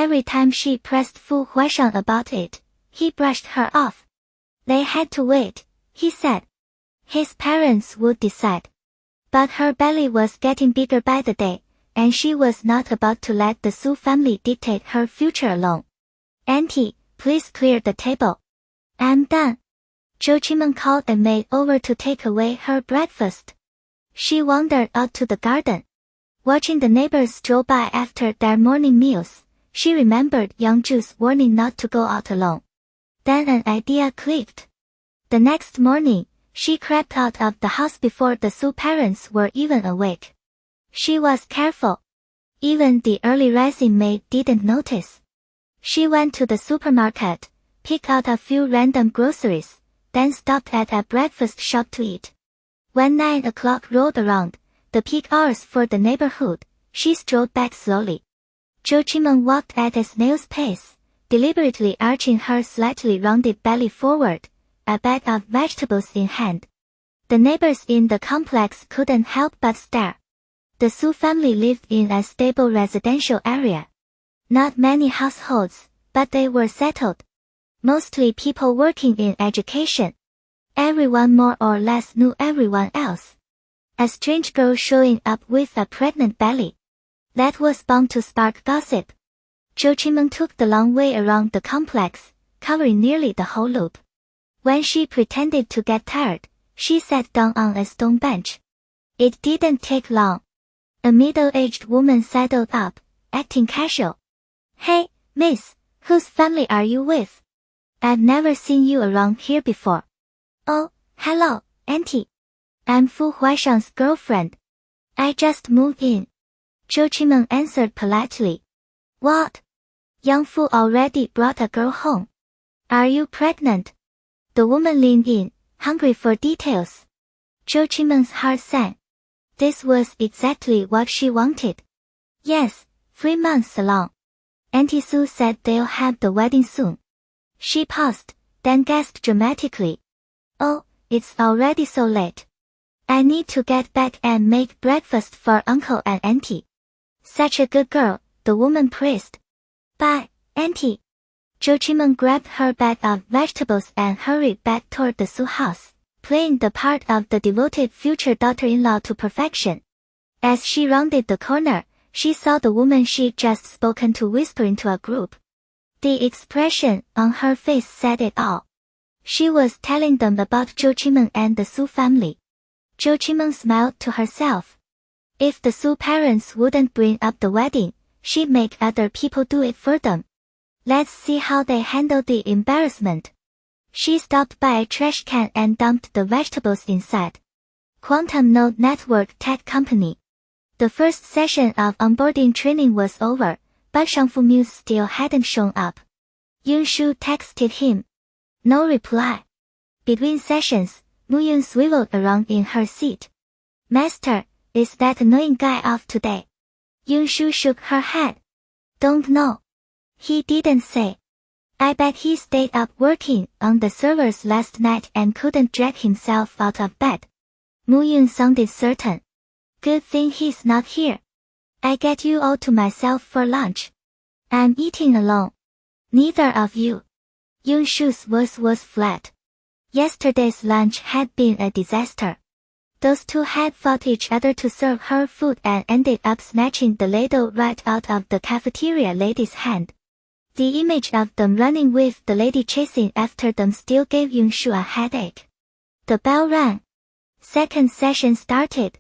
Every time she pressed Fu Huaishang about it, he brushed her off. They had to wait, he said. His parents would decide. But her belly was getting bigger by the day, and she was not about to let the Su family dictate her future alone. Auntie, please clear the table. I'm done. Zhou Qimeng called a maid over to take away her breakfast. She wandered out to the garden. Watching the neighbors stroll by after their morning meals, she remembered Yang Zhu's warning not to go out alone. Then an idea clicked. The next morning, she crept out of the house before the Su parents were even awake. She was careful. Even the early rising maid didn't notice. She went to the supermarket, picked out a few random groceries, then stopped at a breakfast shop to eat. When 9 o'clock rolled around, the peak hours for the neighborhood, she strolled back slowly. Zhou Qimeng walked at a snail's pace, deliberately arching her slightly rounded belly forward, a bag of vegetables in hand. The neighbors in the complex couldn't help but stare. The Su family lived in a stable residential area. Not many households, but they were settled. Mostly people working in education. Everyone more or less knew everyone else. A strange girl showing up with a pregnant belly. That was bound to spark gossip. Zhou Qimeng took the long way around the complex, covering nearly the whole loop. When she pretended to get tired, she sat down on a stone bench. It didn't take long. A middle-aged woman sidled up, acting casual. Hey, miss, whose family are you with? I've never seen you around here before. Oh, hello, auntie. I'm Fu Huaishang's girlfriend. I just moved in. Zhou Qimeng answered politely. What? Yang Fu already brought a girl home. Are you pregnant? The woman leaned in, hungry for details. Zhou Qimeng's heart sank. This was exactly what she wanted. Yes, 3 months along. Auntie Su said they'll have the wedding soon. She paused, then gasped dramatically. Oh, it's already so late. I need to get back and make breakfast for uncle and auntie. Such a good girl, the woman praised. Bye, auntie. Zhou Qimeng grabbed her bag of vegetables and hurried back toward the Su house, playing the part of the devoted future daughter-in-law to perfection. As she rounded the corner, she saw the woman she'd just spoken to whisper into a group. The expression on her face said it all. She was telling them about Zhou Qimeng and the Su family. Zhou Qimeng smiled to herself. If the Su parents wouldn't bring up the wedding, she'd make other people do it for them. Let's see how they handle the embarrassment. She stopped by a trash can and dumped the vegetables inside. Quantum Node Network Tech Company. The first session of onboarding training was over, but Shangfu Muse still hadn't shown up. Yunshu texted him. No reply. Between sessions, Muyun swiveled around in her seat. Master, is that annoying guy off today? Yunshu shook her head. Don't know. He didn't say. I bet he stayed up working on the servers last night and couldn't drag himself out of bed. Muyun sounded certain. Good thing he's not here. I get you all to myself for lunch. I'm eating alone. Neither of you. Yunshu's voice was flat. Yesterday's lunch had been a disaster. Those two had fought each other to serve her food and ended up snatching the ladle right out of the cafeteria lady's hand. The image of them running with the lady chasing after them still gave Yunshu a headache. The bell rang. Second session started.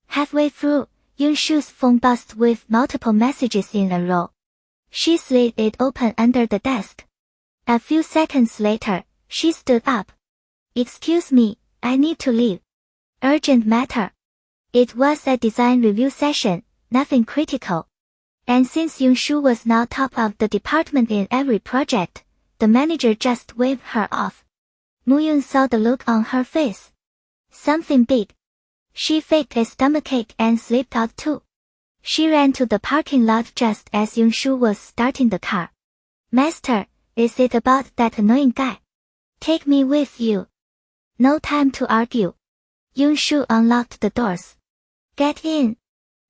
Halfway through, Yunshu's phone buzzed with multiple messages in a row. She slid it open under the desk. A few seconds later, she stood up. Excuse me, I need to leave. Urgent matter. It was a design review session, nothing critical. And since Yunshu was now top of the department in every project, the manager just waved her off. Muyun saw the look on her face. Something big. She faked a stomachache and slipped out too. She ran to the parking lot just as Yunshu was starting the car. Master, is it about that annoying guy? Take me with you. No time to argue. Yunshu unlocked the doors. Get in.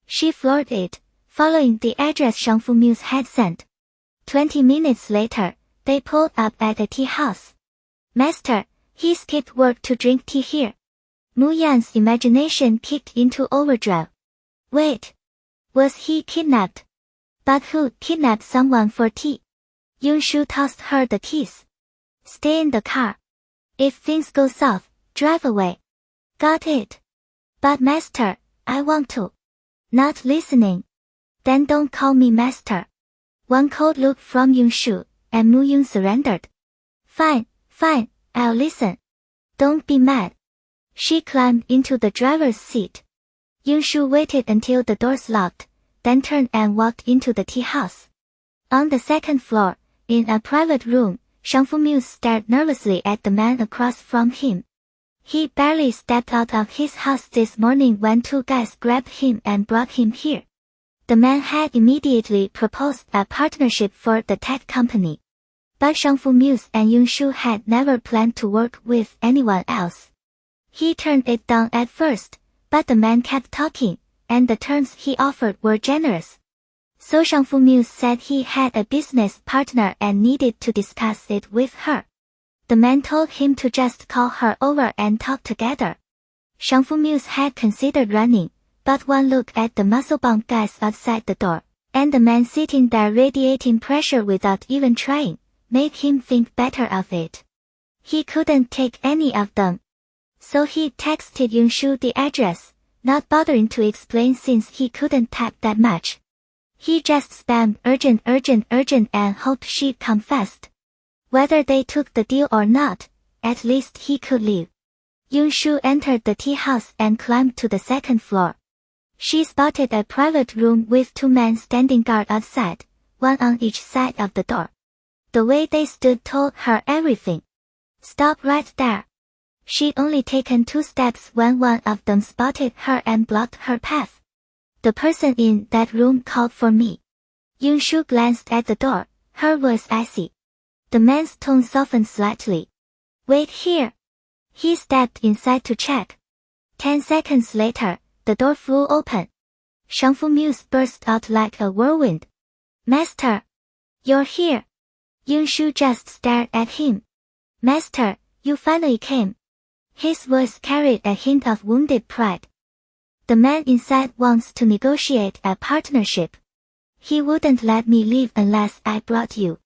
She floored it, following the address Shangfu Muse had sent. 20 minutes later, they pulled up at a tea house. Master, he skipped work to drink tea here. Moya's imagination kicked into overdrive. Wait. Was he kidnapped? But who kidnapped someone for tea? Yunshu tossed her the keys. Stay in the car. If things go south, drive away. Got it. But master, I want to. Not listening. Then don't call me master. One cold look from Yunshu, and Muyun surrendered. Fine, I'll listen. Don't be mad. She climbed into the driver's seat. Yunshu waited until the doors locked, then turned and walked into the tea house. On the second floor, in a private room, Zhihang Fu stared nervously at the man across from him. He barely stepped out of his house this morning when two guys grabbed him and brought him here. The man had immediately proposed a partnership for the tech company. But Zhihang Fu and Yunshu had never planned to work with anyone else. He turned it down at first, but the man kept talking, and the terms he offered were generous. So Zhihang Fu said he had a business partner and needed to discuss it with her. The man told him to just call her over and talk together. Zhihang Fu had considered running, but one look at the muscle-bound guys outside the door, and the man sitting there radiating pressure without even trying, made him think better of it. He couldn't take any of them. So he texted Yunshu the address, not bothering to explain since he couldn't type that much. He just spammed urgent and hoped she'd come fast. Whether they took the deal or not, at least he could leave. Yunshu entered the tea house and climbed to the second floor. She spotted a private room with two men standing guard outside, one on each side of the door. The way they stood told her everything. Stop right there. She'd only taken 2 steps when one of them spotted her and blocked her path. The person in that room called for me. Yunshu glanced at the door, her voice icy. The man's tone softened slightly. Wait here. He stepped inside to check. 10 seconds later, the door flew open. Zhihang Fu burst out like a whirlwind. Master! You're here. Yunshu just stared at him. Master, you finally came. His voice carried a hint of wounded pride. The man inside wants to negotiate a partnership. He wouldn't let me leave unless I brought you.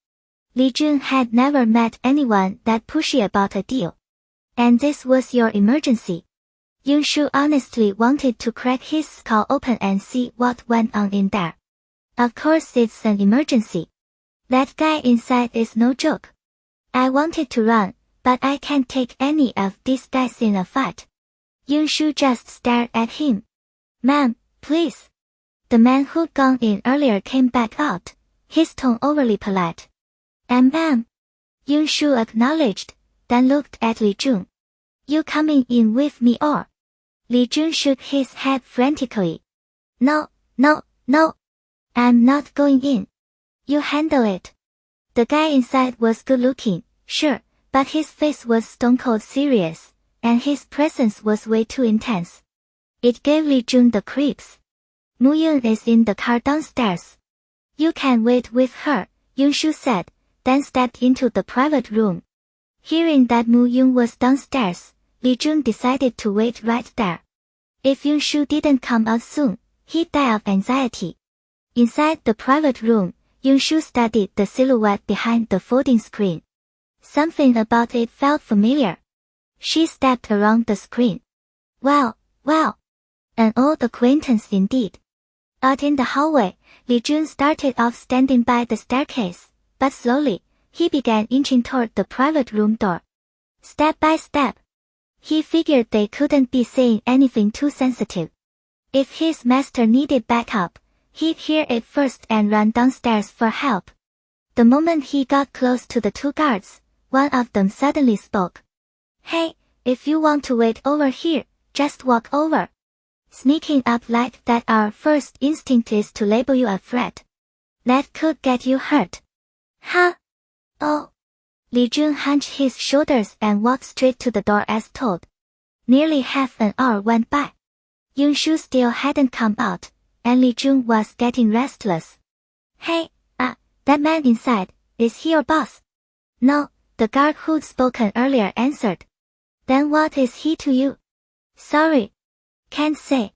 Li Jun had never met anyone that pushy about a deal. And this was your emergency. Yunshu honestly wanted to crack his skull open and see what went on in there. Of course it's an emergency. That guy inside is no joke. I wanted to run, but I can't take any of these guys in a fight. Yunshu just stared at him. Ma'am, please. The man who'd gone in earlier came back out, his tone overly polite. Ma'am. Yunshu acknowledged, then looked at Li Jun. You coming in with me or? Li Jun shook his head frantically. No. I'm not going in. You handle it. The guy inside was good looking, sure, but his face was stone cold serious, and his presence was way too intense. It gave Li Jun the creeps. Muyun is in the car downstairs. You can wait with her, Yunshu said, then stepped into the private room. Hearing that Muyun was downstairs, Li Jun decided to wait right there. If Yunshu didn't come out soon, he'd die of anxiety. Inside the private room, Yunshu studied the silhouette behind the folding screen. Something about it felt familiar. She stepped around the screen. Well, an old acquaintance indeed. Out in the hallway, Li Jun started off standing by the staircase, but slowly, he began inching toward the private room door. Step by step. He figured they couldn't be saying anything too sensitive. If his master needed backup, he'd hear it first and run downstairs for help. The moment he got close to the 2 guards, one of them suddenly spoke. Hey, if you want to wait over here, just walk over. Sneaking up like that, our first instinct is to label you a threat. That could get you hurt. Huh? Oh. Li Jun hunched his shoulders and walked straight to the door as told. Nearly half an hour went by. Yunshu still hadn't come out, and Li Jun was getting restless. Hey, That man inside, is he your boss? No, the guard who'd spoken earlier answered. Then what is he to you? Sorry. Can't say.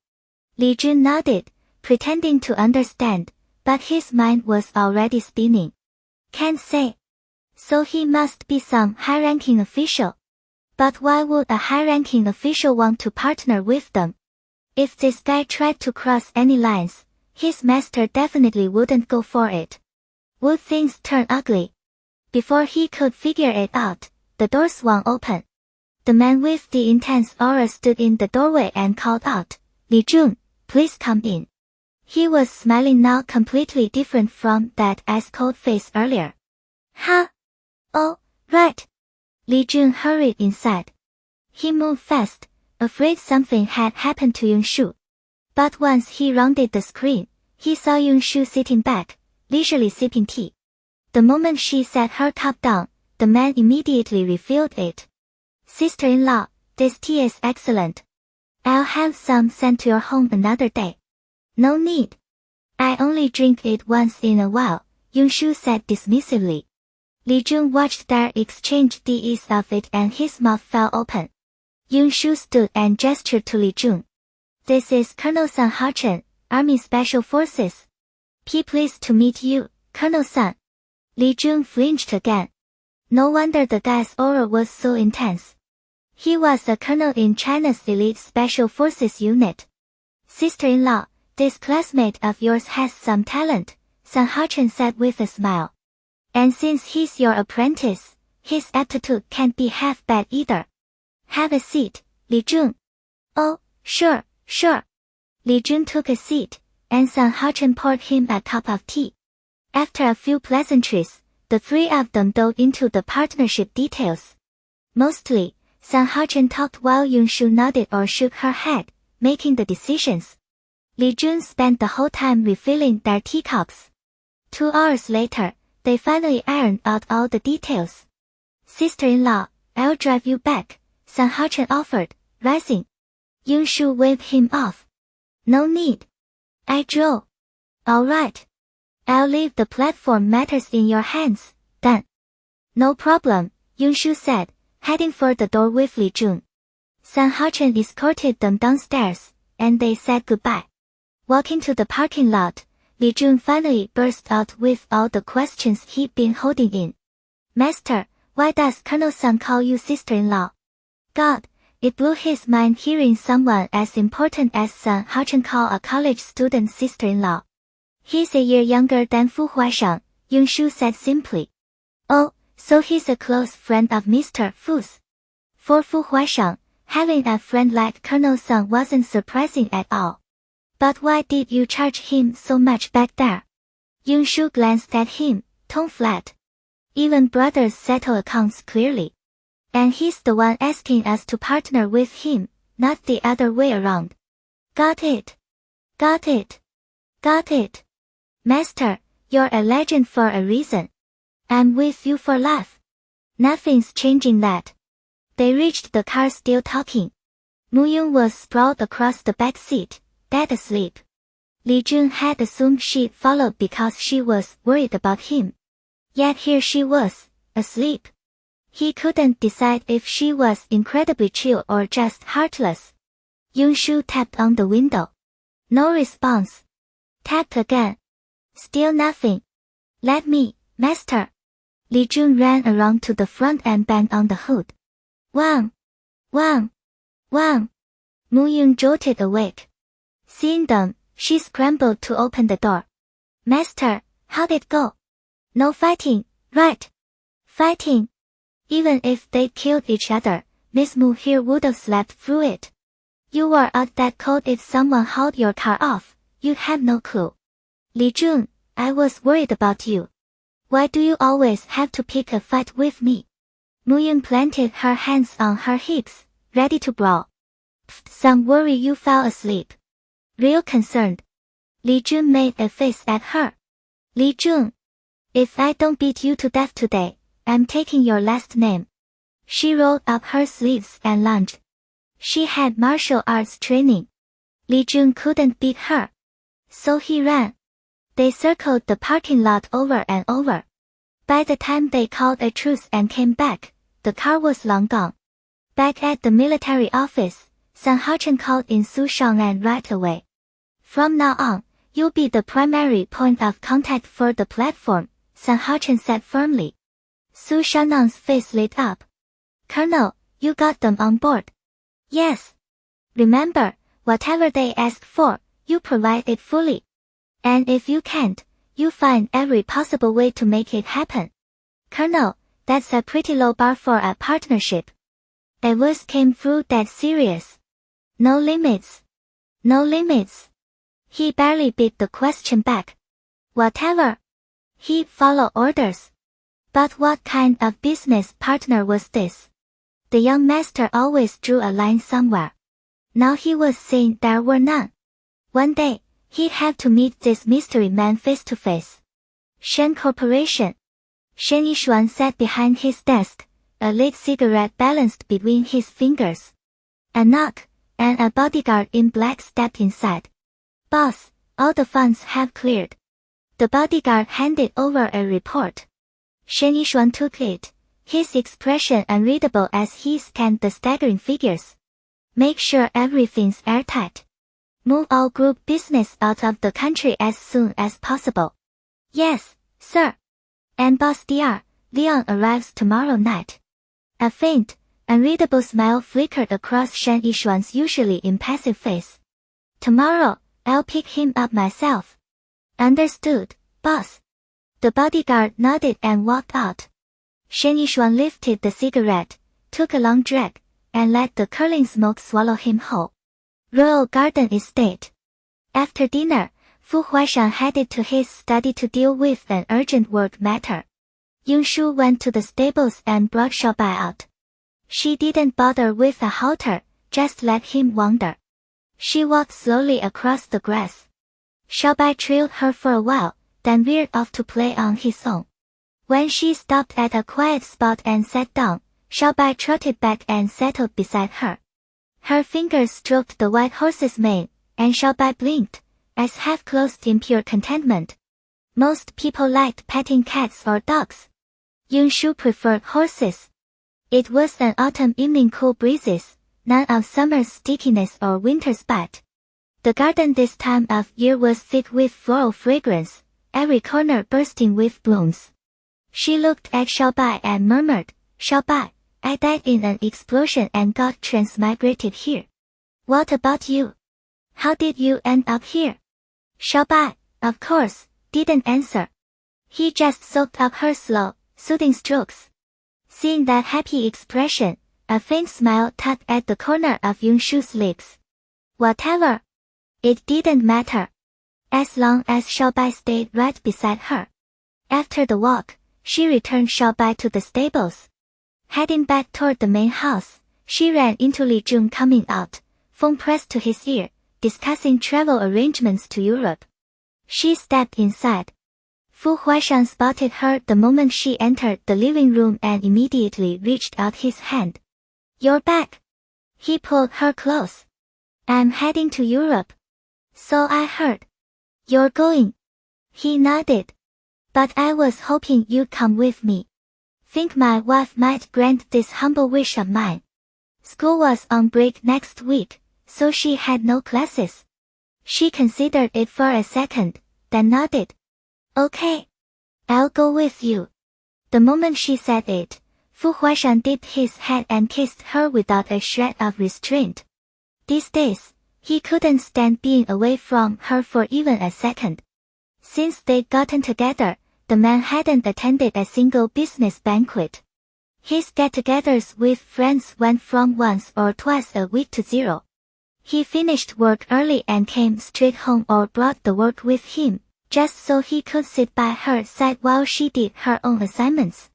Li Jun nodded, pretending to understand, but his mind was already spinning. Can't say. So he must be some high-ranking official. But why would a high-ranking official want to partner with them? If this guy tried to cross any lines, his master definitely wouldn't go for it. Would things turn ugly? Before he could figure it out, the door swung open. The man with the intense aura stood in the doorway and called out, Li Jun, please come in. He was smiling now, completely different from that ice-cold face earlier. Huh? Oh, right. Li Jun hurried inside. He moved fast, afraid something had happened to Yunshu. But once he rounded the screen, he saw Yunshu sitting back, leisurely sipping tea. The moment she set her cup down, the man immediately refilled it. Sister-in-law, this tea is excellent. I'll have some sent to your home another day. No need. I only drink it once in a while, Yunshu said dismissively. Li Jun watched their exchange the ease of it and his mouth fell open. Yunshu stood and gestured to Li Jun. This is Colonel San Hachen, Army Special Forces. Pleased to meet you, Colonel San. Li Jun flinched again. No wonder the guy's aura was so intense. He was a colonel in China's elite Special Forces unit. Sister-in-law, this classmate of yours has some talent, San Hachen said with a smile. And since he's your apprentice, his aptitude can't be half bad either. Have a seat, Li Jun. Oh, sure. Li Jun took a seat, and San Hachen poured him a cup of tea. After a few pleasantries, the three of them dove into the partnership details. Mostly, San Hachen talked while Yunshu nodded or shook her head, making the decisions. Li Jun spent the whole time refilling their teacups. 2 hours later, they finally ironed out all the details. Sister-in-law, I'll drive you back, San Hachen offered, rising. Yunshu waved him off. No need. I drove. All right. I'll leave the platform matters in your hands, then. No problem, Yunshu said, heading for the door with Li Jun. San Hachen escorted them downstairs, and they said goodbye. Walking to the parking lot, Li Jun finally burst out with all the questions he'd been holding in. Master, why does Colonel San call you sister-in-law? God, it blew his mind hearing someone as important as San Hachen call a college student sister-in-law. He's a year younger than Fu Huaishang, Yunshu said simply. Oh, so he's a close friend of Mr. Fu's. For Fu Huaishang, having a friend like Colonel San wasn't surprising at all. But why did you charge him so much back there? Yunshu glanced at him, tone flat. Even brothers settle accounts clearly. And he's the one asking us to partner with him, not the other way around. Got it. Master, you're a legend for a reason. I'm with you for life. Nothing's changing that. They reached the car still talking. Muyun was sprawled across the back seat, dead asleep. Li Jun had assumed she'd followed because she was worried about him. Yet here she was, asleep. He couldn't decide if she was incredibly chill or just heartless. Yunshu tapped on the window. No response. Tapped again. Still nothing. Let me, master. Li Jun ran around to the front and banged on the hood. Wang! Muyun jolted awake. Seeing them, she scrambled to open the door. Master, how'd it go? No fighting, right? Fighting. Even if they'd killed each other, Miss Mu here would've slept through it. You were out that cold. If someone hauled your car off, you'd have no clue. Li Jun, I was worried about you. Why do you always have to pick a fight with me? Muyun planted her hands on her hips, ready to brawl. Some worry you fell asleep. Real concerned. Li Jun made a face at her. Li Jun. If I don't beat you to death today, I'm taking your last name. She rolled up her sleeves and lunged. She had martial arts training. Li Jun couldn't beat her. So he ran. They circled the parking lot over and over. By the time they called a truce and came back, the car was long gone. Back at the military office, Sun Haochen called in Su Shang'an right away. From now on, you'll be the primary point of contact for the platform, Sun Haochen said firmly. Su Shang'an's face lit up. Colonel, you got them on board. Yes. Remember, whatever they ask for, you provide it fully. And if you can't, you find every possible way to make it happen. Colonel, that's a pretty low bar for a partnership. A voice came through that serious. No limits. No limits. He barely beat the question back. Whatever. He followed orders. But what kind of business partner was this? The young master always drew a line somewhere. Now he was saying there were none. One day, he'd have to meet this mystery man face to face. Shen Corporation. Shen Yishuan sat behind his desk, a lit cigarette balanced between his fingers. A knock, and a bodyguard in black stepped inside. Boss, all the funds have cleared. The bodyguard handed over a report. Shen Yishuan took it, his expression unreadable as he scanned the staggering figures. Make sure everything's airtight. Move all group business out of the country as soon as possible. Yes, sir. And Boss Dr. Leon arrives tomorrow night. A faint, unreadable smile flickered across Shen Yishuan's usually impassive face. Tomorrow, I'll pick him up myself. Understood, boss. The bodyguard nodded and walked out. Shen Yishuan lifted the cigarette, took a long drag, and let the curling smoke swallow him whole. Royal Garden Estate. After dinner, Fu Huaishan headed to his study to deal with an urgent work matter. Yunshu went to the stables and brought Xiaobai out. She didn't bother with a halter, just let him wander. She walked slowly across the grass. Xiaobai trailed her for a while, then veered off to play on his own. When she stopped at a quiet spot and sat down, Xiaobai trotted back and settled beside her. Her fingers stroked the white horse's mane, and Xiaobai blinked, eyes half-closed in pure contentment. Most people liked petting cats or dogs. Yunshu preferred horses. It was an autumn evening, cool breezes, none of summer's stickiness or winter's bite. The garden this time of year was thick with floral fragrance, every corner bursting with blooms. She looked at Xiaobai and murmured, Xiaobai, I died in an explosion and got transmigrated here. What about you? How did you end up here? Xiaobai, of course, didn't answer. He just soaked up her slow, soothing strokes. Seeing that happy expression, a faint smile tugged at the corner of Yunshu's lips. Whatever. It didn't matter. As long as Xiaobai stayed right beside her. After the walk, she returned Xiaobai to the stables. Heading back toward the main house, she ran into Li Jun coming out, phone pressed to his ear, discussing travel arrangements to Europe. She stepped inside. Fu Huaishan spotted her the moment she entered the living room and immediately reached out his hand. You're back. He pulled her close. I'm heading to Europe. So I heard. You're going. He nodded. But I was hoping you'd come with me. Think my wife might grant this humble wish of mine. School was on break next week, so she had no classes. She considered it for a second, then nodded. Okay. I'll go with you. The moment she said it, Fu Huaishan dipped his head and kissed her without a shred of restraint. These days, he couldn't stand being away from her for even a second. Since they'd gotten together, the man hadn't attended a single business banquet. His get-togethers with friends went from once or twice a week to zero. He finished work early and came straight home or brought the work with him, just so he could sit by her side while she did her own assignments.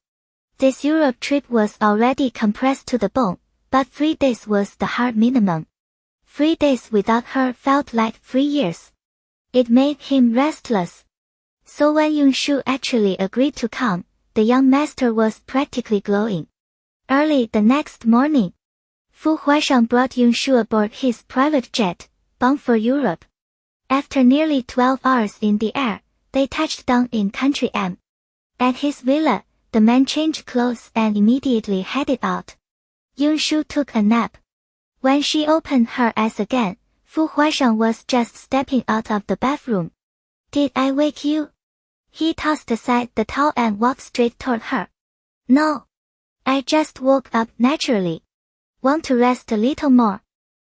This Europe trip was already compressed to the bone, but 3 days was the hard minimum. 3 days without her felt like 3 years. It made him restless. So when Yunshu actually agreed to come, the young master was practically glowing. Early the next morning, Fu Huaishan brought Yunshu aboard his private jet, bound for Europe. After nearly 12 hours in the air, they touched down in country M. At his villa, the man changed clothes and immediately headed out. Yunshu took a nap. When she opened her eyes again, Fu Huaishang was just stepping out of the bathroom. Did I wake you? He tossed aside the towel and walked straight toward her. No. I just woke up naturally. Want to rest a little more?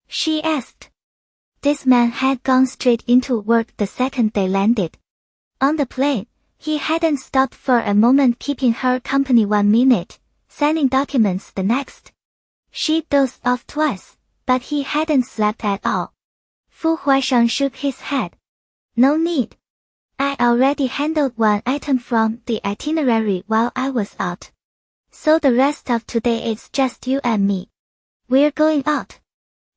She asked. This man had gone straight into work the second they landed. On the plane, he hadn't stopped for a moment, keeping her company 1 minute, signing documents the next. She dozed off twice, but he hadn't slept at all. Fu Huaishang shook his head. No need. I already handled one item from the itinerary while I was out. So the rest of today it's just you and me. We're going out.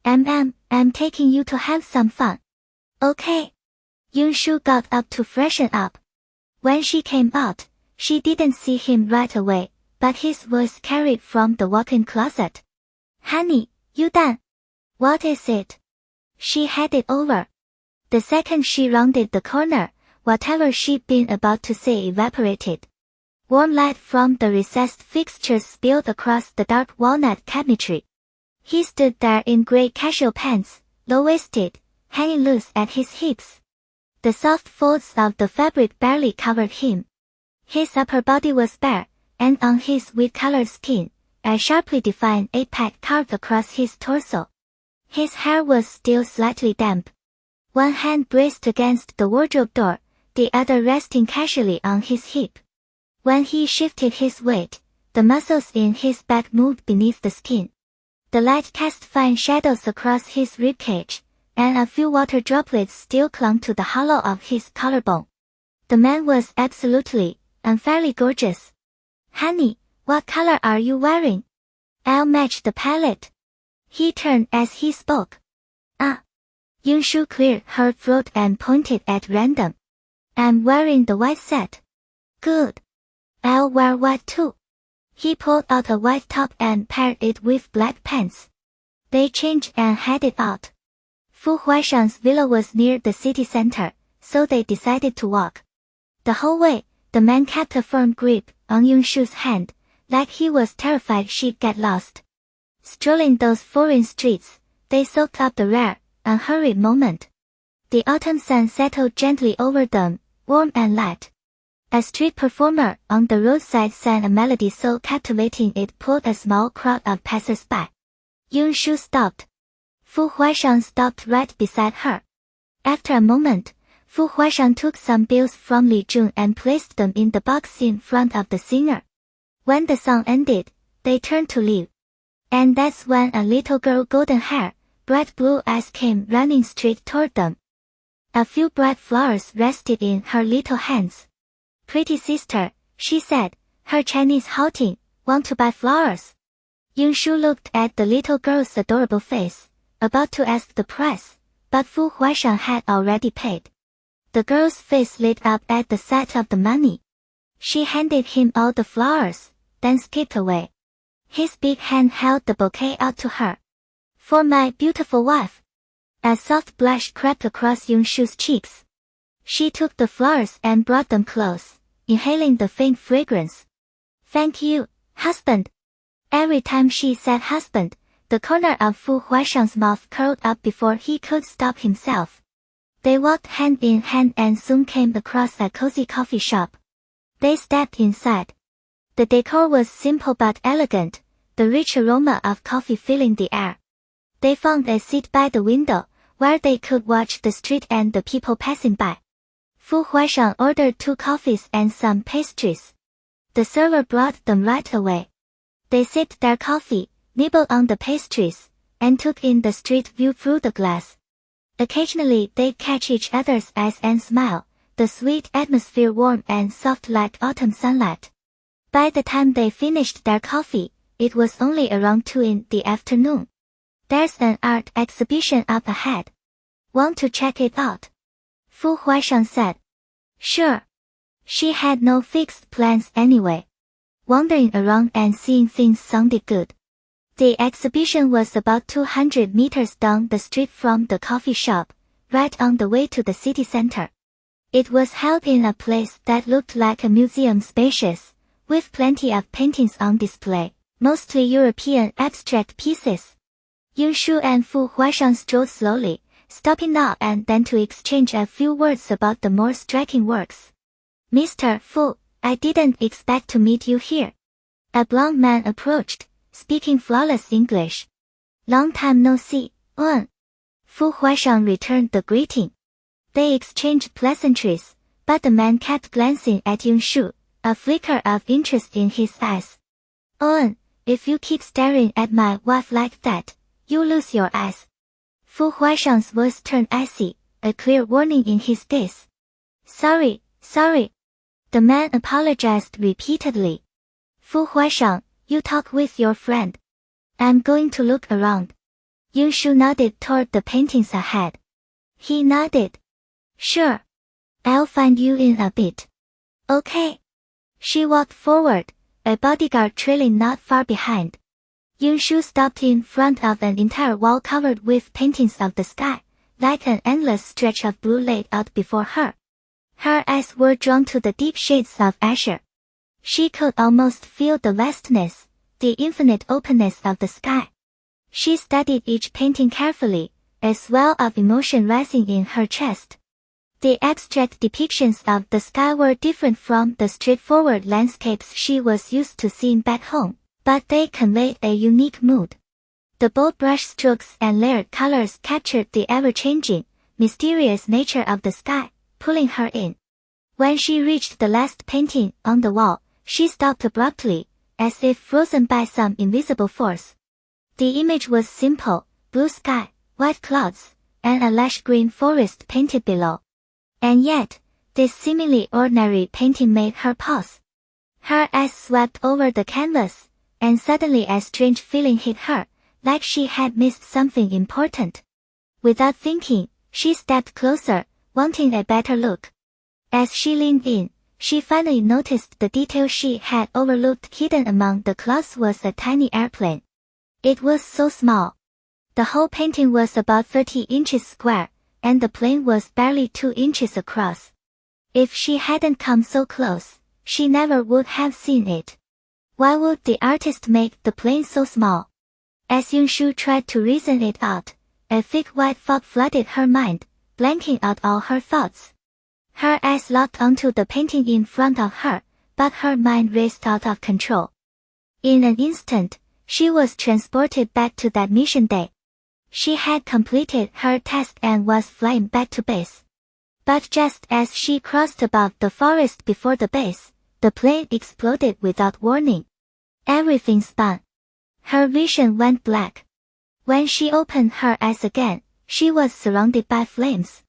I'm taking you to have some fun. Okay. Yunshu got up to freshen up. When she came out, she didn't see him right away, but his voice carried from the walk-in closet. Honey, you done? What is it? She headed over. The second she rounded the corner, whatever she'd been about to say evaporated. Warm light from the recessed fixtures spilled across the dark walnut cabinetry. He stood there in gray casual pants, low-waisted, hanging loose at his hips. The soft folds of the fabric barely covered him. His upper body was bare, and on his wheat-colored skin, a sharply defined 8-pack carved across his torso. His hair was still slightly damp. One hand braced against the wardrobe door, the other resting casually on his hip. When he shifted his weight, the muscles in his back moved beneath the skin. The light cast fine shadows across his ribcage, and a few water droplets still clung to the hollow of his collarbone. The man was absolutely, unfairly gorgeous. Honey, what color are you wearing? I'll match the palette. He turned as he spoke. Yunshu cleared her throat and pointed at random. I'm wearing the white set. Good. I'll wear white too. He pulled out a white top and paired it with black pants. They changed and headed out. Fu Huaishang's villa was near the city center, so they decided to walk. The whole way, the man kept a firm grip on Yunshu's hand, like he was terrified she'd get lost. Strolling those foreign streets, they soaked up the rare, unhurried moment. The autumn sun settled gently over them, warm and light. A street performer on the roadside sang a melody so captivating it pulled a small crowd of passers-by. Yunshu stopped. Fu Huaishang stopped right beside her. After a moment, Fu Huaishang took some bills from Li Jun and placed them in the box in front of the singer. When the song ended, they turned to leave. And that's when a little girl, golden hair, bright blue eyes, came running straight toward them. A few bright flowers rested in her little hands. Pretty sister, she said, her Chinese halting, want to buy flowers? Yunshu looked at the little girl's adorable face, about to ask the price, but Fu Huaishang had already paid. The girl's face lit up at the sight of the money. She handed him all the flowers, then skipped away. His big hand held the bouquet out to her. For my beautiful wife. A soft blush crept across Yunshu's cheeks. She took the flowers and brought them close, inhaling the faint fragrance. Thank you, husband. Every time she said husband, the corner of Fu Huaishang's mouth curled up before he could stop himself. They walked hand in hand and soon came across a cozy coffee shop. They stepped inside. The decor was simple but elegant, the rich aroma of coffee filling the air. They found a seat by the window, where they could watch the street and the people passing by. Fu Huaishang ordered 2 coffees and some pastries. The server brought them right away. They sipped their coffee, nibbled on the pastries, and took in the street view through the glass. Occasionally they'd catch each other's eyes and smile, the sweet atmosphere warm and soft like autumn sunlight. By the time they finished their coffee, it was only around 2 in the afternoon. There's an art exhibition up ahead. Want to check it out? Fu Huaishang said. Sure. She had no fixed plans anyway. Wandering around and seeing things sounded good. The exhibition was about 200 meters down the street from the coffee shop, right on the way to the city center. It was held in a place that looked like a museum, spacious, with plenty of paintings on display, mostly European abstract pieces. Yunshu and Fu Huaishang strolled slowly, stopping now and then to exchange a few words about the more striking works. Mr. Fu, I didn't expect to meet you here. A blond man approached, speaking flawless English. Long time no see, Fu Huaishang returned the greeting. They exchanged pleasantries, but the man kept glancing at Yunshu, a flicker of interest in his eyes. If you keep staring at my wife like that, you lose your eyes. Fu Huaishang's voice turned icy, a clear warning in his gaze. Sorry. The man apologized repeatedly. Fu Huaishang, you talk with your friend. I'm going to look around. Yunshu nodded toward the paintings ahead. He nodded. Sure. I'll find you in a bit. Okay. She walked forward, a bodyguard trailing not far behind. Yunshu stopped in front of an entire wall covered with paintings of the sky, like an endless stretch of blue laid out before her. Her eyes were drawn to the deep shades of azure. She could almost feel the vastness, the infinite openness of the sky. She studied each painting carefully, a swell of emotion rising in her chest. The abstract depictions of the sky were different from the straightforward landscapes she was used to seeing back home, but they conveyed a unique mood. The bold brush strokes and layered colors captured the ever-changing, mysterious nature of the sky, pulling her in. When she reached the last painting on the wall, she stopped abruptly, as if frozen by some invisible force. The image was simple, blue sky, white clouds, and a lush green forest painted below. And yet, this seemingly ordinary painting made her pause. Her eyes swept over the canvas, and suddenly a strange feeling hit her, like she had missed something important. Without thinking, she stepped closer, wanting a better look. As she leaned in, she finally noticed the detail she had overlooked. Hidden among the clouds was a tiny airplane. It was so small. The whole painting was about 30 inches square, and the plane was barely 2 inches across. If she hadn't come so close, she never would have seen it. Why would the artist make the plane so small? As Yunshu tried to reason it out, a thick white fog flooded her mind, blanking out all her thoughts. Her eyes locked onto the painting in front of her, but her mind raced out of control. In an instant, she was transported back to that mission day. She had completed her task and was flying back to base. But just as she crossed above the forest before the base, the plane exploded without warning. Everything spun. Her vision went black. When she opened her eyes again, she was surrounded by flames.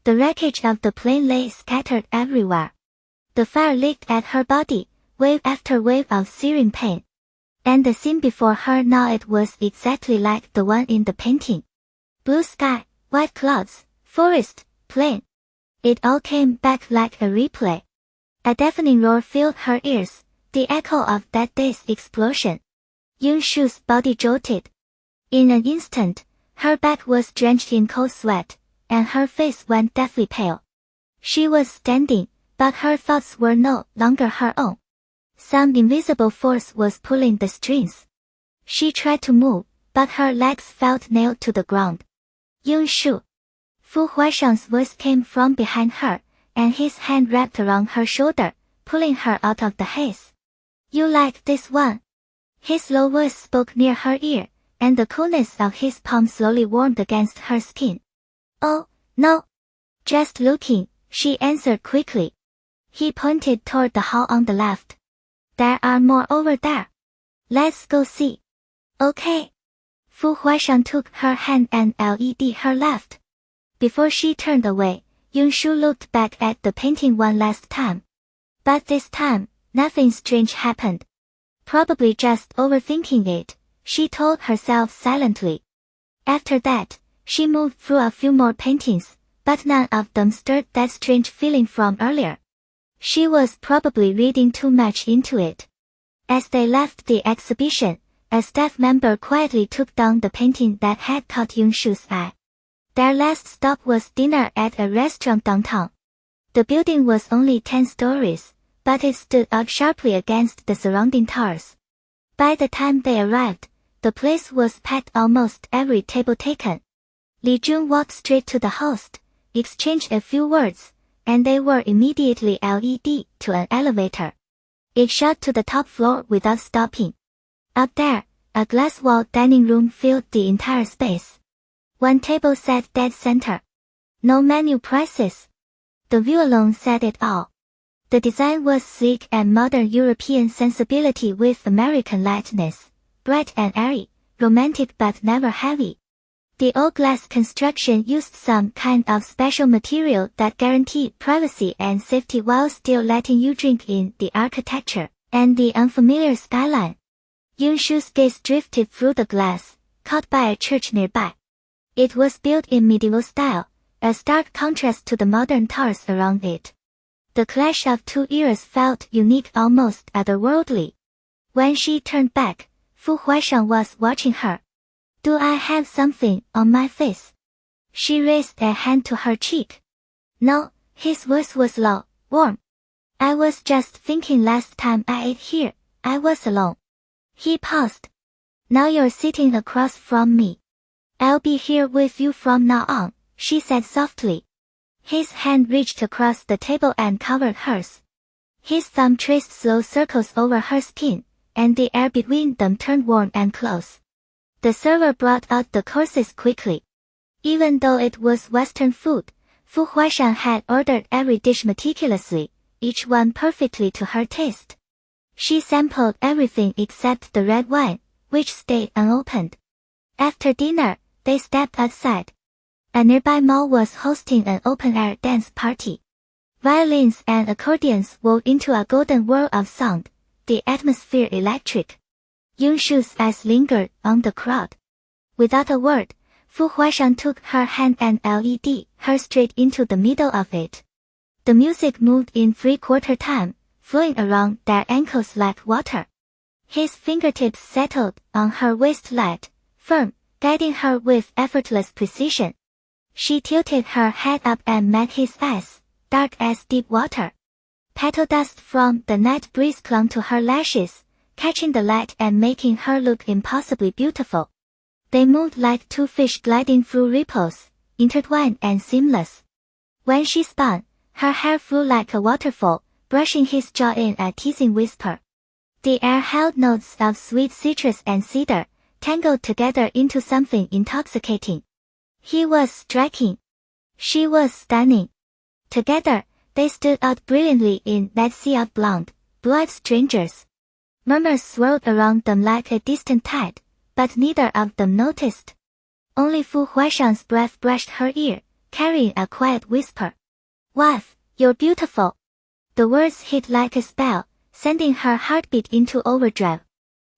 The wreckage of the plane lay scattered everywhere. The fire licked at her body, wave after wave of searing pain. And the scene before her now, it was exactly like the one in the painting. Blue sky, white clouds, forest, plane. It all came back like a replay. A deafening roar filled her ears, the echo of that day's explosion. Yunshu's body jolted. In an instant, her back was drenched in cold sweat, and her face went deathly pale. She was standing, but her thoughts were no longer her own. Some invisible force was pulling the strings. She tried to move, but her legs felt nailed to the ground. Yunshu. Fu Huaishang's voice came from behind her, and his hand wrapped around her shoulder, pulling her out of the haze. You like this one? His low voice spoke near her ear, and the coolness of his palm slowly warmed against her skin. Oh, no. Just looking, she answered quickly. He pointed toward the hall on the left. There are more over there. Let's go see. Okay. Fu Huaishang took her hand and led her left. Before she turned away, Yunshu looked back at the painting one last time. But this time, nothing strange happened. Probably just overthinking it, she told herself silently. After that, she moved through a few more paintings, but none of them stirred that strange feeling from earlier. She was probably reading too much into it. As they left the exhibition, a staff member quietly took down the painting that had caught Yunshu's eye. Their last stop was dinner at a restaurant downtown. The building was only 10 stories, but it stood out sharply against the surrounding towers. By the time they arrived, the place was packed, almost every table taken. Li Jun walked straight to the host, exchanged a few words, and they were immediately led to an elevator. It shot to the top floor without stopping. Up there, a glass-walled dining room filled the entire space. One table sat dead center. No menu prices. The view alone said it all. The design was sleek and modern European sensibility with American lightness, bright and airy, romantic but never heavy. The old glass construction used some kind of special material that guaranteed privacy and safety while still letting you drink in the architecture and the unfamiliar skyline. Yunshu's gaze drifted through the glass, caught by a church nearby. It was built in medieval style, a stark contrast to the modern towers around it. The clash of two eras felt unique, almost otherworldly. When she turned back, Fu Huaishang was watching her. Do I have something on my face? She raised a hand to her cheek. No, his voice was low, warm. I was just thinking last time I ate here, I was alone. He paused. Now you're sitting across from me. I'll be here with you from now on, she said softly. His hand reached across the table and covered hers. His thumb traced slow circles over her skin, and the air between them turned warm and close. The server brought out the courses quickly. Even though it was Western food, Fu Huaishang had ordered every dish meticulously, each one perfectly to her taste. She sampled everything except the red wine, which stayed unopened. After dinner, they stepped outside. A nearby mall was hosting an open-air dance party. Violins and accordions wove into a golden whirl of sound, the atmosphere electric. Yunshu's eyes lingered on the crowd. Without a word, Fu Huaishang took her hand and led her straight into the middle of it. The music moved in three-quarter time, flowing around their ankles like water. His fingertips settled on her waist light, firm, guiding her with effortless precision. She tilted her head up and met his eyes, dark as deep water. Petal dust from the night breeze clung to her lashes, catching the light and making her look impossibly beautiful. They moved like two fish gliding through ripples, intertwined and seamless. When she spun, her hair flew like a waterfall, brushing his jaw in a teasing whisper. The air held notes of sweet citrus and cedar, tangled together into something intoxicating. He was striking. She was stunning. Together, they stood out brilliantly in that sea of blonde, blue-eyed strangers. Murmurs swirled around them like a distant tide, but neither of them noticed. Only Fu Huaishang's breath brushed her ear, carrying a quiet whisper. Wife, you're beautiful. The words hit like a spell, sending her heartbeat into overdrive.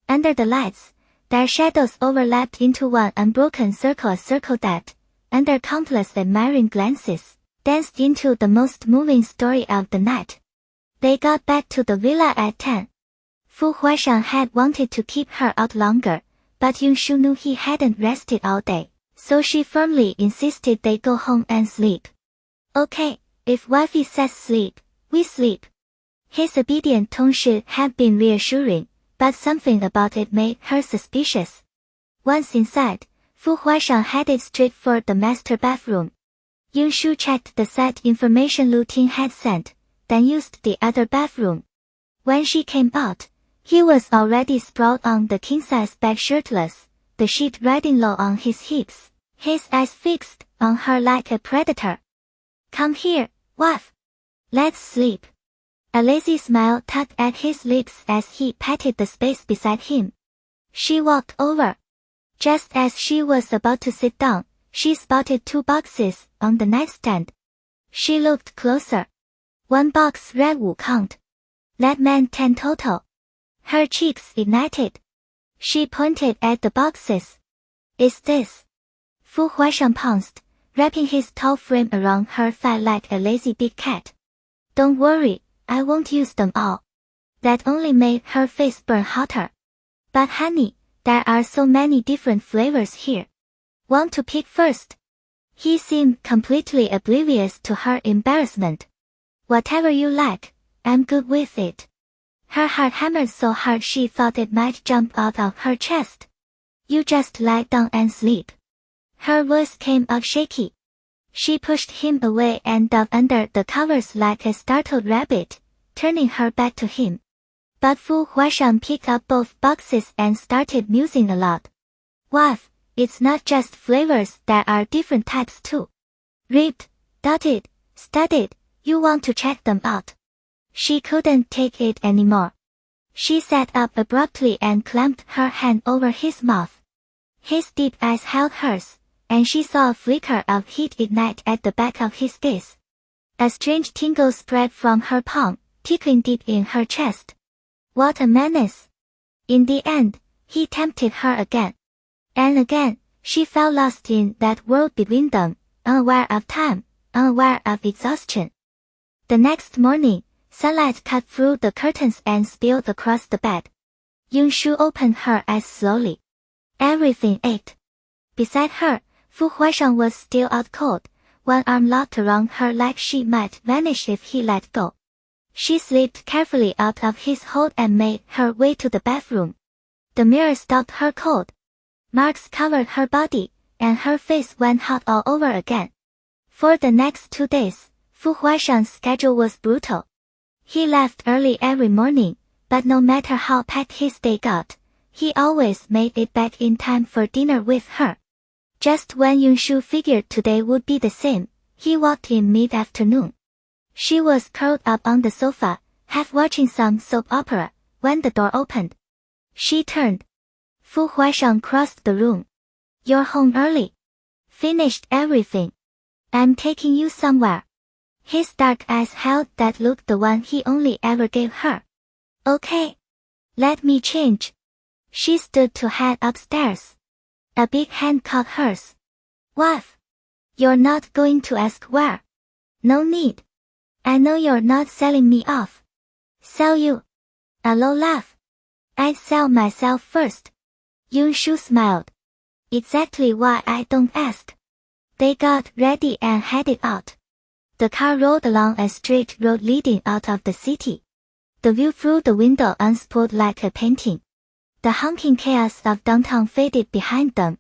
Under the lights, their shadows overlapped into one unbroken circle, a circle that, under countless admiring glances, danced into the most moving story of the night. They got back to the villa at 10. Fu Huaishang had wanted to keep her out longer, but Yunshu knew he hadn't rested all day, so she firmly insisted they go home and sleep. Okay, if wifey says sleep, we sleep. His obedient tone should have been reassuring, but something about it made her suspicious. Once inside, Fu Huaishang headed straight for the master bathroom. Yunshu checked the site information Lu Ting had sent, then used the other bathroom. When she came out, he was already sprawled on the king-size bed shirtless, the sheet riding low on his hips, his eyes fixed on her like a predator. Come here, wife. Let's sleep. A lazy smile tugged at his lips as he patted the space beside him. She walked over. Just as she was about to sit down, she spotted two boxes on the nightstand. She looked closer. One box read Wu count. That meant 10 total. Her cheeks ignited. She pointed at the boxes. Is this? Fu Huaishang pounced, wrapping his tall frame around her thigh like a lazy big cat. Don't worry, I won't use them all. That only made her face burn hotter. But honey, there are so many different flavors here. Want to pick first? He seemed completely oblivious to her embarrassment. Whatever you like, I'm good with it. Her heart hammered so hard she thought it might jump out of her chest. You just lie down and sleep. Her voice came out shaky. She pushed him away and dove under the covers like a startled rabbit, turning her back to him. But Fu Huaishang picked up both boxes and started musing aloud. Wife, it's not just flavors, there are different types too. Ripped, dotted, studded, you want to check them out. She couldn't take it anymore. She sat up abruptly and clamped her hand over his mouth. His deep eyes held hers, and she saw a flicker of heat ignite at the back of his gaze. A strange tingle spread from her palm, tickling deep in her chest. What a menace! In the end, he tempted her again. And again, she felt lost in that world between them, unaware of time, unaware of exhaustion. The next morning, sunlight cut through the curtains and spilled across the bed. Yunshu opened her eyes slowly. Everything ached. Beside her, Fu Huaishang was still out cold, one arm locked around her like she might vanish if he let go. She slipped carefully out of his hold and made her way to the bathroom. The mirror stopped her cold. Marks covered her body, and her face went hot all over again. For the next 2 days, Fu Huaishang's schedule was brutal. He left early every morning, but no matter how packed his day got, he always made it back in time for dinner with her. Just when Yunshu figured today would be the same, he walked in mid-afternoon. She was curled up on the sofa, half watching some soap opera, when the door opened. She turned. Fu Huaishang crossed the room. You're home early. Finished everything. I'm taking you somewhere. His dark eyes held that look, the one he only ever gave her. Okay. Let me change. She stood to head upstairs. A big hand caught hers. Wife. You're not going to ask where. No need. I know you're not selling me off. Sell you. A low laugh. I'd sell myself first. Yunshu smiled. Exactly why I don't ask. They got ready and headed out. The car rolled along a straight road leading out of the city. The view through the window unspooled like a painting. The honking chaos of downtown faded behind them.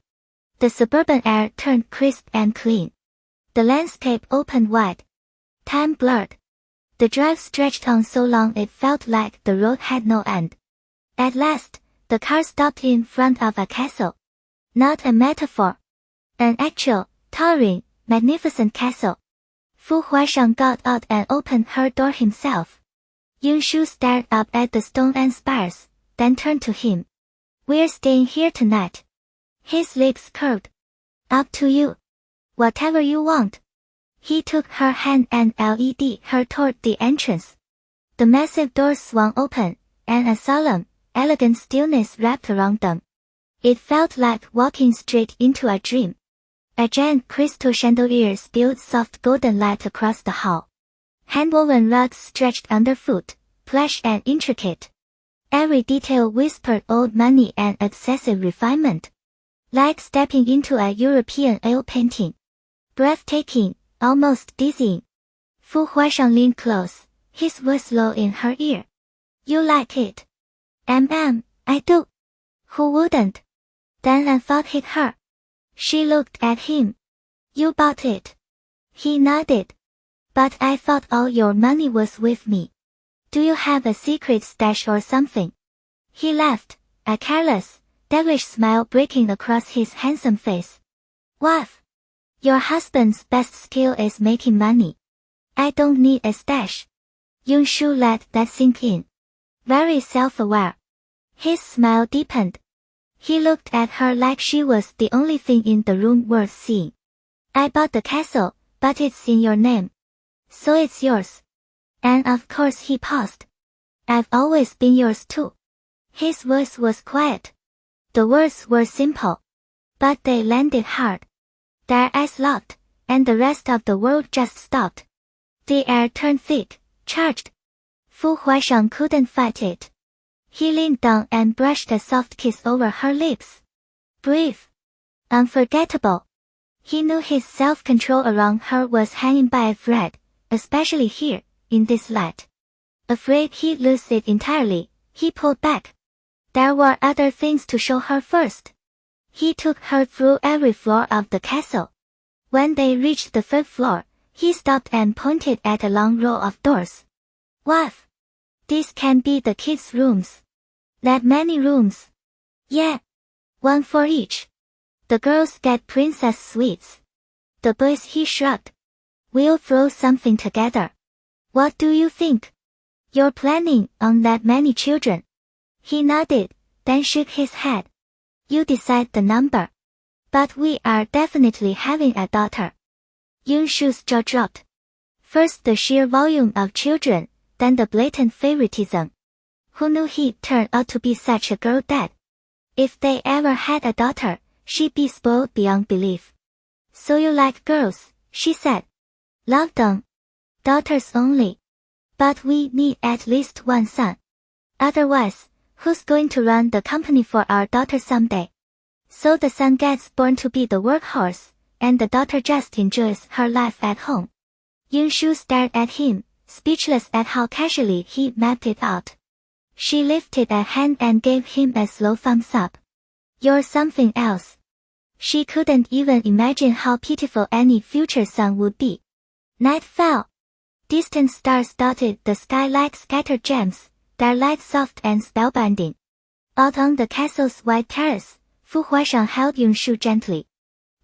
The suburban air turned crisp and clean. The landscape opened wide. Time blurred. The drive stretched on so long it felt like the road had no end. At last, the car stopped in front of a castle. Not a metaphor. An actual, towering, magnificent castle. Fu Huaishang got out and opened her door himself. Yunshu stared up at the stone and spires, then turned to him. We're staying here tonight. His lips curved. Up to you. Whatever you want. He took her hand and led her toward the entrance. The massive doors swung open, and a solemn, elegant stillness wrapped around them. It felt like walking straight into a dream. A giant crystal chandelier spilled soft golden light across the hall. Hand-woven rugs stretched underfoot, plush and intricate. Every detail whispered old money and obsessive refinement. Like stepping into a European oil painting. Breathtaking, almost dizzying. Fu Huaishang leaned close, his voice low in her ear. You like it? I do. Who wouldn't? Then a thought hit her. She looked at him. You bought it. He nodded. But I thought all your money was with me. Do you have a secret stash or something? He laughed, a careless, devilish smile breaking across his handsome face. Wife. Your husband's best skill is making money. I don't need a stash. Yunshu let that sink in. Very self-aware. His smile deepened. He looked at her like she was the only thing in the room worth seeing. I bought the castle, but it's in your name. So it's yours. And of course he paused. I've always been yours too. His voice was quiet. The words were simple. But they landed hard. Their eyes locked, and the rest of the world just stopped. The air turned thick, charged. Fu Huaishang couldn't fight it. He leaned down and brushed a soft kiss over her lips. Brief. Unforgettable. He knew his self-control around her was hanging by a thread, especially here, in this light. Afraid he'd lose it entirely, he pulled back. There were other things to show her first. He took her through every floor of the castle. When they reached the 3rd floor, he stopped and pointed at a long row of doors. Wife! These can be the kids' rooms. That many rooms. Yeah. One for each. The girls get princess suites. The boys, he shrugged. We'll throw something together. What do you think? You're planning on that many children? He nodded, then shook his head. You decide the number. But we are definitely having a daughter. Yunshu's jaw dropped. First the sheer volume of children, then the blatant favoritism. Who knew he'd turn out to be such a girl dad? If they ever had a daughter, she'd be spoiled beyond belief. So you like girls, she said. Love them. Daughters only. But we need at least one son. Otherwise, who's going to run the company for our daughter someday? So the son gets born to be the workhorse, and the daughter just enjoys her life at home. Yunshu stared at him, speechless at how casually he mapped it out. She lifted a hand and gave him a slow thumbs up. You're something else. She couldn't even imagine how pitiful any future son would be. Night fell. Distant stars dotted the sky like scattered gems, their light soft and spellbinding. Out on the castle's wide terrace, Fu Huaishang held Yunshu gently.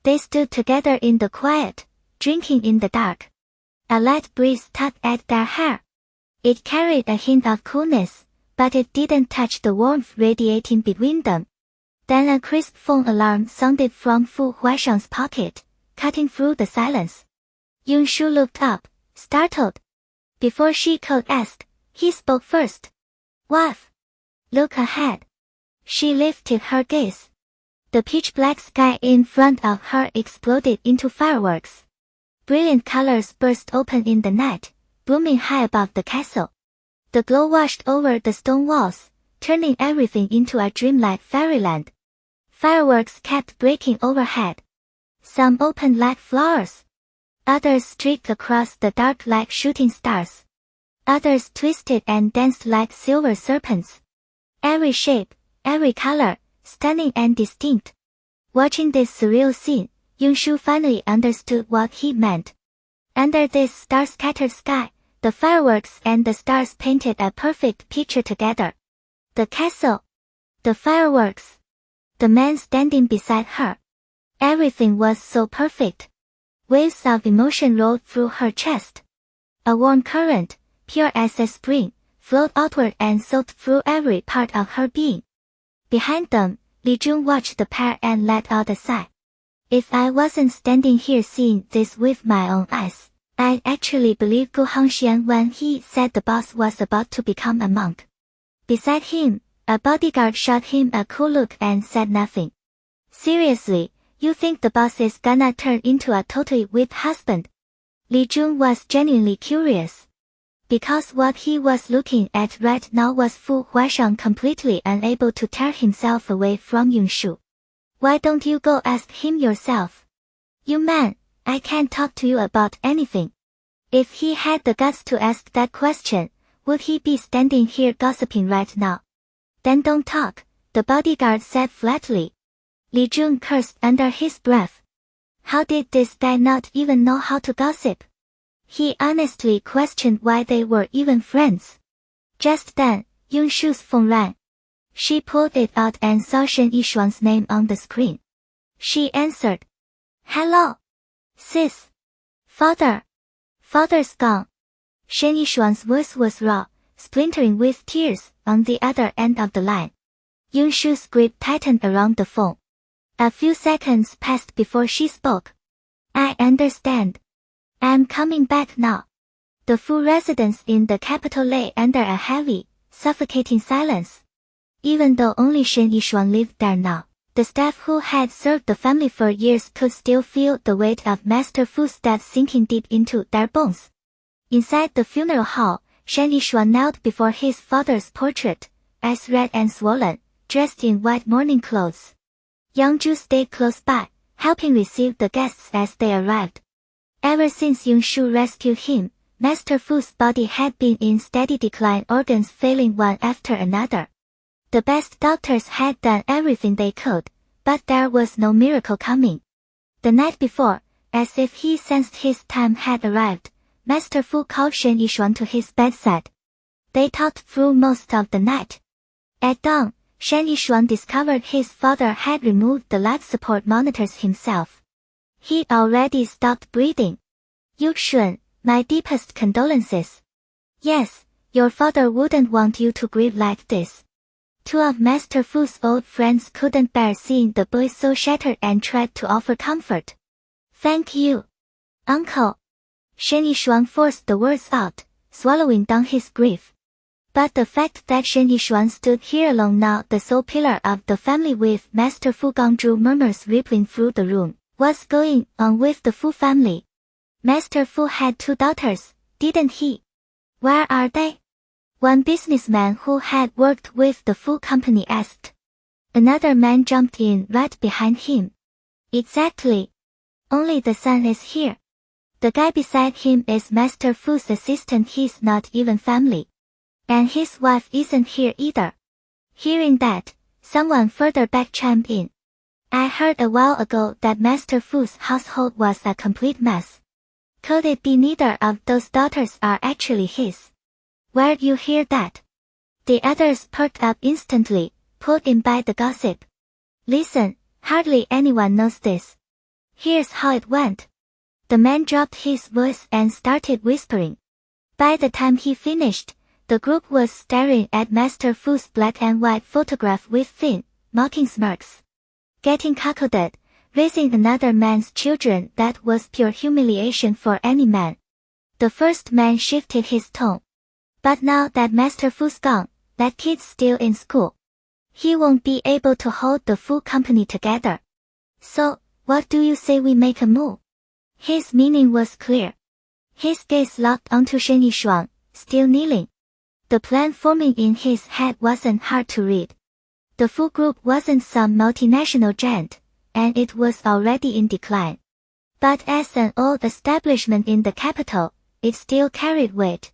They stood together in the quiet, drinking in the dark. A light breeze tugged at their hair. It carried a hint of coolness, but it didn't touch the warmth radiating between them. Then a crisp phone alarm sounded from Fu Huaishang's pocket, cutting through the silence. Yunshu looked up, startled. Before she could ask, he spoke first. Wife! Look ahead. She lifted her gaze. The pitch-black sky in front of her exploded into fireworks. Brilliant colors burst open in the night, blooming high above the castle. The glow washed over the stone walls, turning everything into a dreamlike fairyland. Fireworks kept breaking overhead. Some opened like flowers. Others streaked across the dark like shooting stars. Others twisted and danced like silver serpents. Every shape, every color, stunning and distinct. Watching this surreal scene, Yunshu finally understood what he meant. Under this star-scattered sky, the fireworks and the stars painted a perfect picture together. The castle. The fireworks. The man standing beside her. Everything was so perfect. Waves of emotion rolled through her chest. A warm current, pure as a spring, flowed outward and soaked through every part of her being. Behind them, Li Jun watched the pair and let out a sigh. If I wasn't standing here seeing this with my own eyes, I'd actually believe Gu Hongxian when he said the boss was about to become a monk. Beside him, a bodyguard shot him a cool look and said nothing. Seriously, you think the boss is gonna turn into a totally whipped husband? Li Jun was genuinely curious. Because what he was looking at right now was Fu Huaishang completely unable to tear himself away from Yunshu. Why don't you go ask him yourself? You man, I can't talk to you about anything. If he had the guts to ask that question, would he be standing here gossiping right now? Then don't talk, the bodyguard said flatly. Li Jun cursed under his breath. How did this guy not even know how to gossip? He honestly questioned why they were even friends. Just then, Yunshu's phone rang. She pulled it out and saw Shen Yishuang's name on the screen. She answered. Hello. Sis. Father. Father's gone. Shen Yishuang's voice was raw, splintering with tears on the other end of the line. Yunshu's grip tightened around the phone. A few seconds passed before she spoke. I understand. I'm coming back now. The Fu residence in the capital lay under a heavy, suffocating silence. Even though only Shen Yishuang lived there now, the staff who had served the family for years could still feel the weight of Master Fu's death sinking deep into their bones. Inside the funeral hall, Shen Yishuang knelt before his father's portrait, eyes red and swollen, dressed in white mourning clothes. Yang Zhu stayed close by, helping receive the guests as they arrived. Ever since Yunshu rescued him, Master Fu's body had been in steady decline, organs failing one after another. The best doctors had done everything they could, but there was no miracle coming. The night before, as if he sensed his time had arrived, Master Fu called Shen Yishuang to his bedside. They talked through most of the night. At dawn, Shen Yishuang discovered his father had removed the life support monitors himself. He'd already stopped breathing. Yu Shun, my deepest condolences. Yes, your father wouldn't want you to grieve like this. Two of Master Fu's old friends couldn't bear seeing the boy so shattered and tried to offer comfort. Thank you, uncle. Shen Yishuang forced the words out, swallowing down his grief. But the fact that Shen Yishuang stood here alone now, the sole pillar of the family with Master Fu gone, drew murmurs rippling through the room. What's going on with the Fu family? Master Fu had 2 daughters, didn't he? Where are they? One businessman who had worked with the Fu company asked. Another man jumped in right behind him. Exactly. Only the son is here. The guy beside him is Master Fu's assistant. He's not even family. And his wife isn't here either. Hearing that, someone further back chimed in. I heard a while ago that Master Fu's household was a complete mess. Could it be neither of those daughters are actually his? Where'd you hear that? The others perked up instantly, pulled in by the gossip. Listen, hardly anyone knows this. Here's how it went. The man dropped his voice and started whispering. By the time he finished, the group was staring at Master Fu's black and white photograph with thin, mocking smirks. Getting cuckolded, raising another man's children, that was pure humiliation for any man. The first man shifted his tone. But now that Master Fu's gone, that kid's still in school. He won't be able to hold the Fu company together. So, what do you say we make a move? His meaning was clear. His gaze locked onto Shen Yishuang, still kneeling. The plan forming in his head wasn't hard to read. The Fu Group wasn't some multinational giant, and it was already in decline. But as an old establishment in the capital, it still carried weight.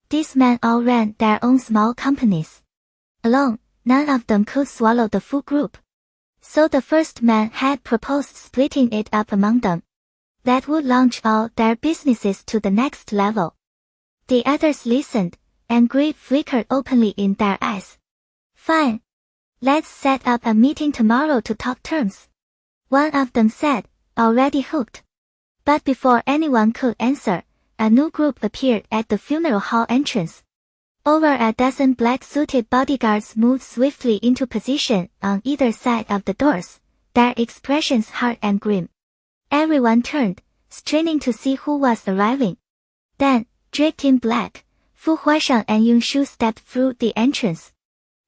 These men all ran their own small companies. Alone, none of them could swallow the Fu Group. So the first man had proposed splitting it up among them. That would launch all their businesses to the next level. The others listened, and greed flickered openly in their eyes. Fine. Let's set up a meeting tomorrow to talk terms. One of them said, already hooked. But before anyone could answer, a new group appeared at the funeral hall entrance. Over a dozen black-suited bodyguards moved swiftly into position on either side of the doors, their expressions hard and grim. Everyone turned, straining to see who was arriving. Then, draped in black, Fu Huaishang and Yun Shu stepped through the entrance.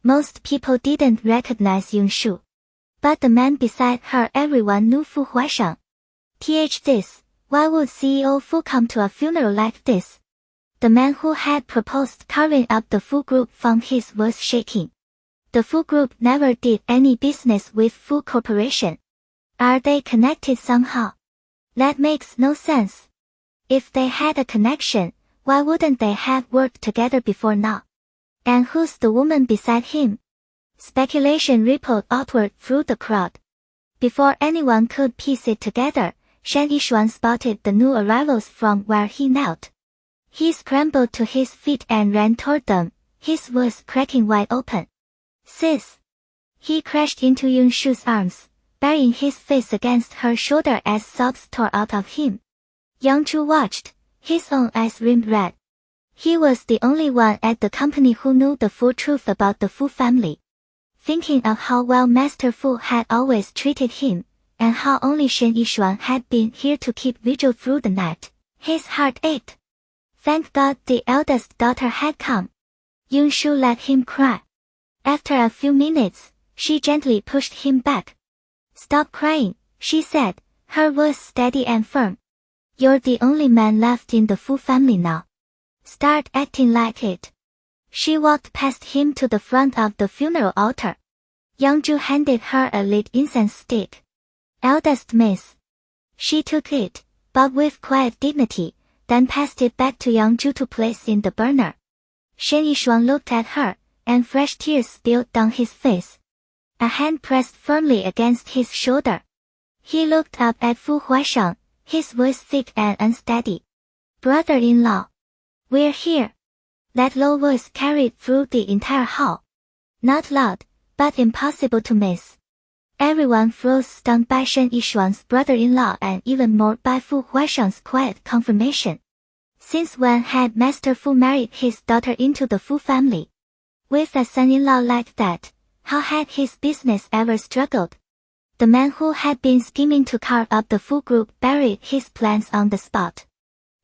Most people didn't recognize Yun Shu. But the man beside her, everyone knew Fu Huaishang. This, why would CEO Fu come to a funeral like this? The man who had proposed carving up the Fu Group found his voice shaking. The Fu Group never did any business with Fu Corporation. Are they connected somehow? That makes no sense. If they had a connection, why wouldn't they have worked together before now? And who's the woman beside him? Speculation rippled outward through the crowd. Before anyone could piece it together, Shen Yishuang spotted the new arrivals from where he knelt. He scrambled to his feet and ran toward them, his voice cracking wide open. Sis! He crashed into Yun Shu's arms, burying his face against her shoulder as sobs tore out of him. Yang Zhu watched, his own eyes rimmed red. He was the only one at the company who knew the full truth about the Fu family. Thinking of how well Master Fu had always treated him, and how only Shen Yishuang had been here to keep vigil through the night, his heart ached. Thank God the eldest daughter had come. Yun Shu let him cry. After a few minutes, she gently pushed him back. Stop crying, she said, her voice steady and firm. You're the only man left in the Fu family now. Start acting like it. She walked past him to the front of the funeral altar. Yang Zhu handed her a lit incense stick. Eldest miss. She took it, but with quiet dignity, then passed it back to Yang Zhu to place in the burner. Shen Yishuang looked at her, and fresh tears spilled down his face. A hand pressed firmly against his shoulder. He looked up at Fu Huaishang, his voice thick and unsteady. "Brother-in-law. We're here." That low voice carried through the entire hall. Not loud, but impossible to miss. Everyone froze, stunned by Shen Yishuang's brother-in-law and even more by Fu Huaishang's quiet confirmation. Since when had Master Fu married his daughter into the Fu family? With a son-in-law like that, how had his business ever struggled? The man who had been scheming to carve up the Fu group buried his plans on the spot.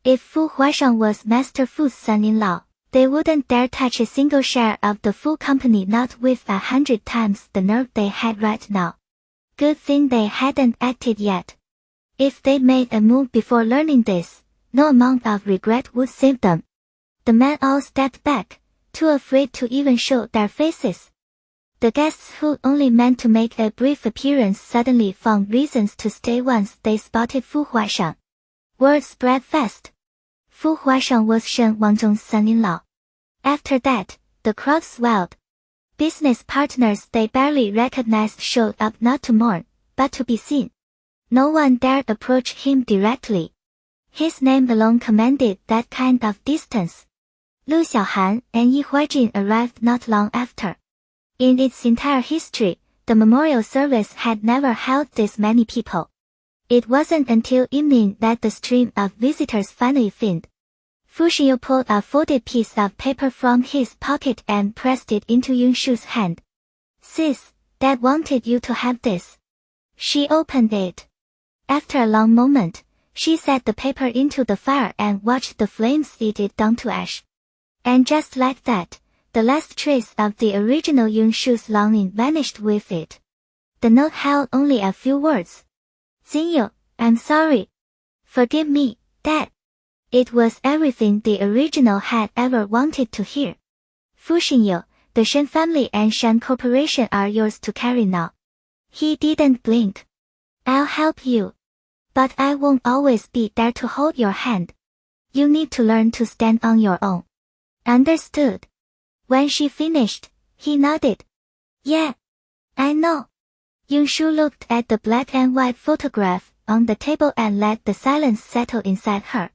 If Fu Huaishang was Master Fu's son-in-law, they wouldn't dare touch a single share of the Fu company, not with 100 times the nerve they had right now. Good thing they hadn't acted yet. If they'd made a move before learning this, no amount of regret would save them. The men all stepped back, too afraid to even show their faces. The guests who only meant to make a brief appearance suddenly found reasons to stay once they spotted Fu Huaishang. Word spread fast. Fu Huaishang was Shen Wangzhong's son-in-law. After that, the crowd swelled. Business partners they barely recognized showed up not to mourn, but to be seen. No one dared approach him directly. His name alone commanded that kind of distance. Lu Xiaohan and Yi Huijin arrived not long after. In its entire history, the memorial service had never held this many people. It wasn't until evening that the stream of visitors finally thinned. Fu Xinyu pulled a folded piece of paper from his pocket and pressed it into Yunshu's hand. "Sis, Dad wanted you to have this." She opened it. After a long moment, she set the paper into the fire and watched the flames eat it down to ash. And just like that, the last trace of the original Yunshu's longing vanished with it. The note held only a few words. "Xinyu, I'm sorry. Forgive me, Dad." It was everything the original had ever wanted to hear. "Fu Xinyu, the Shen family and Shen Corporation are yours to carry now." He didn't blink. "I'll help you. But I won't always be there to hold your hand. You need to learn to stand on your own." "Understood." When she finished, he nodded. "Yeah. I know." Yunshu looked at the black and white photograph on the table and let the silence settle inside her.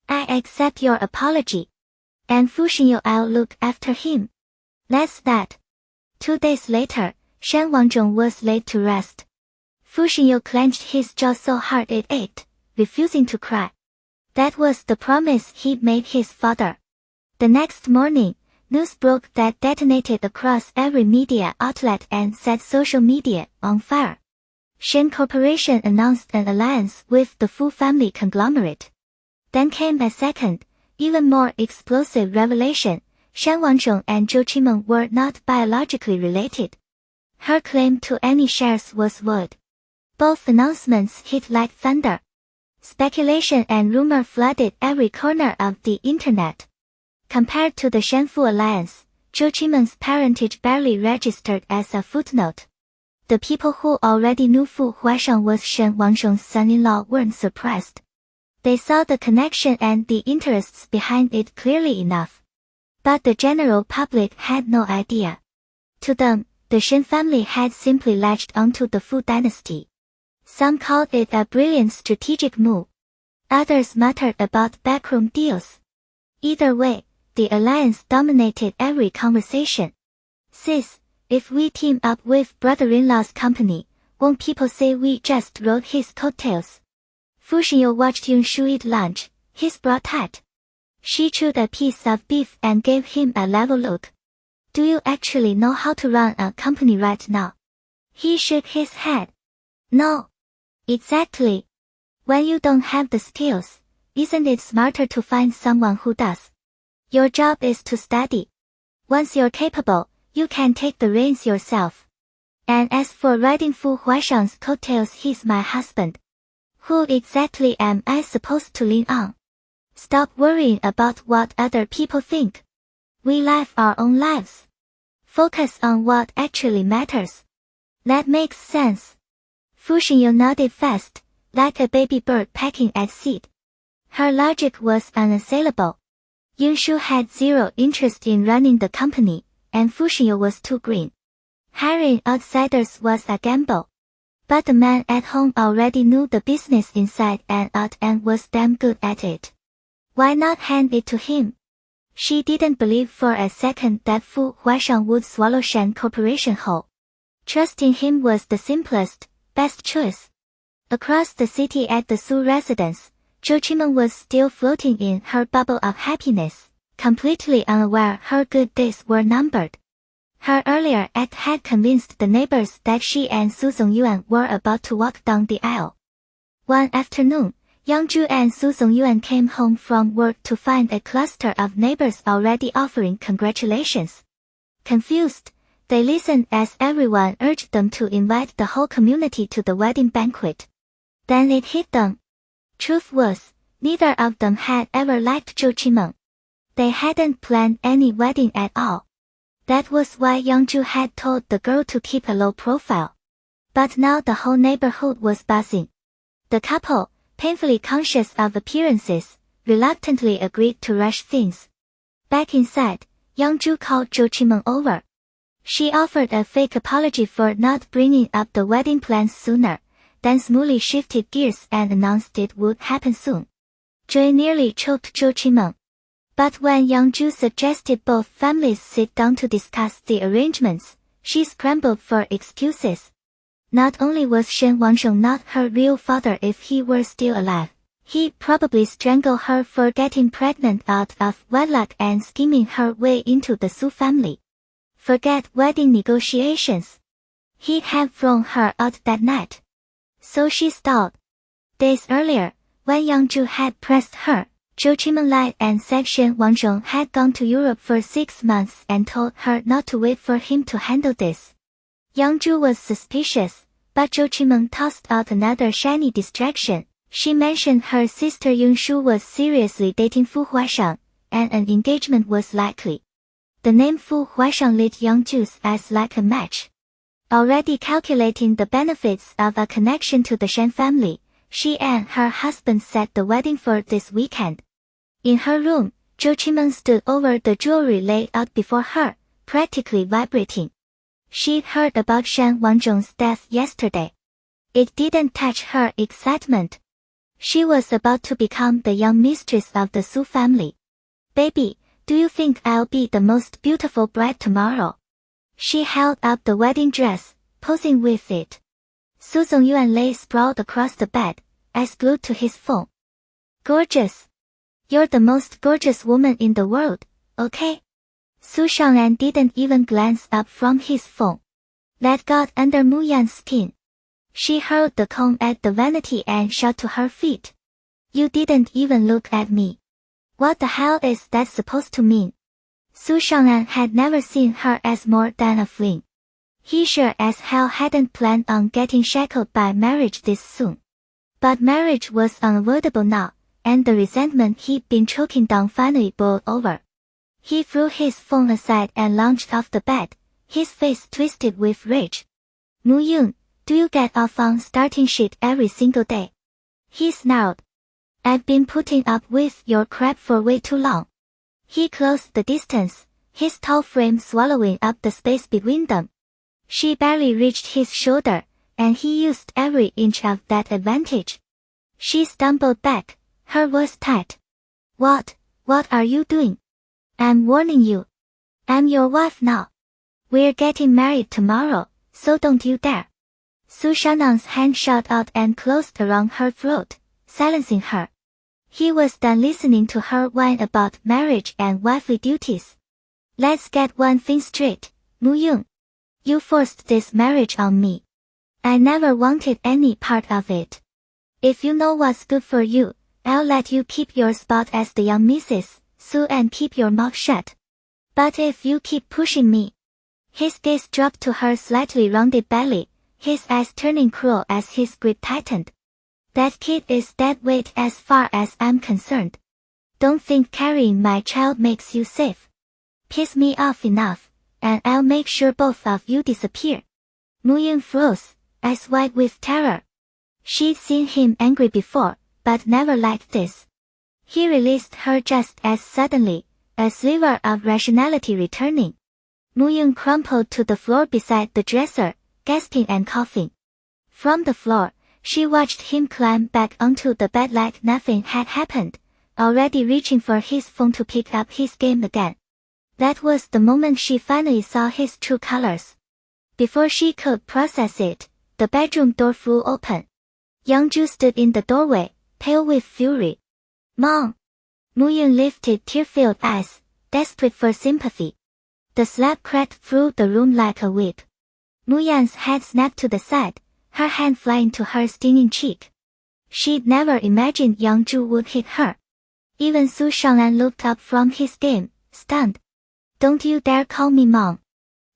"I accept your apology. And Fu Xinyu, I'll look after him." That's that. 2 days later, Shen Wangzhong was laid to rest. Fu Xinyu clenched his jaw so hard it ached, refusing to cry. That was the promise he'd made his father. The next morning, news broke that detonated across every media outlet and set social media on fire. Shen Corporation announced an alliance with the Fu family conglomerate. Then came a second, even more explosive revelation. Shen Wangzhong and Zhou Qimeng were not biologically related. Her claim to any shares was void. Both announcements hit like thunder. Speculation and rumor flooded every corner of the internet. Compared to the Shen Fu alliance, Zhou Qimeng's parentage barely registered as a footnote. The people who already knew Fu Huaishang was Shen Wangzhong's son-in-law weren't surprised. They saw the connection and the interests behind it clearly enough. But the general public had no idea. To them, the Shen family had simply latched onto the Fu dynasty. Some called it a brilliant strategic move. Others muttered about backroom deals. Either way, the alliance dominated every conversation. "Sis, if we team up with brother-in-law's company, won't people say we just rode his coattails?" Fu Xinyu watched Yunshu eat lunch, his brow tight. She chewed a piece of beef and gave him a level look. "Do you actually know how to run a company right now?" He shook his head. "No. Exactly. When you don't have the skills, isn't it smarter to find someone who does? Your job is to study. Once you're capable, you can take the reins yourself. And as for riding Fu Huaishang's coattails, he's my husband. Who exactly am I supposed to lean on? Stop worrying about what other people think. We live our own lives. Focus on what actually matters." "That makes sense." Fu Xinyu nodded fast, like a baby bird pecking at seed. Her logic was unassailable. Yunshu had zero interest in running the company, and Fu Xinyu was too green. Hiring outsiders was a gamble. But the man at home already knew the business inside and out and was damn good at it. Why not hand it to him? She didn't believe for a second that Fu Huaishang would swallow Shan Corporation whole. Trusting him was the simplest, best choice. Across the city at the Su residence, Zhou Qimeng was still floating in her bubble of happiness, completely unaware her good days were numbered. Her earlier act had convinced the neighbors that she and Su Zongyuan were about to walk down the aisle. One afternoon, Yang Zhu and Su Zongyuan came home from work to find a cluster of neighbors already offering congratulations. Confused, they listened as everyone urged them to invite the whole community to the wedding banquet. Then it hit them. Truth was, neither of them had ever liked Zhou Qimeng. They hadn't planned any wedding at all. That was why Yang Zhu had told the girl to keep a low profile. But now the whole neighborhood was buzzing. The couple, painfully conscious of appearances, reluctantly agreed to rush things. Back inside, Yang Zhu called Zhou Qimeng over. She offered a fake apology for not bringing up the wedding plans sooner, then smoothly shifted gears and announced it would happen soon. Joy nearly choked Zhou Qimeng. But when Yang Zhu suggested both families sit down to discuss the arrangements, she scrambled for excuses. Not only was Shen Wangsheng not her real father if he were still alive, he'd probably strangle her for getting pregnant out of wedlock and scheming her way into the Su family. Forget wedding negotiations. He'd have thrown her out that night. So she stalled. Days earlier, when Yang Zhu had pressed her, Zhou Qimeng lied and said Shen Wangsheng had gone to Europe for 6 months and told her not to wait for him to handle this. Yang Zhu was suspicious, but Zhou Qimeng tossed out another shiny distraction. She mentioned her sister Yunshu was seriously dating Fu Huaishang, and an engagement was likely. The name Fu Huaishang lit Yang Zhu's eyes like a match. Already calculating the benefits of a connection to the Shen family, she and her husband set the wedding for this weekend. In her room, Zhou Qimeng stood over the jewelry laid out before her, practically vibrating. She'd heard about Shen Wangzhong's death yesterday. It didn't touch her excitement. She was about to become the young mistress of the Su family. Baby, do you think I'll be the most beautiful bride tomorrow? She held up the wedding dress, posing with it. Su Zongyuan lay sprawled across the bed, eyes glued to his phone. Gorgeous. You're the most gorgeous woman in the world, okay? Su Shang'an didn't even glance up from his phone. That got under Muyan's skin. She hurled the comb at the vanity and shot to her feet. You didn't even look at me. What the hell is that supposed to mean? Su Shang'an had never seen her as more than a fling. He sure as hell hadn't planned on getting shackled by marriage this soon. But marriage was unavoidable now, and the resentment he'd been choking down finally boiled over. He threw his phone aside and launched off the bed, his face twisted with rage. Mu Yun, do you get off on starting shit every single day? He snarled. I've been putting up with your crap for way too long. He closed the distance, his tall frame swallowing up the space between them. She barely reached his shoulder, and he used every inch of that advantage. She stumbled back, her voice tight. What are you doing? I'm warning you. I'm your wife now. We're getting married tomorrow, so don't you dare. Su Shannon's hand shot out and closed around her throat, silencing her. He was done listening to her whine about marriage and wifely duties. Let's get one thing straight, Mu Yun. You forced this marriage on me. I never wanted any part of it. If you know what's good for you, I'll let you keep your spot as the young Mrs. Su and keep your mouth shut. But if you keep pushing me. His gaze dropped to her slightly rounded belly, his eyes turning cruel as his grip tightened. That kid is dead weight as far as I'm concerned. Don't think carrying my child makes you safe. Piss me off enough, and I'll make sure both of you disappear. Mu Yun froze, eyes wide with terror. She'd seen him angry before, but never like this. He released her just as suddenly, a sliver of rationality returning. Moya crumpled to the floor beside the dresser, gasping and coughing. From the floor, she watched him climb back onto the bed like nothing had happened, already reaching for his phone to pick up his game again. That was the moment she finally saw his true colors. Before she could process it, the bedroom door flew open. Youngju stood in the doorway, pale with fury. "Mom!" Moya lifted tear-filled eyes, desperate for sympathy. The slap cracked through the room like a whip. Moya's head snapped to the side, her hand flying to her stinging cheek. She'd never imagined Youngju would hit her. Even Su Shang'an looked up from his game, stunned. "Don't you dare call me mom.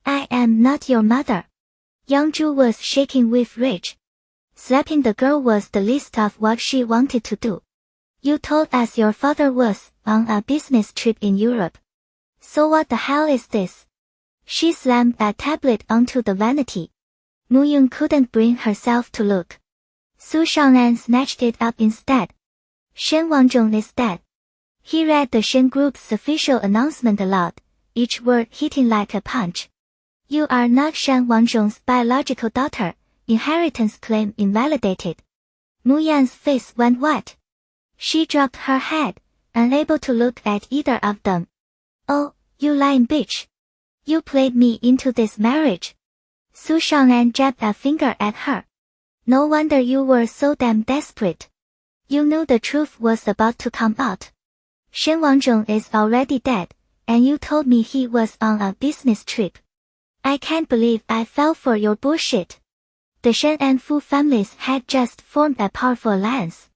I am not your mother." Youngju was shaking with rage. Slapping the girl was the least of what she wanted to do. "You told us your father was on a business trip in Europe. So what the hell is this?" She slammed a tablet onto the vanity. Moya couldn't bring herself to look. Su Shang'an snatched it up instead. "Shen Wangzhong is dead." He read the Shen Group's official announcement aloud, each word hitting like a punch. "You are not Shen Wangzhong's biological daughter, inheritance claim invalidated." Moya's face went white. She dropped her head, unable to look at either of them. "Oh, you lying bitch. You played me into this marriage." Su Shang'an jabbed a finger at her. "No wonder you were so damn desperate. You knew the truth was about to come out. Shen Wangzhong is already dead, and you told me he was on a business trip. I can't believe I fell for your bullshit." The Shen and Fu families had just formed a powerful alliance.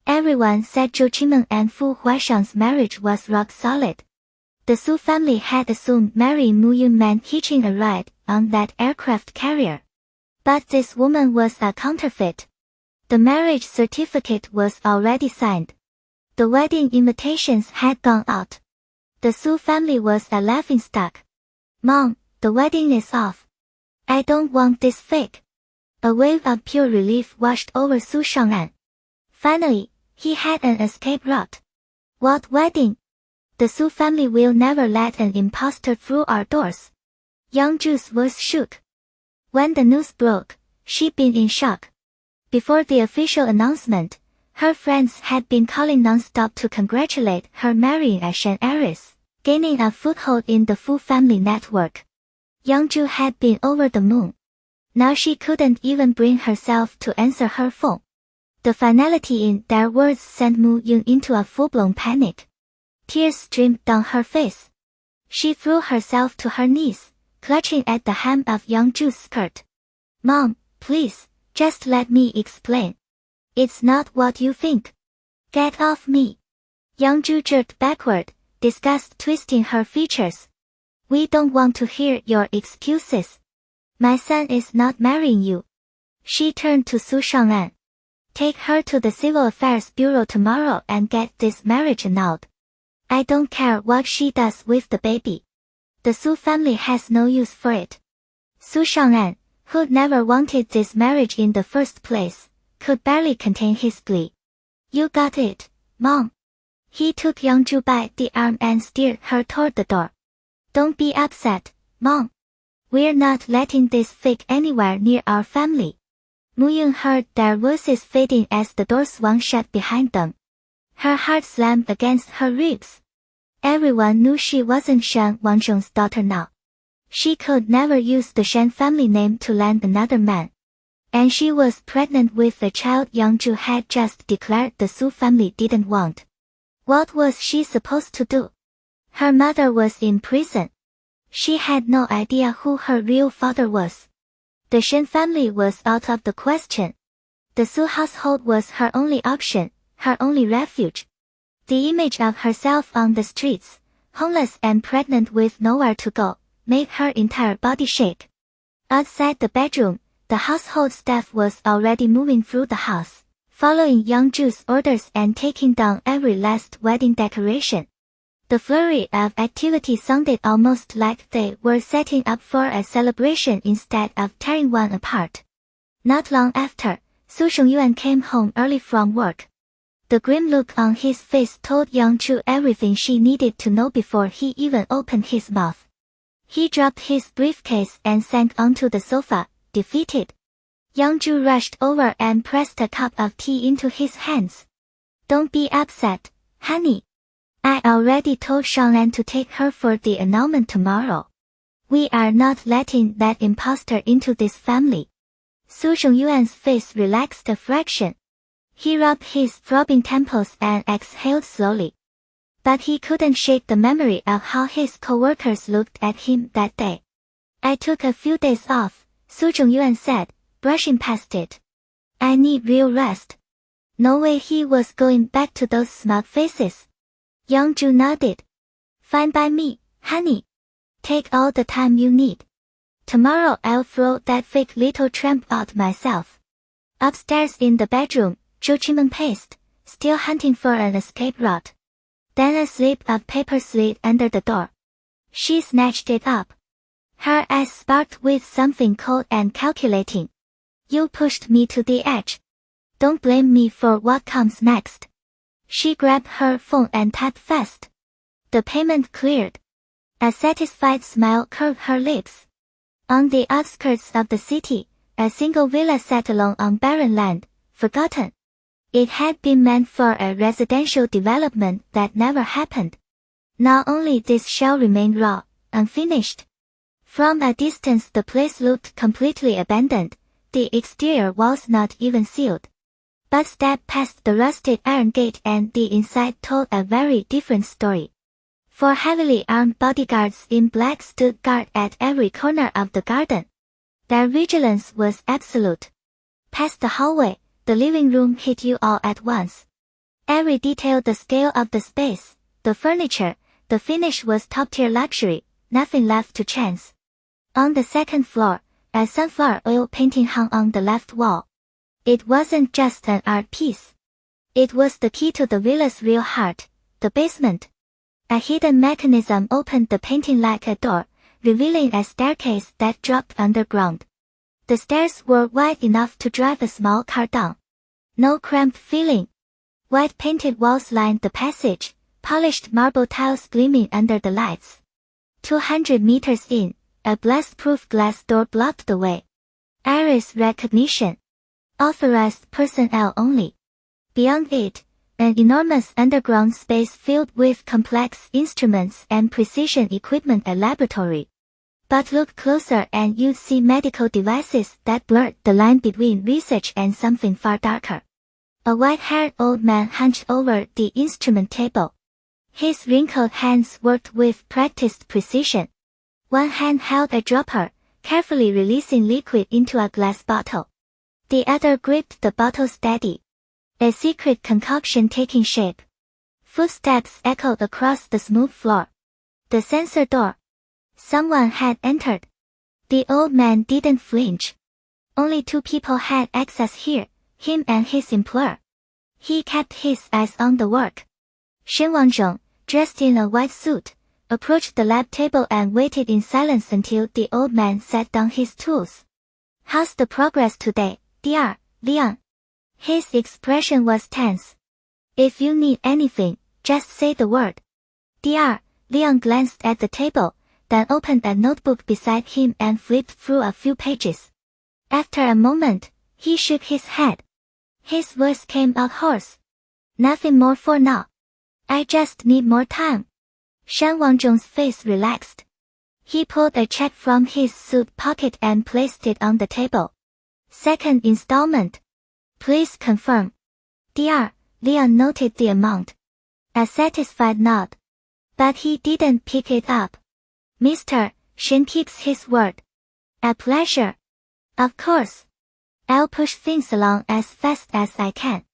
Everyone said Zhou Qimeng and Fu Huaishang's marriage was rock solid. The Su family had assumed marrying Moya meant hitching a ride on that aircraft carrier. But this woman was a counterfeit. The marriage certificate was already signed. The wedding invitations had gone out. The Su family was a laughingstock. "Mom, the wedding is off. I don't want this fake." A wave of pure relief washed over Su Shang'an. Finally, he had an escape route. "What wedding? The Su family will never let an impostor through our doors." Youngju's voice shook. When the news broke, she'd been in shock. Before the official announcement, her friends had been calling non-stop to congratulate her marrying a Shen heiress, gaining a foothold in the Fu family network. Youngju had been over the moon. Now she couldn't even bring herself to answer her phone. The finality in their words sent Moya into a full-blown panic. Tears streamed down her face. She threw herself to her knees, clutching at the hem of Youngju's skirt. "Mom, please, just let me explain. It's not what you think. Get off me." Youngju jerked backward, disgust twisting her features. "We don't want to hear your excuses. My son is not marrying you." She turned to Su Shang'an. "Take her to the Civil Affairs Bureau tomorrow and get this marriage annulled. I don't care what she does with the baby. The Su family has no use for it." Su Shang'an, who'd never wanted this marriage in the first place, could barely contain his glee. "You got it, Mom." He took Youngju by the arm and steered her toward the door. "Don't be upset, Mom. We're not letting this fake anywhere near our family." Moya heard their voices fading as the door swung shut behind them. Her heart slammed against her ribs. Everyone knew she wasn't Shen Wangzhong's daughter now. She could never use the Shen family name to land another man. And she was pregnant with a child Youngju had just declared the Su family didn't want. What was she supposed to do? Her mother was in prison. She had no idea who her real father was. The Shen family was out of the question. The Su household was her only option, her only refuge. The image of herself on the streets, homeless and pregnant with nowhere to go, made her entire body shake. Outside the bedroom, the household staff was already moving through the house, following Youngju's orders and taking down every last wedding decoration. The flurry of activity sounded almost like they were setting up for a celebration instead of tearing one apart. Not long after, Su Shengyuan came home early from work. The grim look on his face told Yang Zhu everything she needed to know before he even opened his mouth. He dropped his briefcase and sank onto the sofa, defeated. Yang Zhu rushed over and pressed a cup of tea into his hands. Don't be upset, honey. I already told Shanglan to take her for the annulment tomorrow. We are not letting that imposter into this family. Su Zhongyuan's face relaxed a fraction. He rubbed his throbbing temples and exhaled slowly. But he couldn't shake the memory of how his co-workers looked at him that day. I took a few days off, Su Zhongyuan said, brushing past it. I need real rest. No way he was going back to those smug faces. Yang Zhu nodded. Fine by me, honey. Take all the time you need. Tomorrow I'll throw that fake little tramp out myself. Upstairs in the bedroom, Zhou Qimeng paced, still hunting for an escape route. Then a slip of paper slid under the door. She snatched it up. Her eyes sparkled with something cold and calculating. You pushed me to the edge. Don't blame me for what comes next. She grabbed her phone and tapped fast. The payment cleared. A satisfied smile curved her lips. On the outskirts of the city, a single villa sat alone on barren land, forgotten. It had been meant for a residential development that never happened. Now only this shell remained raw, unfinished. From a distance the place looked completely abandoned, the exterior walls not even sealed. But step past the rusted iron gate and the inside told a very different story. 4 heavily armed bodyguards in black stood guard at every corner of the garden. Their vigilance was absolute. Past the hallway, the living room hit you all at once. Every detail, the scale of the space, the furniture, the finish was top-tier luxury, nothing left to chance. On the second floor, a sunflower oil painting hung on the left wall. It wasn't just an art piece. It was the key to the villa's real heart, the basement. A hidden mechanism opened the painting like a door, revealing a staircase that dropped underground. The stairs were wide enough to drive a small car down. No cramped feeling. White painted walls lined the passage, polished marble tiles gleaming under the lights. 200 meters in, a blast-proof glass door blocked the way. Iris recognition. Authorized personnel only. Beyond it, an enormous underground space filled with complex instruments and precision equipment, a laboratory. But look closer and you'd see medical devices that blurred the line between research and something far darker. A white-haired old man hunched over the instrument table. His wrinkled hands worked with practiced precision. One hand held a dropper, carefully releasing liquid into a glass bottle. The other gripped the bottle steady. A secret concoction taking shape. Footsteps echoed across the smooth floor. The sensor door. Someone had entered. The old man didn't flinch. Only 2 people had access here, him and his employer. He kept his eyes on the work. Shen Wangzhong, dressed in a white suit, approached the lab table and waited in silence until the old man set down his tools. How's the progress today, Dr. Liang? His expression was tense. If you need anything, just say the word. Dr. Liang glanced at the table, then opened a notebook beside him and flipped through a few pages. After a moment, he shook his head. His voice came out hoarse. Nothing more for now. I just need more time. Shan Wangzhong's face relaxed. He pulled a check from his suit pocket and placed it on the table. Second installment. Please confirm. Dr. Liang noted the amount. A satisfied nod. But he didn't pick it up. Mr. Shen keeps his word. A pleasure. Of course. I'll push things along as fast as I can.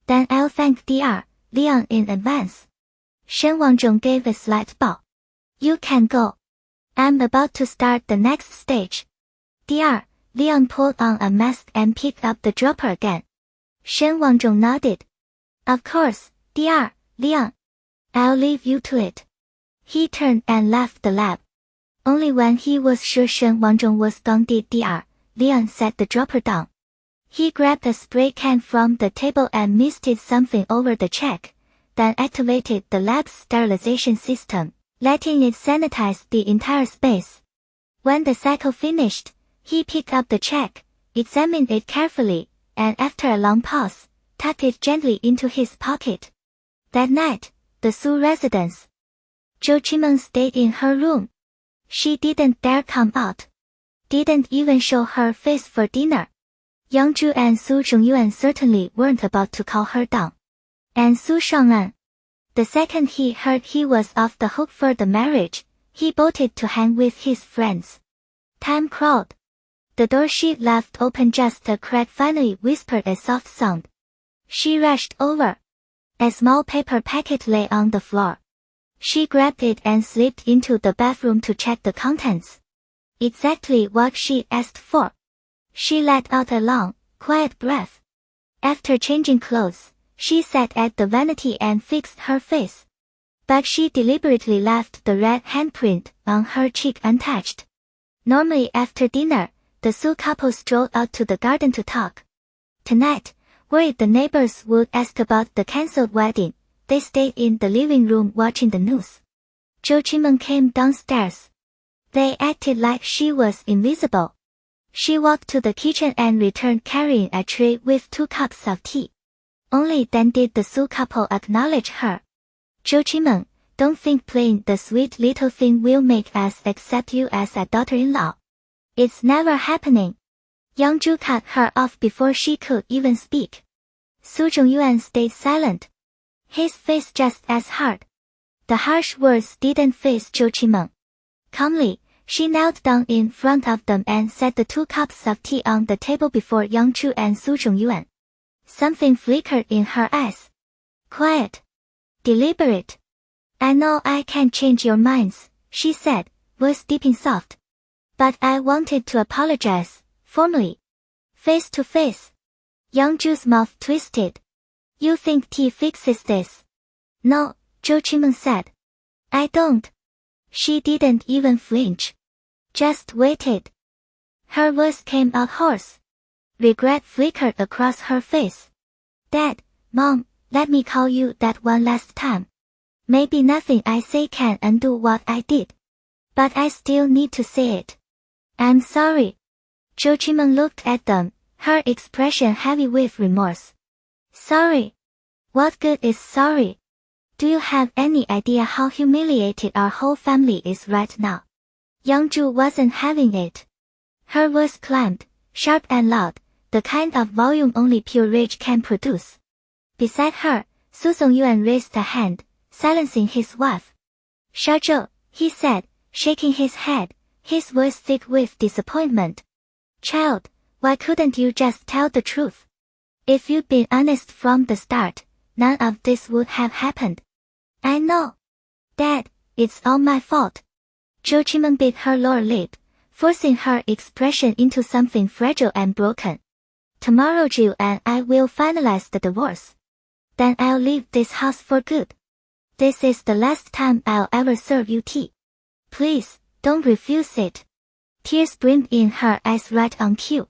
Then I'll thank Dr. Liang in advance. Shen Wangzhong gave a slight bow. You can go. I'm about to start the next stage. Dr. Liang pulled on a mask and picked up the dropper again. Shen Wangzhong nodded. Of course, Dr. Liang. I'll leave you to it. He turned and left the lab. Only when he was sure Shen Wangzhong was gone did Dr. Liang set the dropper down. He grabbed a spray can from the table and misted something over the check, then activated the lab's sterilization system, letting it sanitize the entire space. When the cycle finished, he picked up the check, examined it carefully, and after a long pause, tucked it gently into his pocket. That night, the Su residence. Zhou Qimeng stayed in her room. She didn't dare come out. Didn't even show her face for dinner. Yang Zhu and Su Zhongyuan certainly weren't about to call her down. And Su Shang'an. The second he heard he was off the hook for the marriage, he bolted to hang with his friends. Time crawled. The door she left open just a crack finally whispered a soft sound. She rushed over. A small paper packet lay on the floor. She grabbed it and slipped into the bathroom to check the contents. Exactly what she asked for. She let out a long, quiet breath. After changing clothes, she sat at the vanity and fixed her face. But she deliberately left the red handprint on her cheek untouched. Normally after dinner, the Su couple strolled out to the garden to talk. Tonight, worried the neighbors would ask about the cancelled wedding, they stayed in the living room watching the news. Zhou Qimeng came downstairs. They acted like she was invisible. She walked to the kitchen and returned carrying a tray with 2 cups of tea. Only then did the Su couple acknowledge her. Zhou Qimeng, don't think playing the sweet little thing will make us accept you as a daughter-in-law. It's never happening. Yang Zhu cut her off before she could even speak. Su Zhongyuan stayed silent. His face just as hard. The harsh words didn't faze Zhou Qimeng. Calmly, she knelt down in front of them and set the 2 cups of tea on the table before Yang Zhu and Su Zhongyuan. Something flickered in her eyes. Quiet. Deliberate. I know I can't change your minds, she said, voice deep and soft. But I wanted to apologize, formally. Face to face. Yang Zhu's mouth twisted. You think tea fixes this? No, Zhou Qimeng said. I don't. She didn't even flinch. Just waited. Her voice came out hoarse. Regret flickered across her face. Dad, Mom, let me call you that one last time. Maybe nothing I say can undo what I did. But I still need to say it. I'm sorry. Zhou Qimeng looked at them, her expression heavy with remorse. Sorry. What good is sorry? Do you have any idea how humiliated our whole family is right now? Yang Zhu wasn't having it. Her voice climbed, sharp and loud, the kind of volume only pure rage can produce. Beside her, Su Zongyuan raised a hand, silencing his wife. Shazhou, he said, shaking his head, his voice thick with disappointment. Child, why couldn't you just tell the truth? If you'd been honest from the start, none of this would have happened. I know. Dad, it's all my fault. Zhou Qimeng bit her lower lip, forcing her expression into something fragile and broken. Tomorrow Jill and I will finalize the divorce. Then I'll leave this house for good. This is the last time I'll ever serve you tea. Please, don't refuse it. Tears brimmed in her eyes right on cue.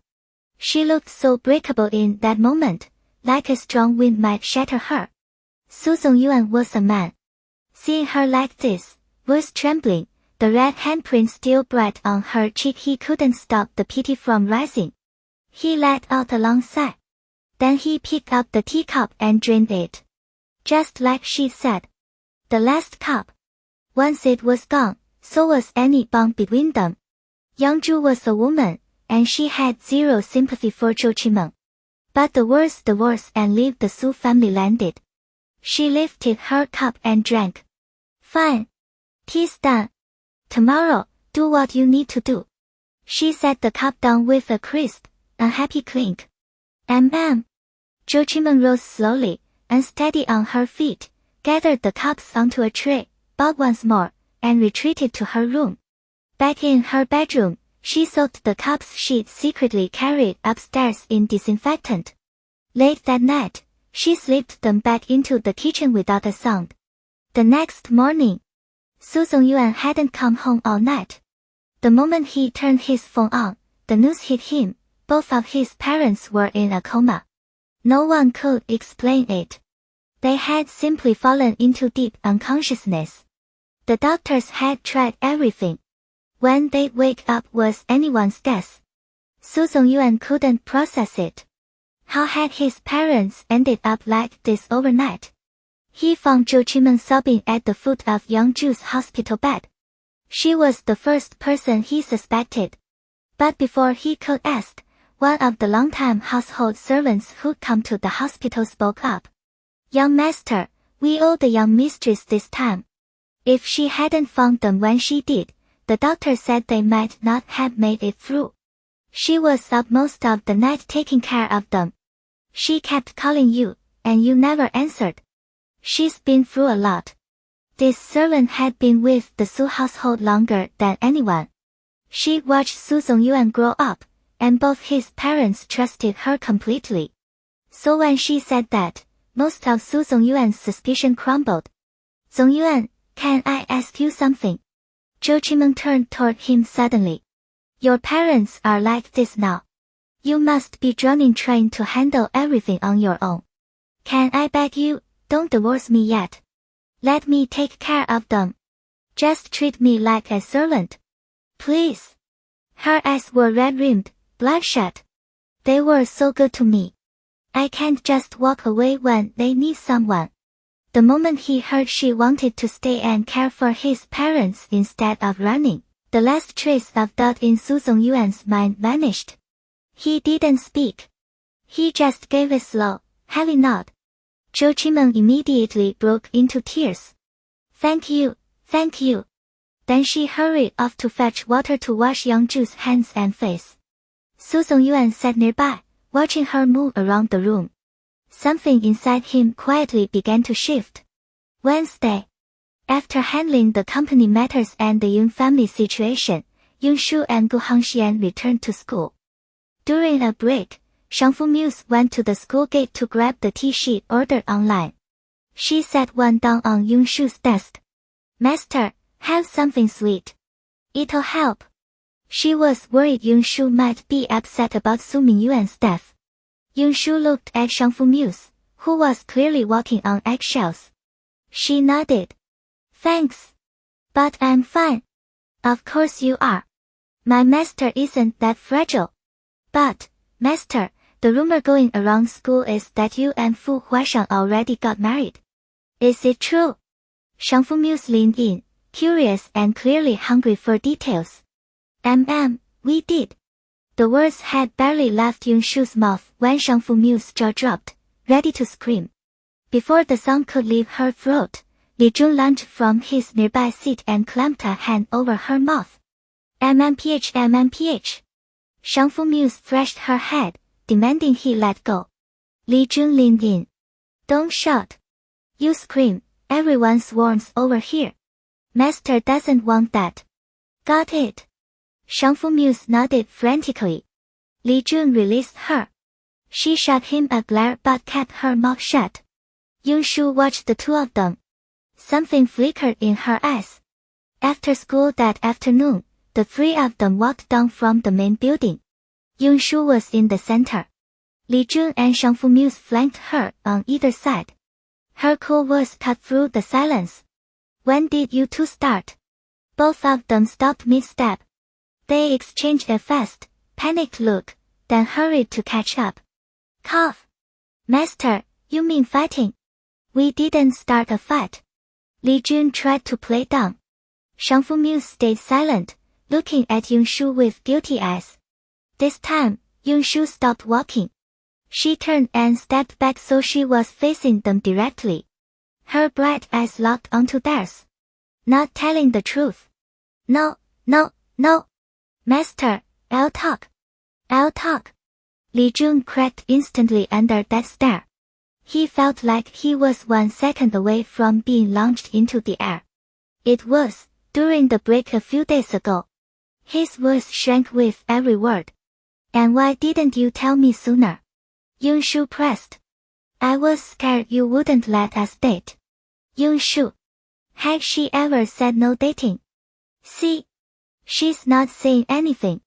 She looked so breakable in that moment, like a strong wind might shatter her. Su Zongyuan was a man. Seeing her like this, voice trembling, the red handprint still bright on her cheek, he couldn't stop the pity from rising. He let out a long sigh. Then he picked up the teacup and drained it. Just like she said. The last cup. Once it was gone, so was any bond between them. Yang Zhu was a woman, and she had zero sympathy for Zhou Qimeng. But the worst divorce and leave the Su family landed. She lifted her cup and drank. Fine. Tea's done. Tomorrow, do what you need to do. She set the cup down with a crisp, unhappy clink. Zhou Qimeng rose slowly, unsteady on her feet, gathered the cups onto a tray, bowed once more, and retreated to her room. Back in her bedroom, she soaked the cups she'd secretly carried upstairs in disinfectant. Late that night, she slipped them back into the kitchen without a sound. The next morning, Su Zongyuan hadn't come home all night. The moment he turned his phone on, the news hit him, Both of his parents were in a coma. No one could explain it. They had simply fallen into deep unconsciousness. The doctors had tried everything. When they'd wake up was anyone's guess. Su Zongyuan couldn't process it. How had his parents ended up like this overnight? He found Zhou Qimen sobbing at the foot of Yang Zhu's hospital bed. She was the first person he suspected. But before he could ask, one of the longtime household servants who'd come to the hospital spoke up. "Young master, we owe the young mistress this time. If she hadn't found them when she did, the doctor said they might not have made it through. She was up most of the night taking care of them. She kept calling you, and you never answered. She's been through a lot." This servant had been with the Su household longer than anyone. She watched Su Zongyuan grow up, and both his parents trusted her completely. So when she said that, most of Su Zongyuan's suspicion crumbled. "Zongyuan, can I ask you something?" Zhou Qimen turned toward him suddenly. "Your parents are like this now. You must be drowning trying to handle everything on your own. Can I beg you, don't divorce me yet. Let me take care of them. Just treat me like a servant. Please." Her eyes were red-rimmed, bloodshot. "They were so good to me. I can't just walk away when they need someone." The moment he heard she wanted to stay and care for his parents instead of running, the last trace of doubt in Su Zongyuan's mind vanished. He didn't speak. He just gave a slow, heavy nod. Zhou Qimen immediately broke into tears. Thank you. Then she hurried off to fetch water to wash Yang Zhu's hands and face. Su Zongyuan sat nearby, watching her move around the room. Something inside him quietly began to shift. Wednesday. After handling the company matters and the Yun family situation, Yun Shu and Gu Hangxian returned to school. During a break, Shangfu Muse went to the school gate to grab the tea sheet ordered online. She set one down on Yun Shu's desk. "Master, have something sweet. It'll help." She was worried Yun Shu might be upset about Su Mingyuan's death. Yun Shu looked at Shangfu Muse, who was clearly walking on eggshells. She nodded. "Thanks. But I'm fine." "Of course you are. My master isn't that fragile." "But, master, the rumor going around school is that you and Fu Huashang already got married. Is it true?" Shangfu Muse leaned in, curious and clearly hungry for details. We did." The words had barely left Yun Shu's mouth when Shangfu Muse's jaw dropped, ready to scream. Before the sound could leave her throat, Li Jun lunged from his nearby seat and clamped a hand over her mouth. MMPH. Shangfu Muse thrashed her head, demanding he let go. Li Jun leaned in. "Don't shout. You scream, everyone swarms over here. Master doesn't want that." "Got it." Shangfu Muse nodded frantically. Li Jun released her. She shot him a glare but kept her mouth shut. Yun Shu watched the two of them. Something flickered in her eyes. After school that afternoon, the three of them walked down from the main building. Yun Shu was in the center. Li Jun and Shangfu Muse flanked her on either side. Her cool voice cut through the silence. "When did you two start?" Both of them stopped mid-step. They exchanged a fast, panicked look, then hurried to catch up. Cough. "Master, you mean fighting?" "We didn't start a fight." Li Jun tried to play dumb. Shangfu Muse stayed silent, looking at Yun Shu with guilty eyes. This time, Yun Shu stopped walking. She turned and stepped back so she was facing them directly. Her bright eyes locked onto theirs. "Not telling the truth." No. "Master, I'll talk. Li Jun cracked instantly under that stare. He felt like he was 1 second away from being launched into the air. It was, during the break a few days ago. His voice shrank with every word. "And why didn't you tell me sooner?" Yun Shu pressed. "I was scared you wouldn't let us date." Yun Shu. Had she ever said no dating? See? She's not saying anything.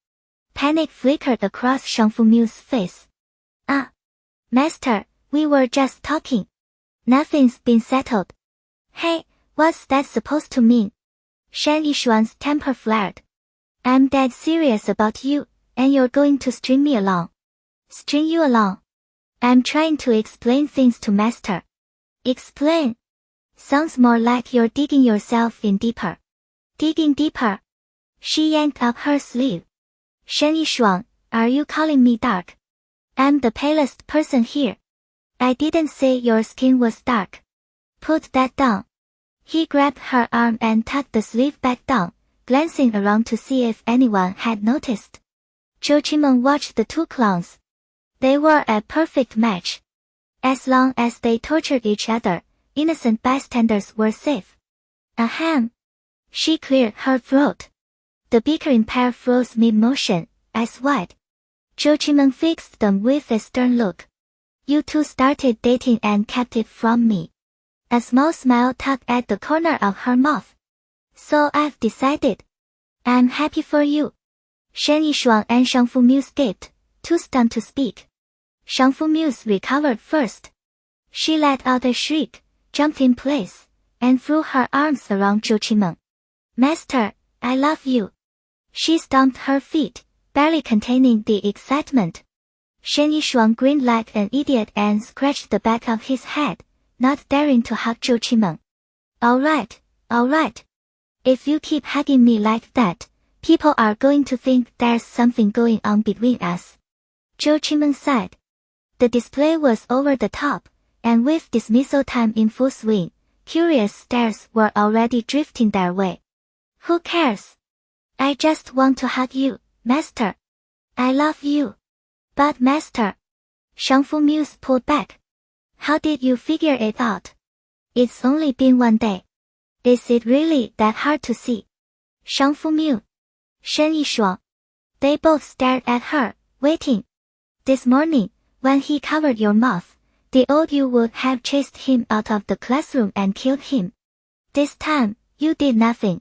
Panic flickered across Zhihang Fu's face. Ah. Master, we were just talking. Nothing's been settled. Hey, what's that supposed to mean? Shen Yishuan's temper flared. I'm dead serious about you, and you're going to string me along. String you along? I'm trying to explain things to Master. Explain? Sounds more like you're digging yourself in deeper. Digging deeper? She yanked up her sleeve. Shen Yishuan, are you calling me dark? I'm the palest person here. I didn't say your skin was dark. Put that down. He grabbed her arm and tucked the sleeve back down, glancing around to see if anyone had noticed. Zhou Qimeng watched the two clowns. They were a perfect match. As long as they tortured each other, innocent bystanders were safe. Ahem. She cleared her throat. The bickering pair froze mid-motion, eyes wide. Zhou Qimeng fixed them with a stern look. You two started dating and kept it from me. A small smile tugged at the corner of her mouth. So I've decided. I'm happy for you. Shen Yishuan and Zhihang Fu gaped, too stunned to speak. Zhihang Fu recovered first. She let out a shriek, jumped in place, and threw her arms around Zhou Qimeng. Master, I love you. She stomped her feet, barely containing the excitement. Shen Yishuan grinned like an idiot and scratched the back of his head, not daring to hug Zhou Qimeng. Alright, alright. If you keep hugging me like that, people are going to think there's something going on between us. Zhou Qimeng sighed. The display was over the top, and with dismissal time in full swing, curious stares were already drifting their way. Who cares? I just want to hug you, Master. I love you. But Master. Zhihang Fu pulled back. How did you figure it out? It's only been 1 day. Is it really that hard to see? Zhihang Fu, Shen Yishuan. They both stared at her, waiting. This morning, when he covered your mouth, the old you would have chased him out of the classroom and killed him. This time, you did nothing.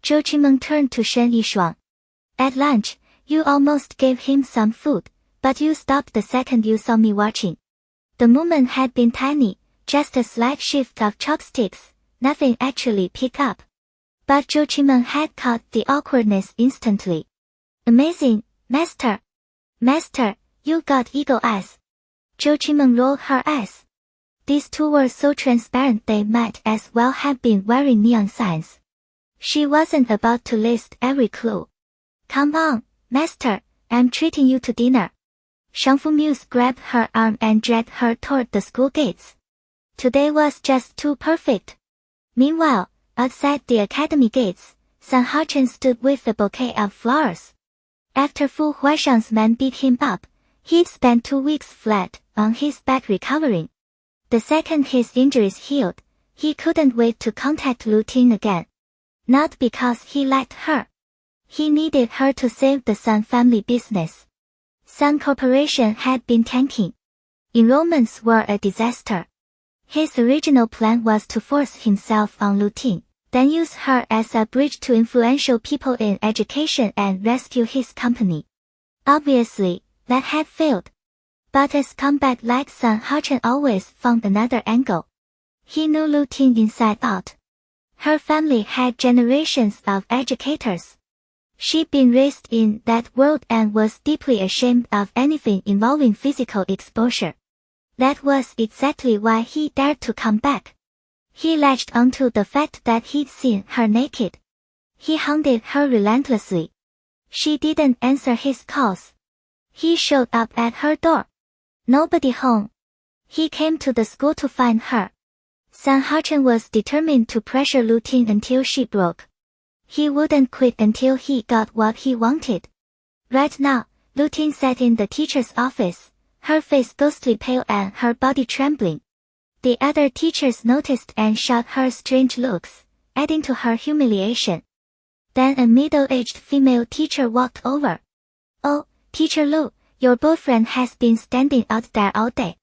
Zhou Qimeng turned to Shen Yishuan. At lunch, you almost gave him some food, but you stopped the second you saw me watching. The movement had been tiny, just a slight shift of chopsticks, nothing actually picked up. But Zhou Qimeng had caught the awkwardness instantly. Amazing, Master. Master, you got eagle eyes. Zhou Qimeng rolled her eyes. These two were so transparent they might as well have been wearing neon signs. She wasn't about to list every clue. Come on, Master, I'm treating you to dinner. Zhihang Fu grabbed her arm and dragged her toward the school gates. Today was just too perfect. Meanwhile, outside the academy gates, San Hachen stood with a bouquet of flowers. After Fu Huaishang's men beat him up, he'd spent 2 weeks flat on his back recovering. The second his injuries healed, he couldn't wait to contact Lu Ting again. Not because he liked her. He needed her to save the Sun family business. Sun Corporation had been tanking. Enrollments were a disaster. His original plan was to force himself on Lu Ting, then use her as a bridge to influential people in education and rescue his company. Obviously, that had failed. But a scumbag like San Hachen always found another angle. He knew Lu Ting inside out. Her family had generations of educators. She'd been raised in that world and was deeply ashamed of anything involving physical exposure. That was exactly why he dared to come back. He latched onto the fact that he'd seen her naked. He hounded her relentlessly. She didn't answer his calls. He showed up at her door. Nobody home. He came to the school to find her. San Hachen was determined to pressure Lu Ting until she broke. He wouldn't quit until he got what he wanted. Right now, Lu Ting sat in the teacher's office, her face ghostly pale and her body trembling. The other teachers noticed and shot her strange looks, adding to her humiliation. Then a middle-aged female teacher walked over. Oh, Teacher Lu, your boyfriend has been standing out there all day.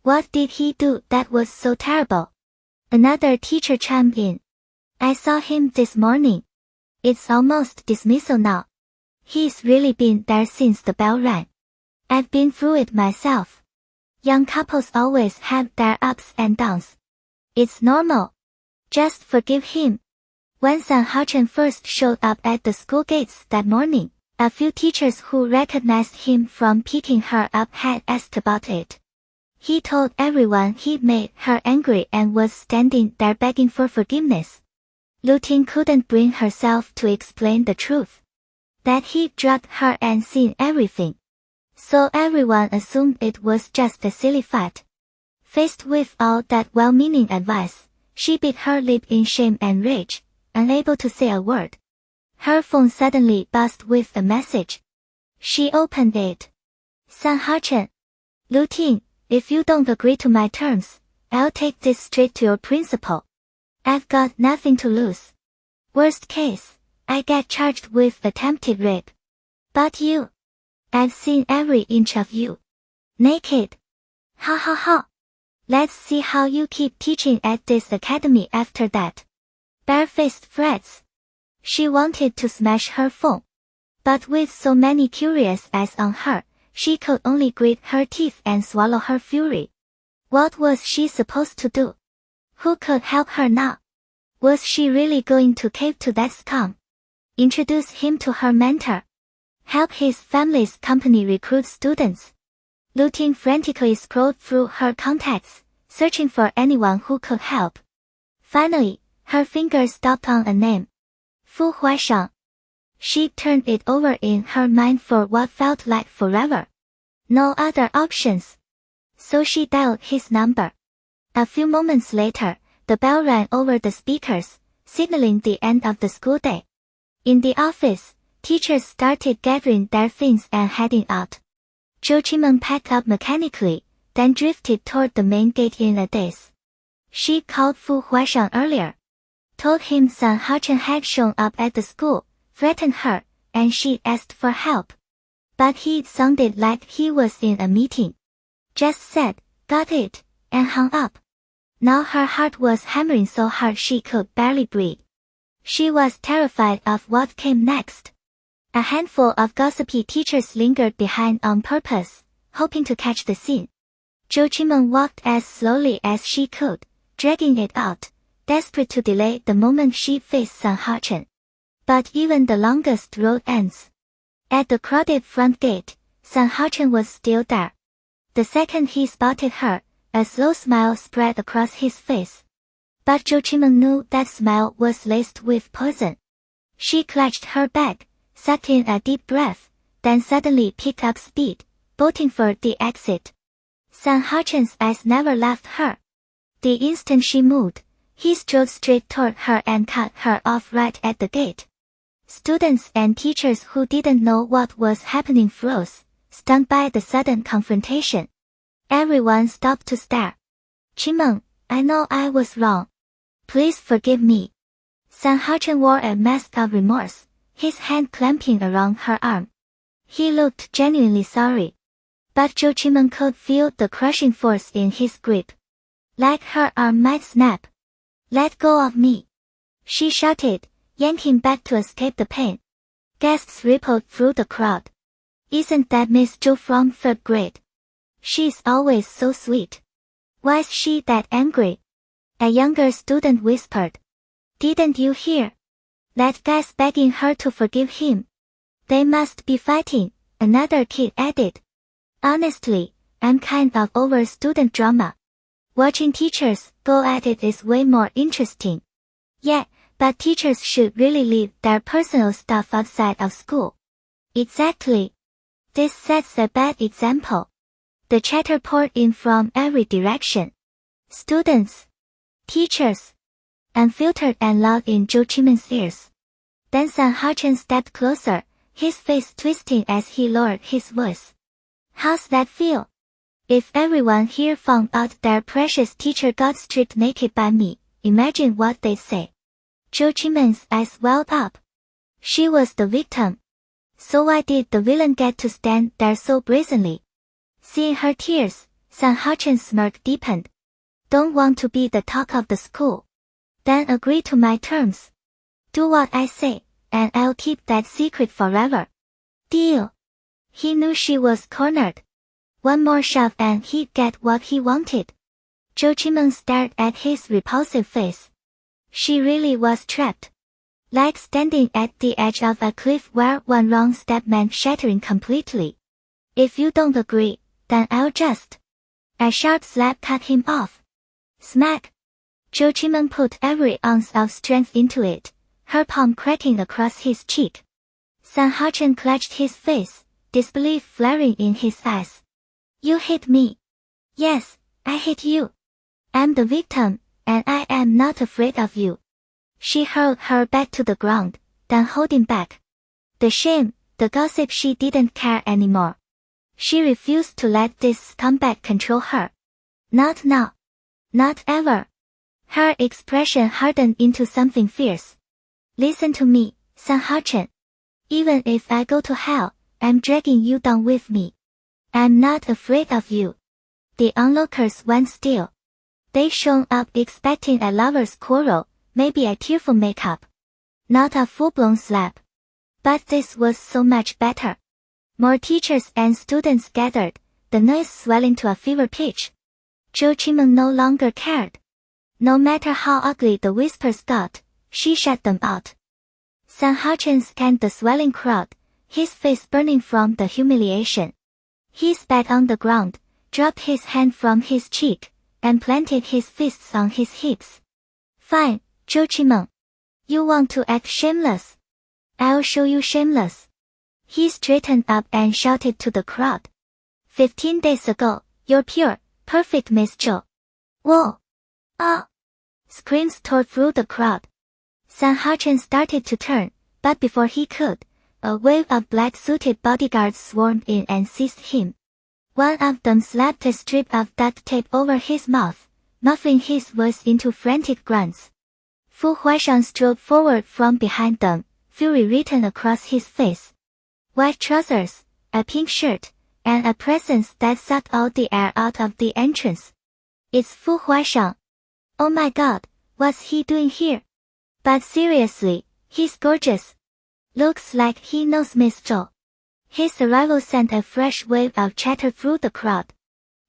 What did he do that was so terrible? Another teacher chimed in. I saw him this morning. It's almost dismissal now. He's really been there since the bell rang. I've been through it myself. Young couples always have their ups and downs. It's normal. Just forgive him. When San Hao-chen first showed up at the school gates that morning, a few teachers who recognized him from picking her up had asked about it. He told everyone he'd made her angry and was standing there begging for forgiveness. Lu Ting couldn't bring herself to explain the truth. That he'd drugged her and seen everything. So everyone assumed it was just a silly fight. Faced with all that well-meaning advice, she bit her lip in shame and rage, unable to say a word. Her phone suddenly buzzed with a message. She opened it. San Hao-chen. Lu Ting, if you don't agree to my terms, I'll take this straight to your principal. I've got nothing to lose. Worst case, I get charged with attempted rape. But you. I've seen every inch of you. Naked. Ha ha ha. Let's see how you keep teaching at this academy after that. Barefaced threats. She wanted to smash her phone. But with so many curious eyes on her, she could only grit her teeth and swallow her fury. What was she supposed to do? Who could help her now? Was she really going to cave to that scum? Introduce him to her mentor? Help his family's company recruit students? Lu Ting frantically scrolled through her contacts, searching for anyone who could help. Finally, her fingers stopped on a name. Fu Huaishang. She turned it over in her mind for what felt like forever. No other options. So she dialed his number. A few moments later, the bell rang over the speakers, signaling the end of the school day. In the office, teachers started gathering their things and heading out. Zhou Qimeng packed up mechanically, then drifted toward the main gate in a daze. She called Fu Huaishang earlier. Told him San Hao-chen had shown up at the school, threatened her, and she asked for help. But he sounded like he was in a meeting. Just said, got it, and hung up. Now her heart was hammering so hard she could barely breathe. She was terrified of what came next. A handful of gossipy teachers lingered behind on purpose, hoping to catch the scene. Zhou Qimeng walked as slowly as she could, dragging it out, desperate to delay the moment she faced San Hao-chen. But even the longest road ends. At the crowded front gate, San Hao-chen was still there. The second he spotted her, a slow smile spread across his face. But Zhou Qimeng knew that smile was laced with poison. She clutched her bag, sucked in a deep breath, then suddenly picked up speed, bolting for the exit. San Hao-chen's eyes never left her. The instant she moved, he strode straight toward her and cut her off right at the gate. Students and teachers who didn't know what was happening froze, stunned by the sudden confrontation. Everyone stopped to stare. Qimeng, I know I was wrong. Please forgive me. San Hao-chen wore a mask of remorse, his hand clamping around her arm. He looked genuinely sorry. But Zhou Qimeng could feel the crushing force in his grip. Like her arm might snap. Let go of me. She shouted, yanking back to escape the pain. Gasps rippled through the crowd. Isn't that Miss Zhou from 3rd grade? She's always so sweet. Why's she that angry? A younger student whispered. Didn't you hear? That guy's begging her to forgive him. They must be fighting, another kid added. Honestly, I'm kind of over student drama. Watching teachers go at it is way more interesting. Yeah, but teachers should really leave their personal stuff outside of school. Exactly. This sets a bad example. The chatter poured in from every direction. Students. Teachers. Unfiltered and loud in Zhou Qimeng's ears. Then San Hao-chen stepped closer, his face twisting as he lowered his voice. How's that feel? If everyone here found out their precious teacher got stripped naked by me, imagine what they'd say. Zhou Qimeng's eyes welled up. She was the victim. So why did the villain get to stand there so brazenly? Seeing her tears, San Hao-chen's smirk deepened. Don't want to be the talk of the school? Then agree to my terms. Do what I say, and I'll keep that secret forever. Deal. He knew she was cornered. One more shove and he'd get what he wanted. Zhou Qimeng stared at his repulsive face. She really was trapped. Like standing at the edge of a cliff where one wrong step meant shattering completely. If you don't agree, then I'll just... A sharp slap cut him off. Smack. Zhou Qimeng put every ounce of strength into it, her palm cracking across his cheek. San Haochen clutched his face, disbelief flaring in his eyes. You hit me. Yes, I hit you. I'm the victim, and I am not afraid of you. She hurled her back to the ground, then holding back. The shame, the gossip, she didn't care anymore. She refused to let this scumbag control her. Not now. Not ever. Her expression hardened into something fierce. Listen to me, San Haochen. Even if I go to hell, I'm dragging you down with me. I'm not afraid of you. The onlookers went still. They shone up expecting a lover's quarrel, maybe a tearful makeup. Not a full-blown slap. But this was so much better. More teachers and students gathered, the noise swelling to a fever pitch. Zhou Qimeng no longer cared. No matter how ugly the whispers got, she shut them out. San Haochen scanned the swelling crowd, his face burning from the humiliation. He spat on the ground, dropped his hand from his cheek, and planted his fists on his hips. Fine, Zhou Qimeng. You want to act shameless? I'll show you shameless. He straightened up and shouted to the crowd. 15 days ago, you're pure, perfect Miss Zhou. Whoa! Ah! Screams tore through the crowd. San Haochen started to turn, but before he could, a wave of black-suited bodyguards swarmed in and seized him. One of them slapped a strip of duct tape over his mouth, muffling his voice into frantic grunts. Fu Huaishang strode forward from behind them, fury written across his face. White trousers, a pink shirt, and a presence that sucked all the air out of the entrance. It's Fu Huaishang. Oh my god, what's he doing here? But seriously, he's gorgeous. Looks like he knows Miss Zhou. His arrival sent a fresh wave of chatter through the crowd.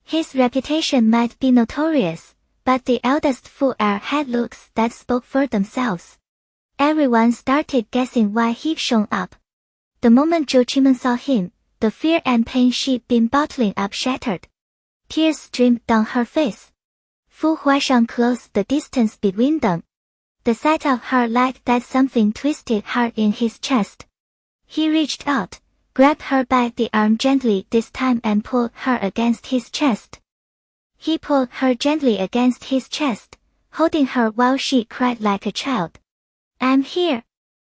His reputation might be notorious, but the eldest Fu heir had looks that spoke for themselves. Everyone started guessing why he'd shown up. The moment Zhou Qimeng saw him, the fear and pain she'd been bottling up shattered. Tears streamed down her face. Fu Huaishang closed the distance between them. The sight of her like that something twisted hard in his chest. He reached out, grabbed her by the arm gently this time and pulled her against his chest. He pulled her gently against his chest, holding her while she cried like a child. I'm here.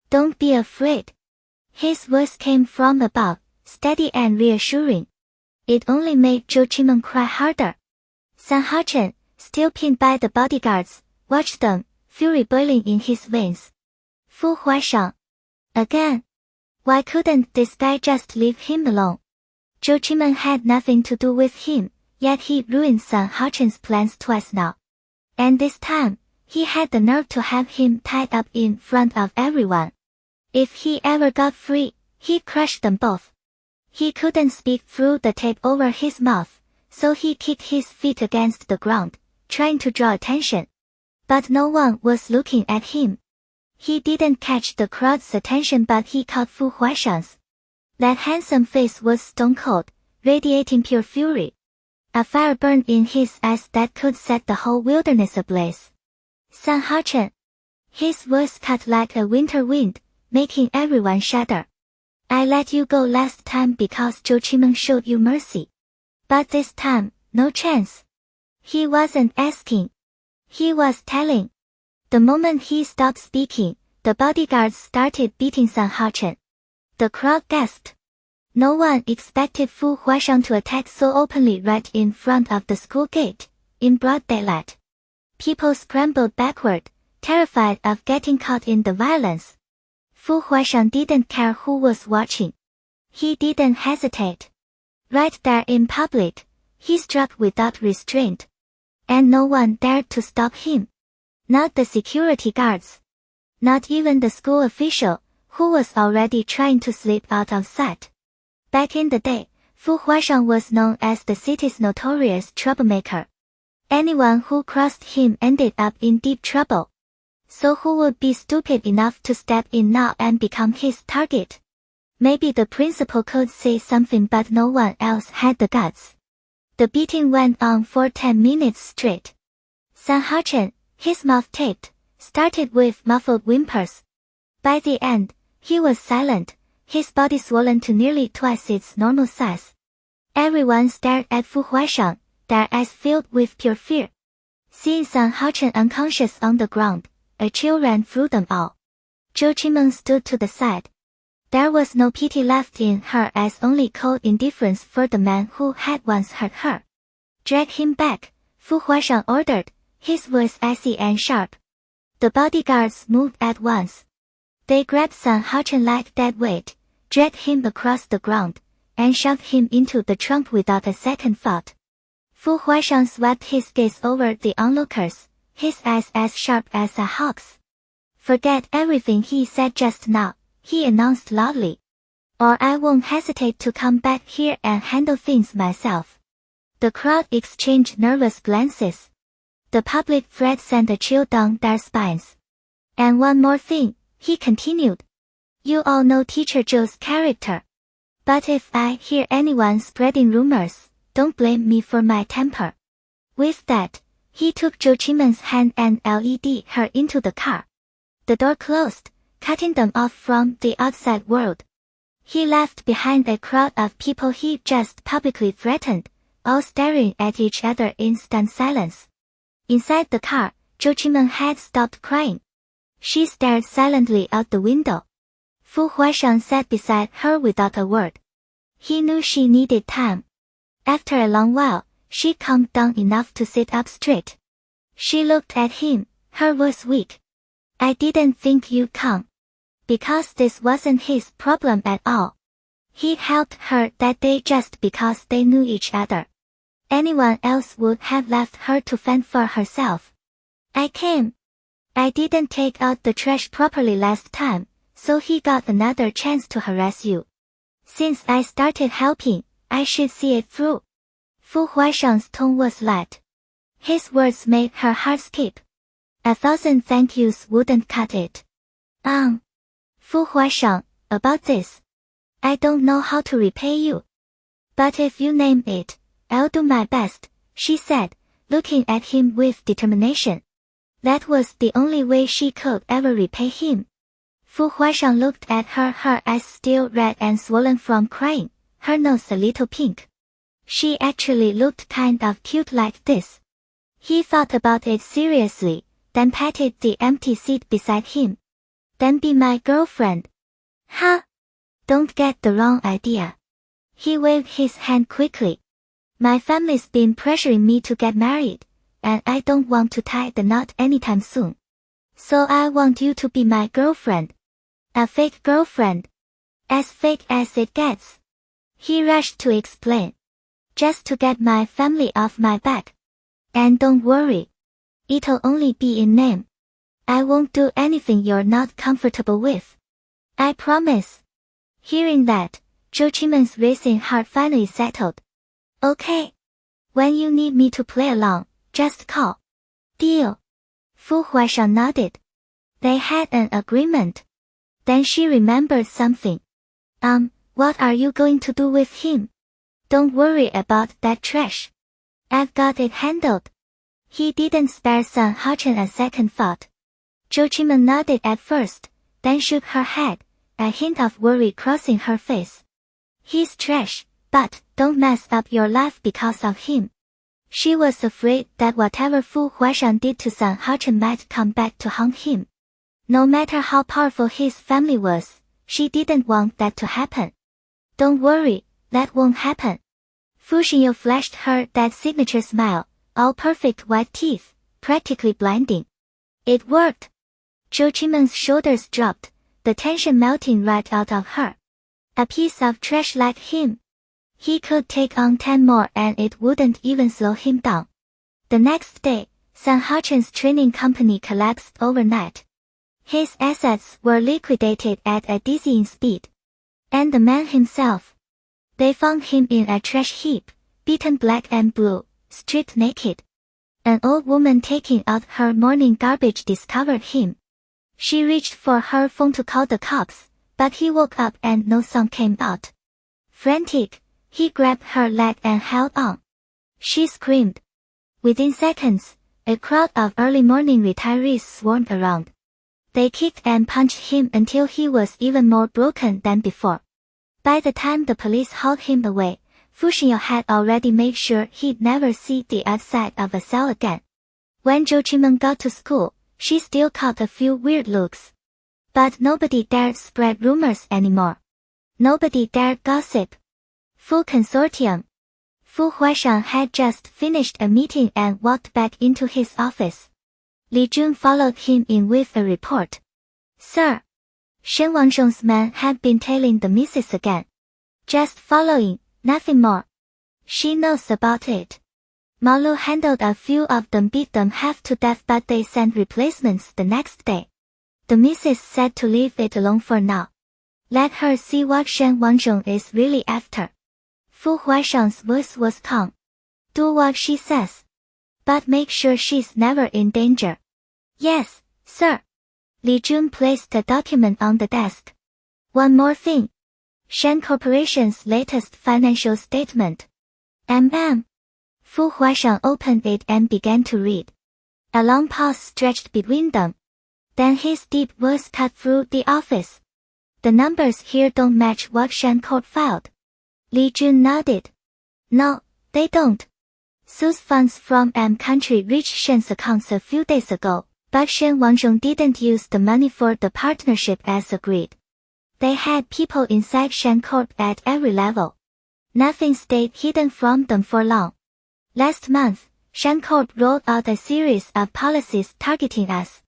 Don't be afraid. His voice came from above, steady and reassuring. It only made Zhou Qimeng cry harder. San Haochen, still pinned by the bodyguards, watched them, fury boiling in his veins. Fu Huaishang. Again. Why couldn't this guy just leave him alone? Zhou Qimeng had nothing to do with him, yet he ruined San Haochen's plans twice now. And this time, he had the nerve to have him tied up in front of everyone. If he ever got free, he'd crush them both. He couldn't speak through the tape over his mouth, so he kicked his feet against the ground, trying to draw attention. But no one was looking at him. He didn't catch the crowd's attention, but he caught Fu Huaishang's. That handsome face was stone cold, radiating pure fury. A fire burned in his eyes that could set the whole wilderness ablaze. San Haochen. His voice cut like a winter wind, making everyone shudder. I let you go last time because Zhou Qimeng showed you mercy. But this time, no chance. He wasn't asking. He was telling. The moment he stopped speaking, the bodyguards started beating San Haochen. The crowd gasped. No one expected Fu Huaishang to attack so openly right in front of the school gate, in broad daylight. People scrambled backward, terrified of getting caught in the violence. Fu Huaishang didn't care who was watching. He didn't hesitate. Right there in public, he struck without restraint. And no one dared to stop him. Not the security guards. Not even the school official, who was already trying to slip out of sight. Back in the day, Fu Huashang was known as the city's notorious troublemaker. Anyone who crossed him ended up in deep trouble. So who would be stupid enough to step in now and become his target? Maybe the principal could say something, but no one else had the guts. The beating went on for 10 minutes straight. San Hao-chen, his mouth taped, started with muffled whimpers. By the end, he was silent, his body swollen to nearly twice its normal size. Everyone stared at Fu Huashang, their eyes filled with pure fear. Seeing San Hao-chen unconscious on the ground, a chill ran through them all. Zhou Qinmeng stood to the side. There was no pity left in her eyes, only cold indifference for the man who had once hurt her. Drag him back, Fu Huashang ordered, his voice icy and sharp. The bodyguards moved at once. They grabbed San Hao-chen like dead weight, dragged him across the ground, and shoved him into the trunk without a second thought. Fu Huashang swept his gaze over the onlookers, his eyes as sharp as a hawk's. Forget everything he said just now, he announced loudly. Or I won't hesitate to come back here and handle things myself. The crowd exchanged nervous glances. The public threat sent a chill down their spines. And one more thing, he continued. You all know Teacher Zhou's character. But if I hear anyone spreading rumors, don't blame me for my temper. With that, he took Zhou Qinmeng's hand and led her into the car. The door closed, cutting them off from the outside world. He left behind a crowd of people he just publicly threatened, all staring at each other in stunned silence. Inside the car, Zhou Qinmeng had stopped crying. She stared silently out the window. Fu Huashang sat beside her without a word. He knew she needed time. After a long while, she calmed down enough to sit up straight. She looked at him, her voice weak. I didn't think you'd come. Because this wasn't his problem at all. He helped her that day just because they knew each other. Anyone else would have left her to fend for herself. I came. I didn't take out the trash properly last time, so he got another chance to harass you. Since I started helping, I should see it through. Fu Huashang's tone was light. His words made her heart skip. 1,000 thank yous wouldn't cut it. Fu Huashang, about this. I don't know how to repay you. But if you name it, I'll do my best, she said, looking at him with determination. That was the only way she could ever repay him. Fu Huashang looked at her, her eyes still red and swollen from crying, her nose a little pink. She actually looked kind of cute like this. He thought about it seriously, then patted the empty seat beside him. Then be my girlfriend. Huh? Don't get the wrong idea. He waved his hand quickly. My family's been pressuring me to get married, and I don't want to tie the knot anytime soon. So I want you to be my girlfriend. A fake girlfriend. As fake as it gets. He rushed to explain. Just to get my family off my back. And don't worry. It'll only be in name. I won't do anything you're not comfortable with. I promise. Hearing that, Zhou Qinmeng's racing heart finally settled. Okay. When you need me to play along, just call. Deal. Fu Huashang nodded. They had an agreement. Then she remembered something. What are you going to do with him? Don't worry about that trash. I've got it handled. He didn't spare San Hao-chen a second thought. Zhou Qinmeng nodded at first, then shook her head, a hint of worry crossing her face. He's trash, but don't mess up your life because of him. She was afraid that whatever Fu Huashang did to San Hao-chen might come back to haunt him. No matter how powerful his family was, she didn't want that to happen. Don't worry, that won't happen. Fu Xinyu flashed her that signature smile, all perfect white teeth, practically blinding. It worked. Zhou Qinmeng's shoulders dropped, the tension melting right out of her. A piece of trash like him. He could take on 10 more and it wouldn't even slow him down. The next day, San Hao-chen's training company collapsed overnight. His assets were liquidated at a dizzying speed. And the man himself. They found him in a trash heap, beaten black and blue, stripped naked. An old woman taking out her morning garbage discovered him. She reached for her phone to call the cops, but he woke up and no sound came out. Frantic, he grabbed her leg and held on. She screamed. Within seconds, a crowd of early morning retirees swarmed around. They kicked and punched him until he was even more broken than before. By the time the police hauled him away, Fu Xinyao had already made sure he'd never see the outside of a cell again. When Zhou Qimeng got to school, she still caught a few weird looks. But nobody dared spread rumors anymore. Nobody dared gossip. Fu Consortium. Fu Huaishang had just finished a meeting and walked back into his office. Li Jun followed him in with a report. Sir. Shen Wangzhong's men have been tailing the missus again. Just following, nothing more. She knows about it. Mao Lu handled a few of them, beat them half to death, but they sent replacements the next day. The missus said to leave it alone for now. Let her see what Shen Wangzhong is really after. Fu Huaishang's voice was calm. Do what she says. But make sure she's never in danger. Yes, sir. Li Jun placed the document on the desk. One more thing. Shen Corporation's latest financial statement. Fu Huaishang opened it and began to read. A long pause stretched between them. Then his deep voice cut through the office. The numbers here don't match what Shen Corp filed. Li Jun nodded. No, they don't. Su's funds from country reached Shen's accounts a few days ago, but Shen Wangzhong didn't use the money for the partnership as agreed. They had people inside Shen Corp at every level. Nothing stayed hidden from them for long. Last month, Shen Corp rolled out a series of policies targeting us.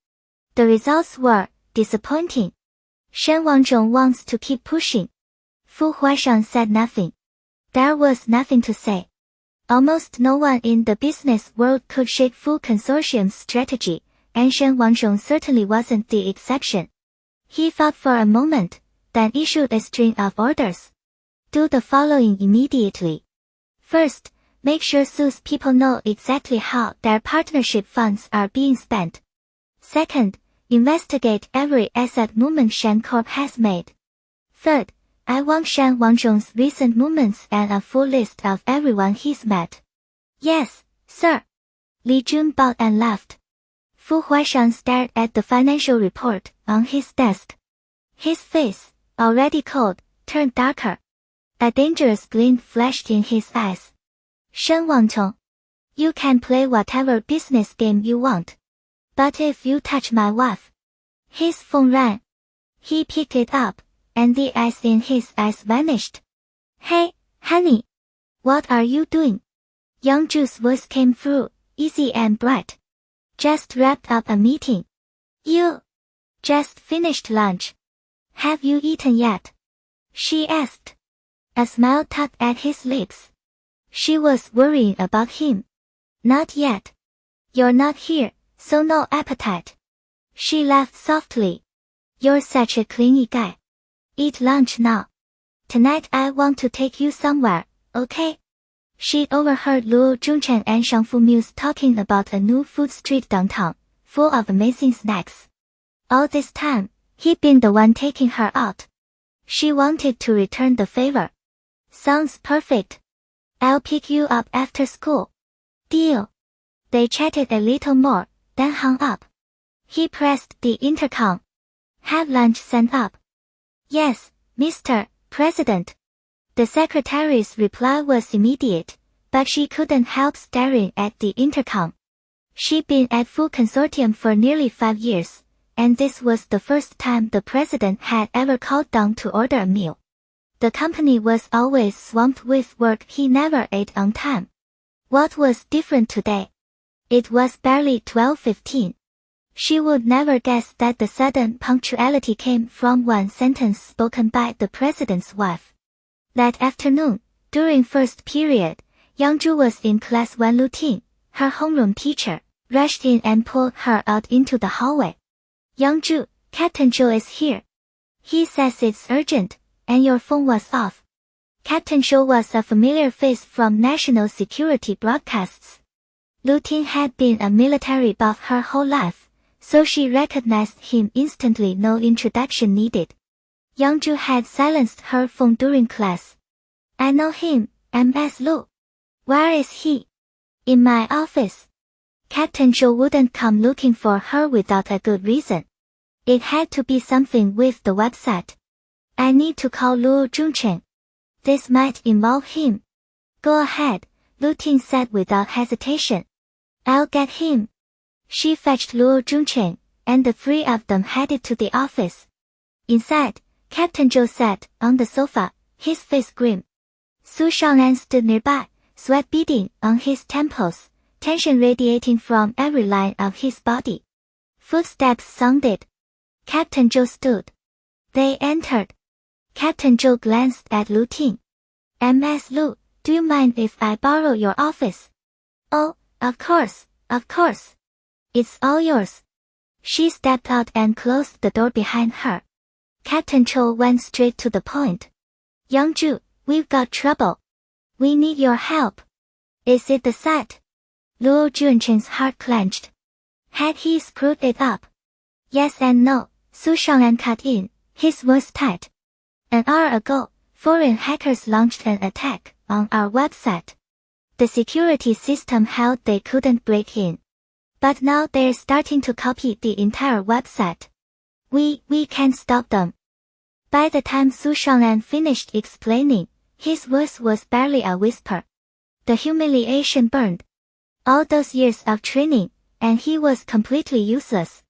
The results were disappointing. Shen Wangzhong wants to keep pushing. Fu Huaishang said nothing. There was nothing to say. Almost no one in the business world could shake Fu Consortium's strategy, and Shen Wangzhong certainly wasn't the exception. He thought for a moment, then issued a string of orders. Do the following immediately. First, make sure Su's people know exactly how their partnership funds are being spent. Second, investigate every asset movement Shen Corp has made. Third, I want Shen Wangzhong's recent movements and a full list of everyone he's met. Yes, sir. Li Jun bowed and laughed. Fu Huaishang stared at the financial report on his desk. His face, already cold, turned darker. A dangerous glint flashed in his eyes. Shen Wangzhong. You can play whatever business game you want. But if you touch my wife. His phone rang. He picked it up, and the ice in his eyes vanished. Hey, honey. What are you doing? Yang Zhu's voice came through, easy and bright. Just wrapped up a meeting. You. Just finished lunch. Have you eaten yet? She asked. A smile tugged at his lips. She was worrying about him. Not yet. You're not here, so no appetite. She laughed softly. You're such a clingy guy. Eat lunch now. Tonight I want to take you somewhere, okay? She'd overheard Luo Zhongchen and Shangfu Muse talking about a new food street downtown, full of amazing snacks. All this time, he'd been the one taking her out. She wanted to return the favor. Sounds perfect. I'll pick you up after school. Deal. They chatted a little more, then hung up. He pressed the intercom. Have lunch sent up. Yes, Mr. President. The secretary's reply was immediate, but she couldn't help staring at the intercom. She'd been at Fu Consortium for nearly 5 years, and this was the first time the president had ever called down to order a meal. The company was always swamped with work. He never ate on time. What was different today? It was barely 12:15. She would never guess that the sudden punctuality came from one sentence spoken by the president's wife. That afternoon, during first period, Yang Zhu was in class when Lu Ting, her homeroom teacher, rushed in and pulled her out into the hallway. Yang Zhu, Captain Zhou is here. He says it's urgent, and your phone was off. Captain Zhou was a familiar face from national security broadcasts. Lu Ting had been a military buff her whole life, so she recognized him instantly, no introduction needed. Yang Zhu had silenced her phone during class. I know him, Ms. Lu. Where is he? In my office. Captain Zhou wouldn't come looking for her without a good reason. It had to be something with the website. I need to call Luo Zhongchen. This might involve him. Go ahead, Lu Ting said without hesitation. I'll get him. She fetched Luo Zhongchen, and the three of them headed to the office. Inside, Captain Zhou sat on the sofa, his face grim. Su Shang'an stood nearby, sweat beading on his temples, tension radiating from every line of his body. Footsteps sounded. Captain Zhou stood. They entered. Captain Zhou glanced at Lu Ting. Ms. Lu, do you mind if I borrow your office? Oh, of course, of course. It's all yours. She stepped out and closed the door behind her. Captain Zhou went straight to the point. Yang Zhu, we've got trouble. We need your help. Is it the site? Luo Zhongchen's heart clenched. Had he screwed it up? Yes and no, Su Shang'an cut in, his voice tight. An hour ago, foreign hackers launched an attack on our website. The security system held they couldn't break in. But now they're starting to copy the entire website. We can't stop them. By the time Su Shang'an finished explaining, his voice was barely a whisper. The humiliation burned. All those years of training, and he was completely useless.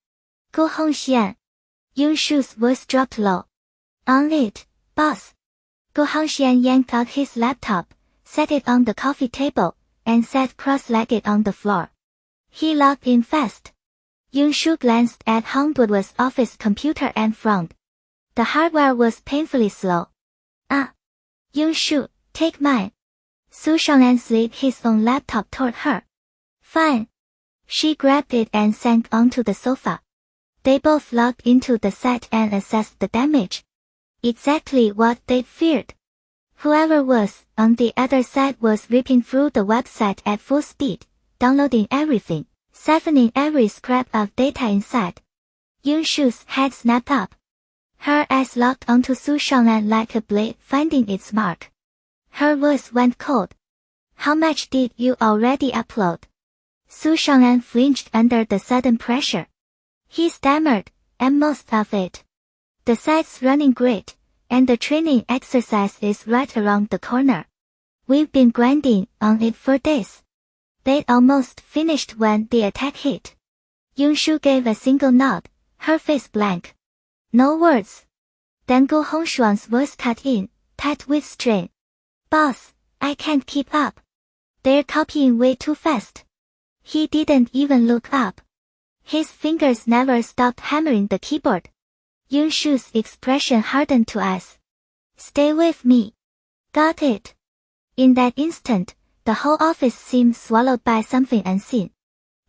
Go home, Xian. Yun Shu's voice dropped low. On it, boss. Go Hong Xian yanked out his laptop, set it on the coffee table, and sat cross-legged on the floor. He logged in fast. Yun Shu glanced at Hong Duo's office computer and frowned. The hardware was painfully slow. Yun Shu, take mine. Su Shang'an slid his own laptop toward her. Fine. She grabbed it and sank onto the sofa. They both logged into the site and assessed the damage. Exactly what they'd feared. Whoever was on the other side was ripping through the website at full speed, downloading everything, siphoning every scrap of data inside. Yun Shu's head snapped up. Her eyes locked onto Su Shang'an like a blade finding its mark. Her voice went cold. How much did you already upload? Su Shang'an flinched under the sudden pressure. He stammered, and most of it. The site's running great, and the training exercise is right around the corner. We've been grinding on it for days. They'd almost finished when the attack hit. Yun Shu gave a single nod, her face blank. No words. Then Gu Hongshuang's voice cut in, tight with strain. Boss, I can't keep up. They're copying way too fast. He didn't even look up. His fingers never stopped hammering the keyboard. Yun Shu's expression hardened to ice. Stay with me. Got it. In that instant, the whole office seemed swallowed by something unseen.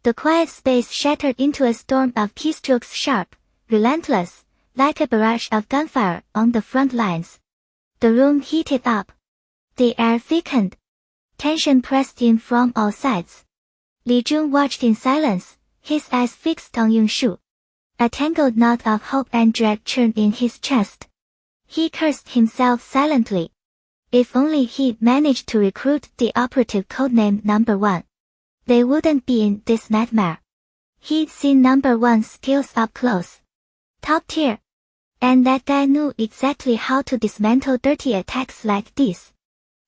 The quiet space shattered into a storm of keystrokes, sharp, relentless, like a barrage of gunfire on the front lines. The room heated up. The air thickened. Tension pressed in from all sides. Li Jun watched in silence, his eyes fixed on Yun Shu. A tangled knot of hope and dread churned in his chest. He cursed himself silently. If only he'd managed to recruit the operative codename Number 1. They wouldn't be in this nightmare. He'd seen Number 1's skills up close. Top tier. And that guy knew exactly how to dismantle dirty attacks like this.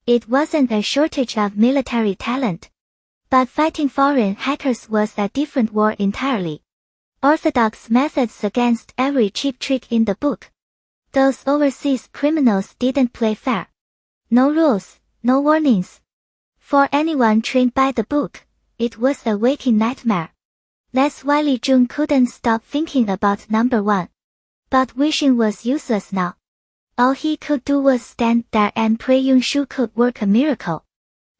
It wasn't a shortage of military talent. But fighting foreign hackers was a different war entirely. Orthodox methods against every cheap trick in the book. Those overseas criminals didn't play fair. No rules, no warnings. For anyone trained by the book, it was a waking nightmare. That's why Li Jun couldn't stop thinking about Number 1. But wishing was useless now. All he could do was stand there and pray Yun Shu could work a miracle.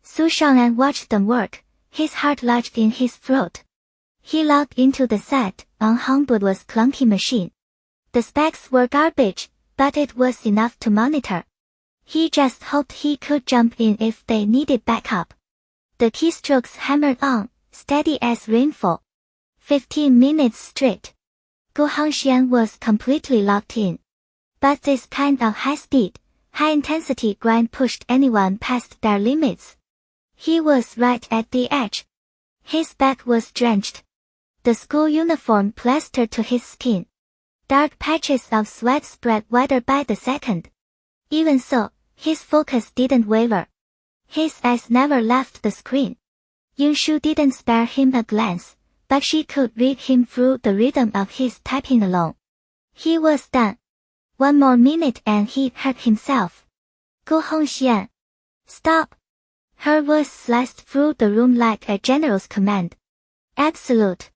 Su Shang'an watched them work, his heart lodged in his throat. He logged into the site on Hong Duo's clunky machine. The specs were garbage, but it was enough to monitor. He just hoped he could jump in if they needed backup. The keystrokes hammered on, steady as rainfall. 15 minutes straight. Zhihang Fu was completely locked in. But this kind of high-speed, high-intensity grind pushed anyone past their limits. He was right at the edge. His back was drenched. The school uniform plastered to his skin. Dark patches of sweat spread wider by the second. Even so, his focus didn't waver. His eyes never left the screen. Yunshu didn't spare him a glance, but she could read him through the rhythm of his typing alone. He was done. One more minute and he'd hurt himself. Zhihang Fu. Stop. Her voice sliced through the room like a general's command. Absolute.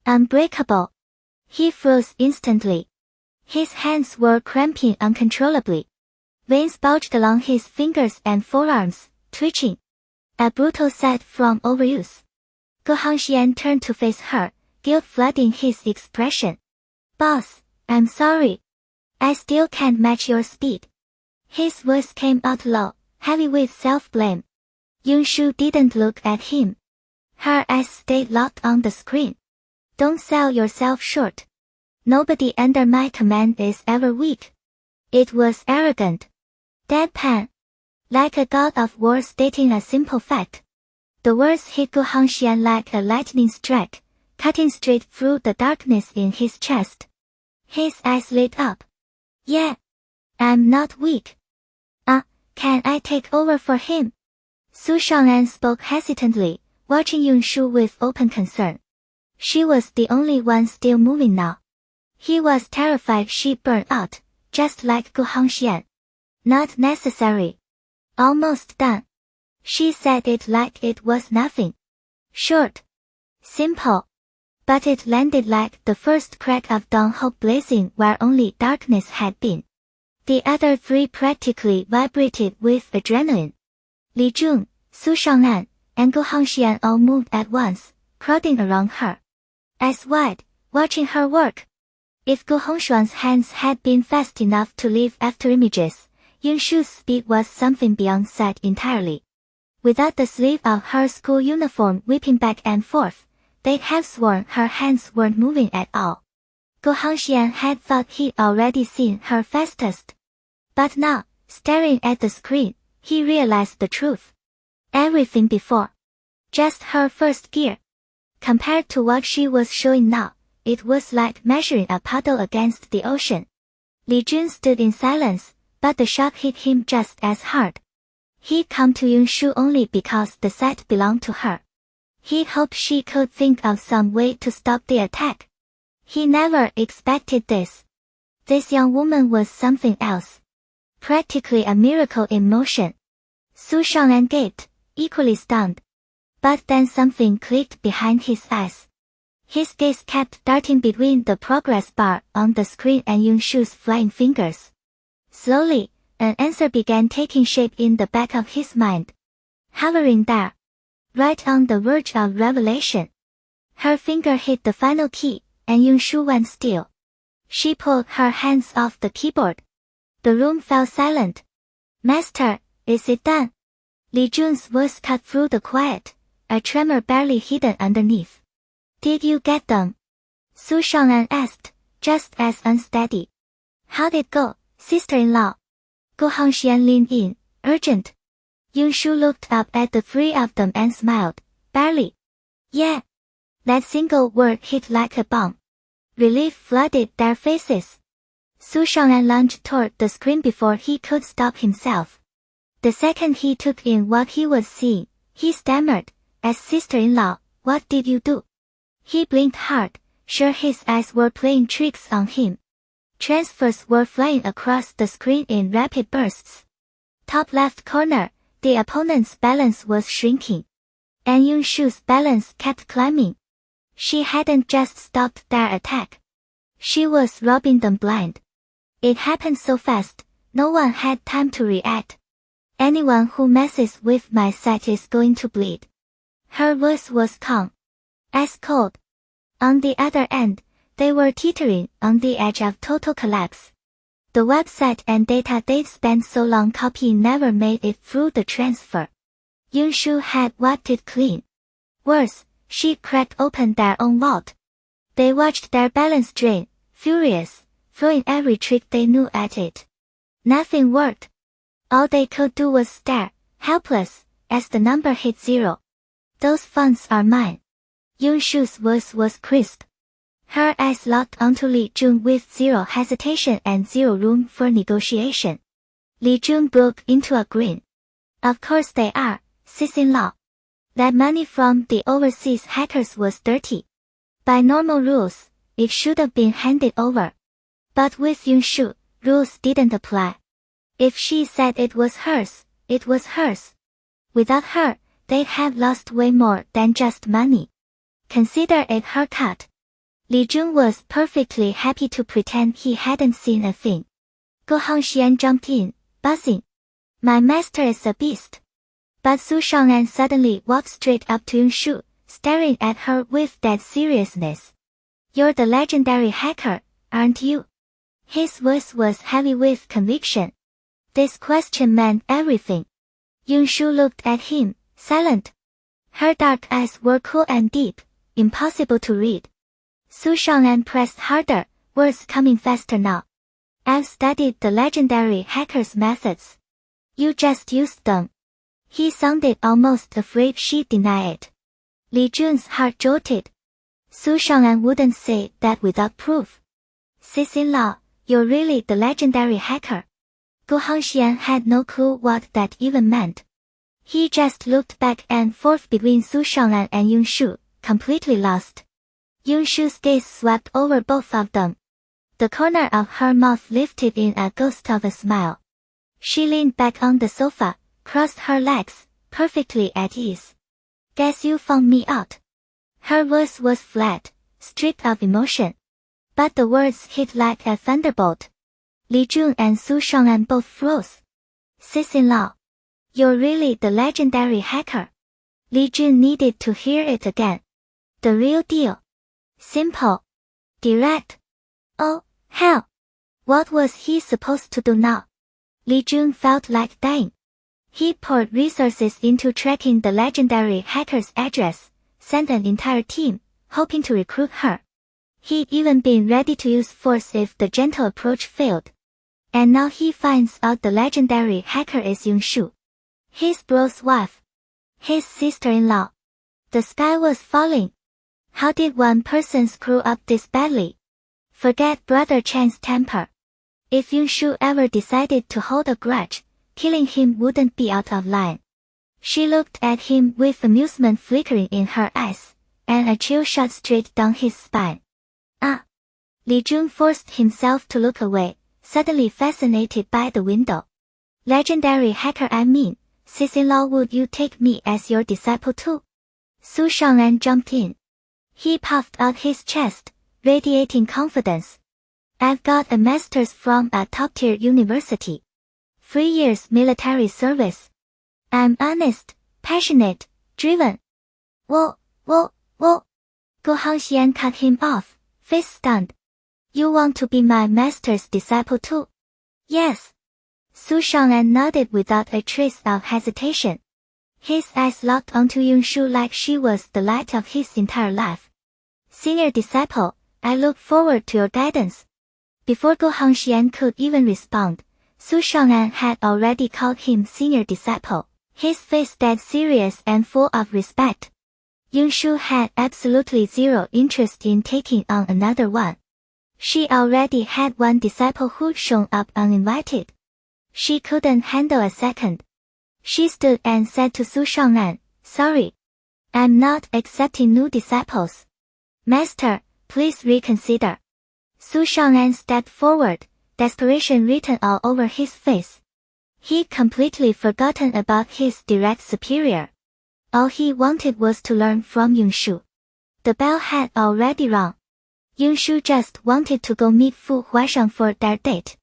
Unbreakable. He froze instantly. His hands were cramping uncontrollably. Veins bulged along his fingers and forearms, twitching. A brutal sight from overuse. Zhihang Fu turned to face her, guilt flooding his expression. Boss, I'm sorry. I still can't match your speed. His voice came out low, heavy with self-blame. Yunshu didn't look at him. Her eyes stayed locked on the screen. Don't sell yourself short. Nobody under my command is ever weak. It was arrogant. Deadpan. Like a god of war stating a simple fact. The words hit Zhihang Fu like a lightning strike, cutting straight through the darkness in his chest. His eyes lit up. Yeah. I'm not weak. Can I take over for him? Su Shang'an spoke hesitantly, watching Yunshu with open concern. She was the only one still moving now. He was terrified she'd burn out, just like Zhihang Fu. Not necessary. Almost done. She said it like it was nothing. Short. Simple. But it landed like the first crack of dawn, hope blazing where only darkness had been. The other three practically vibrated with adrenaline. Li Jun, Su Shang'an, and Zhihang Fu all moved at once, crowding around her. Eyes wide, watching her work. If Zhihang Fu's hands had been fast enough to leave afterimages, Yunshu's speed was something beyond sight entirely. Without the sleeve of her school uniform whipping back and forth, they'd have sworn her hands weren't moving at all. Zhihang Fu had thought he'd already seen her fastest. But now, staring at the screen, he realized the truth. Everything before. Just her first gear. Compared to what she was showing now, it was like measuring a puddle against the ocean. Li Jun stood in silence, but the shock hit him just as hard. He'd come to Yunshu only because the sight belonged to her. He hoped she could think of some way to stop the attack. He never expected this. This young woman was something else. Practically a miracle in motion. Su Shang'an gaped, equally stunned. But then something clicked behind his eyes. His gaze kept darting between the progress bar on the screen and Yunshu's flying fingers. Slowly, an answer began taking shape in the back of his mind. Hovering there. Right on the verge of revelation. Her finger hit the final key, and Yunshu went still. She pulled her hands off the keyboard. The room fell silent. Master, is it done? Li Jun's voice cut through the quiet, a tremor barely hidden underneath. Did you get them? Su Shang'an asked, just as unsteady. How'd it go, sister-in-law? Zhihang Fu leaned in, urgent. Yunshu looked up at the three of them and smiled, barely. Yeah. That single word hit like a bomb. Relief flooded their faces. Su Shang'an lunged toward the screen before he could stop himself. The second he took in what he was seeing, he stammered, as sister-in-law, what did you do? He blinked hard, sure his eyes were playing tricks on him. Transfers were flying across the screen in rapid bursts. Top left corner, the opponent's balance was shrinking. And Yunshu's balance kept climbing. She hadn't just stopped their attack. She was robbing them blind. It happened so fast, no one had time to react. Anyone who messes with my sight is going to bleed. Her voice was calm. Ice cold. On the other end, they were teetering on the edge of total collapse. The website and data they'd spent so long copying never made it through the transfer. Yunshu had wiped it clean. Worse, she cracked open their own vault. They watched their balance drain, furious, throwing every trick they knew at it. Nothing worked. All they could do was stare, helpless, as the number hit 0. Those funds are mine. Yunshu's voice was crisp. Her eyes locked onto Li Jun with zero hesitation and zero room for negotiation. Li Jun broke into a grin. Of course they are, sis-in-law. That money from the overseas hackers was dirty. By normal rules, it should have been handed over. But with Yunshu, rules didn't apply. If she said it was hers, it was hers. Without her, they'd have lost way more than just money. Consider it her cut. Li Jun was perfectly happy to pretend he hadn't seen a thing. Gu Hongxian jumped in, buzzing. My master is a beast. But Su Shang'an suddenly walked straight up to Yunshu, staring at her with dead seriousness. You're the legendary hacker, aren't you? His voice was heavy with conviction. This question meant everything. Yunshu looked at him, silent. Her dark eyes were cool and deep, impossible to read. Su Shang'an pressed harder, words coming faster now. I've studied the legendary hacker's methods. You just used them. He sounded almost afraid she'd deny it. Li Jun's heart jolted. Su Shang'an wouldn't say that without proof. Sis-in-law, you're really the legendary hacker. Gu Hongxian had no clue what that even meant. He just looked back and forth between Su Shang'an and Yunshu, completely lost. Yunshu's gaze swept over both of them. The corner of her mouth lifted in a ghost of a smile. She leaned back on the sofa, crossed her legs, perfectly at ease. Guess you found me out. Her voice was flat, stripped of emotion. But the words hit like a thunderbolt. Li Jun and Su Shang'an both froze. Sis-in-law. You're really the legendary hacker. Li Jun needed to hear it again. The real deal. Simple. Direct. Oh, hell. What was he supposed to do now? Li Jun felt like dying. He poured resources into tracking the legendary hacker's address, sent an entire team, hoping to recruit her. He'd even been ready to use force if the gentle approach failed. And now he finds out the legendary hacker is Yunshu. His bro's wife. His sister-in-law. The sky was falling. How did one person screw up this badly? Forget Brother Chan's temper. If Yunshu ever decided to hold a grudge, killing him wouldn't be out of line. She looked at him with amusement flickering in her eyes, and a chill shot straight down his spine. Ah! Li Jun forced himself to look away, suddenly fascinated by the window. Legendary hacker, I mean, sis-in-law, would you take me as your disciple too? Su Shang'an jumped in. He puffed out his chest, radiating confidence. I've got a master's from a top-tier university. 3 years military service. I'm honest, passionate, driven. Whoa. Gu Hongxian cut him off, face stunned. You want to be my master's disciple too? Yes. Su Shang'an nodded without a trace of hesitation. His eyes locked onto Yunshu like she was the light of his entire life. Senior disciple, I look forward to your guidance. Before Gu Hongxian could even respond, Su Shang'an had already called him senior disciple, his face dead serious and full of respect. Yunshu had absolutely zero interest in taking on another one. She already had one disciple who'd shown up uninvited. She couldn't handle a second. She stood and said to Su Shang'an, sorry. I'm not accepting new disciples. Master, please reconsider. Su Shang'an stepped forward, desperation written all over his face. He'd completely forgotten about his direct superior. All he wanted was to learn from Yunshu. The bell had already rung. Yunshu just wanted to go meet Fu Huaishang for their date.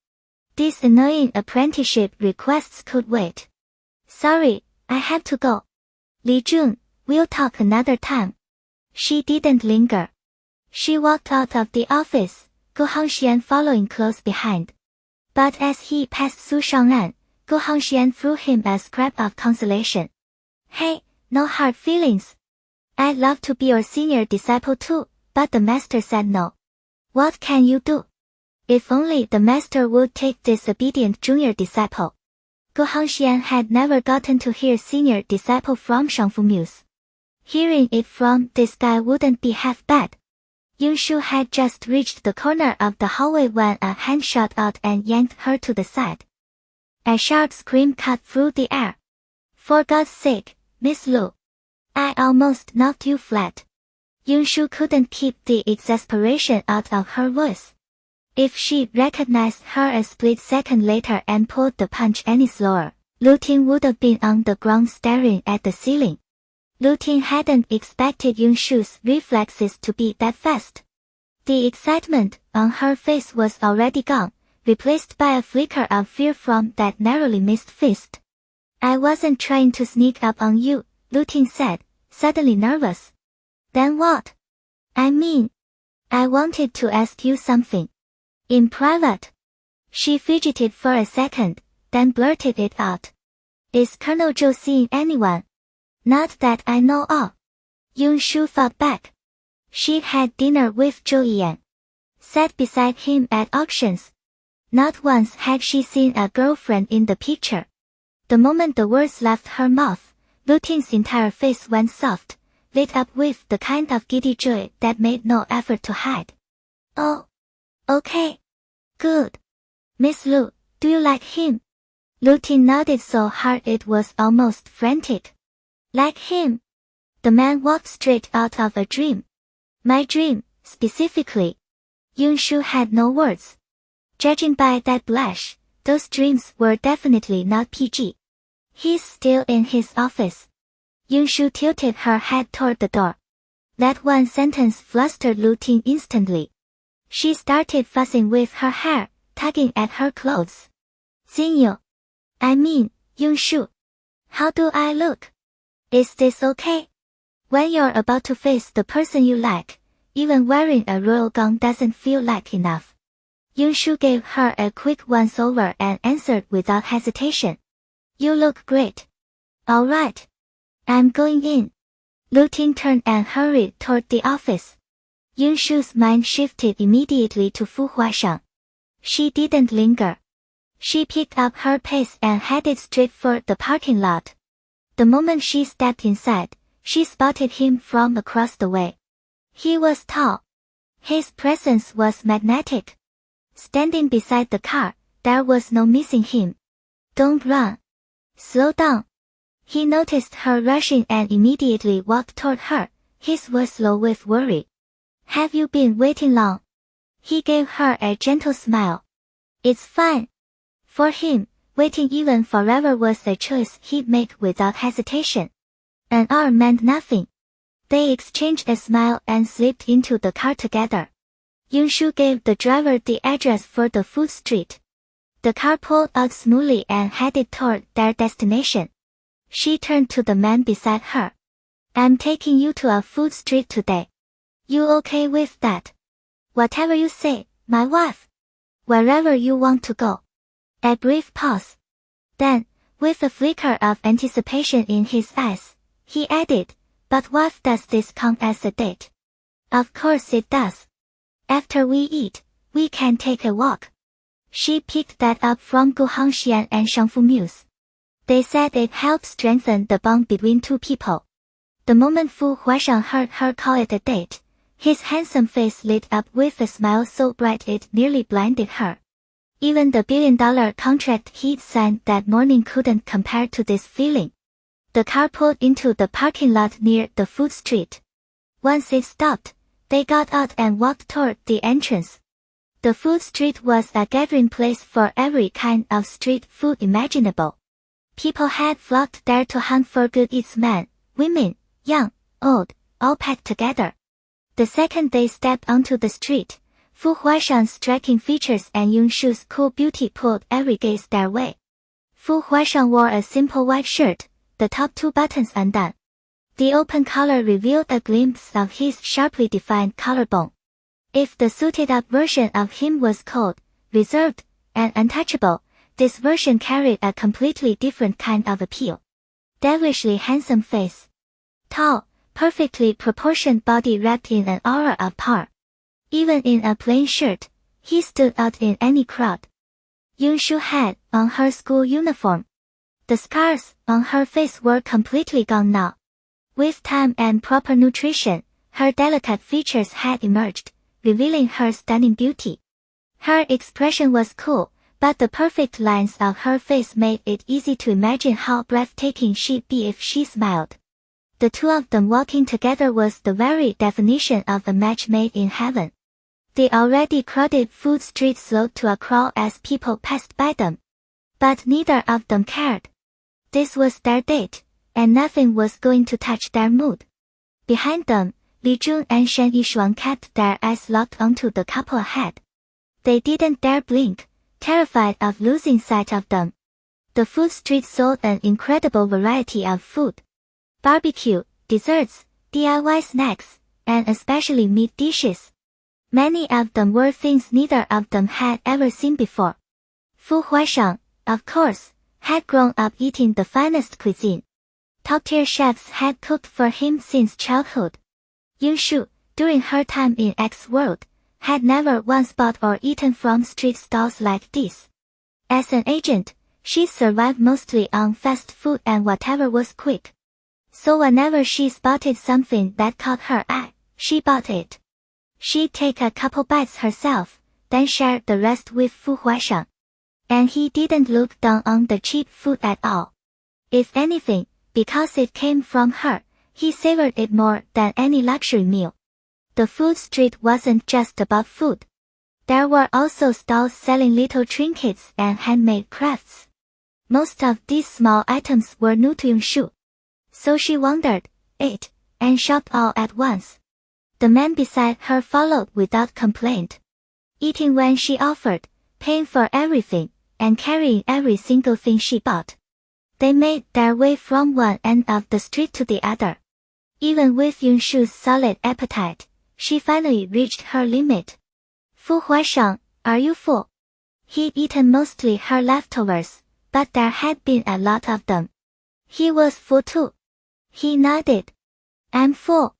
These annoying apprenticeship requests could wait. Sorry, I have to go. Li Jun, we'll talk another time. She didn't linger. She walked out of the office, Gu Hongxian following close behind. But as he passed Su Shang'an, Gu Hongxian threw him a scrap of consolation. Hey, no hard feelings. I'd love to be your senior disciple too, but the master said no. What can you do? If only the master would take this obedient junior disciple. Gu Hongxian had never gotten to hear senior disciple from Shangfu Muse. Hearing it from this guy wouldn't be half bad. Yunshu had just reached the corner of the hallway when a hand shot out and yanked her to the side. A sharp scream cut through the air. For God's sake, Miss Lu. I almost knocked you flat. Yunshu couldn't keep the exasperation out of her voice. If she recognized her a split second later and pulled the punch any slower, Lu Ting would have been on the ground staring at the ceiling. Lu Ting hadn't expected Yunshu's reflexes to be that fast. The excitement on her face was already gone, replaced by a flicker of fear from that narrowly missed fist. I wasn't trying to sneak up on you, Lu Ting said, suddenly nervous. Then what? I mean, I wanted to ask you something. In private. She fidgeted for a second, then blurted it out. Is Colonel Zhou seeing anyone? Not that I know of. Yunshu thought back. She'd had dinner with Zhou Yan. Sat beside him at auctions. Not once had she seen a girlfriend in the picture. The moment the words left her mouth, Lu Ting's entire face went soft, lit up with the kind of giddy joy that made no effort to hide. Oh. Okay. Good. Miss Lu, do you like him? Lu Ting nodded so hard it was almost frantic. Like him? The man walked straight out of a dream. My dream, specifically. Yunshu had no words. Judging by that blush, those dreams were definitely not PG. He's still in his office. Yunshu tilted her head toward the door. That one sentence flustered Lu Ting instantly. She started fussing with her hair, tugging at her clothes. Xinyu. I mean, Yunshu. How do I look? Is this okay? When you're about to face the person you like, even wearing a royal gown doesn't feel like enough. Yunshu gave her a quick once-over and answered without hesitation. You look great. All right. I'm going in. Lu Ting turned and hurried toward the office. Yunshu's mind shifted immediately to Fu Huaishang. She didn't linger. She picked up her pace and headed straight for the parking lot. The moment she stepped inside, she spotted him from across the way. He was tall. His presence was magnetic. Standing beside the car, there was no missing him. Don't run. Slow down. He noticed her rushing and immediately walked toward her, his voice low with worry. Have you been waiting long? He gave her a gentle smile. It's fine. For him, waiting even forever was a choice he'd make without hesitation. An hour meant nothing. They exchanged a smile and slipped into the car together. Yunshu gave the driver the address for the food street. The car pulled out smoothly and headed toward their destination. She turned to the man beside her. I'm taking you to a food street today. You okay with that? Whatever you say, my wife. Wherever you want to go. A brief pause. Then, with a flicker of anticipation in his eyes, he added, but what does this count as a date? Of course it does. After we eat, we can take a walk. She picked that up from Gu Hongxian and Shangfu Muse. They said it helps strengthen the bond between two people. The moment Fu Huaishang heard her call it a date, his handsome face lit up with a smile so bright it nearly blinded her. Even the billion-dollar contract he'd signed that morning couldn't compare to this feeling. The car pulled into the parking lot near the food street. Once it stopped, they got out and walked toward the entrance. The food street was a gathering place for every kind of street food imaginable. People had flocked there to hunt for good eats, men, women, young, old, all packed together. The second they stepped onto the street, Fu Huaishang's striking features and Yunshu's cool beauty pulled every gaze their way. Fu Huaishang wore a simple white shirt, the top two buttons undone. The open collar revealed a glimpse of his sharply defined collarbone. If the suited-up version of him was cold, reserved, and untouchable, this version carried a completely different kind of appeal. Devilishly handsome face. Tall, perfectly proportioned body wrapped in an aura of power. Even in a plain shirt, he stood out in any crowd. Yunshu had on her school uniform. The scars on her face were completely gone now. With time and proper nutrition, her delicate features had emerged, revealing her stunning beauty. Her expression was cool, but the perfect lines of her face made it easy to imagine how breathtaking she'd be if she smiled. The two of them walking together was the very definition of a match made in heaven. The already crowded food street slowed to a crawl as people passed by them. But neither of them cared. This was their date, and nothing was going to touch their mood. Behind them, Li Jun and Shen Yishuang kept their eyes locked onto the couple ahead. They didn't dare blink, terrified of losing sight of them. The food street sold an incredible variety of food. Barbecue, desserts, DIY snacks, and especially meat dishes. Many of them were things neither of them had ever seen before. Fu Huaishang, of course, had grown up eating the finest cuisine. Top-tier chefs had cooked for him since childhood. Yunshu, during her time in X World, had never once bought or eaten from street stalls like this. As an agent, she survived mostly on fast food and whatever was quick. So whenever she spotted something that caught her eye, she bought it. She'd take a couple bites herself, then shared the rest with Fu Huaishang. And he didn't look down on the cheap food at all. If anything, because it came from her, he savored it more than any luxury meal. The food street wasn't just about food. There were also stalls selling little trinkets and handmade crafts. Most of these small items were new to Yunshu. So she wondered, ate, and shopped all at once. The man beside her followed without complaint. Eating when she offered, paying for everything, and carrying every single thing she bought. They made their way from one end of the street to the other. Even with Yunshu's solid appetite, she finally reached her limit. Fu Huaishang, are you full? He'd eaten mostly her leftovers, but there had been a lot of them. He was full too. He nodded. I'm full.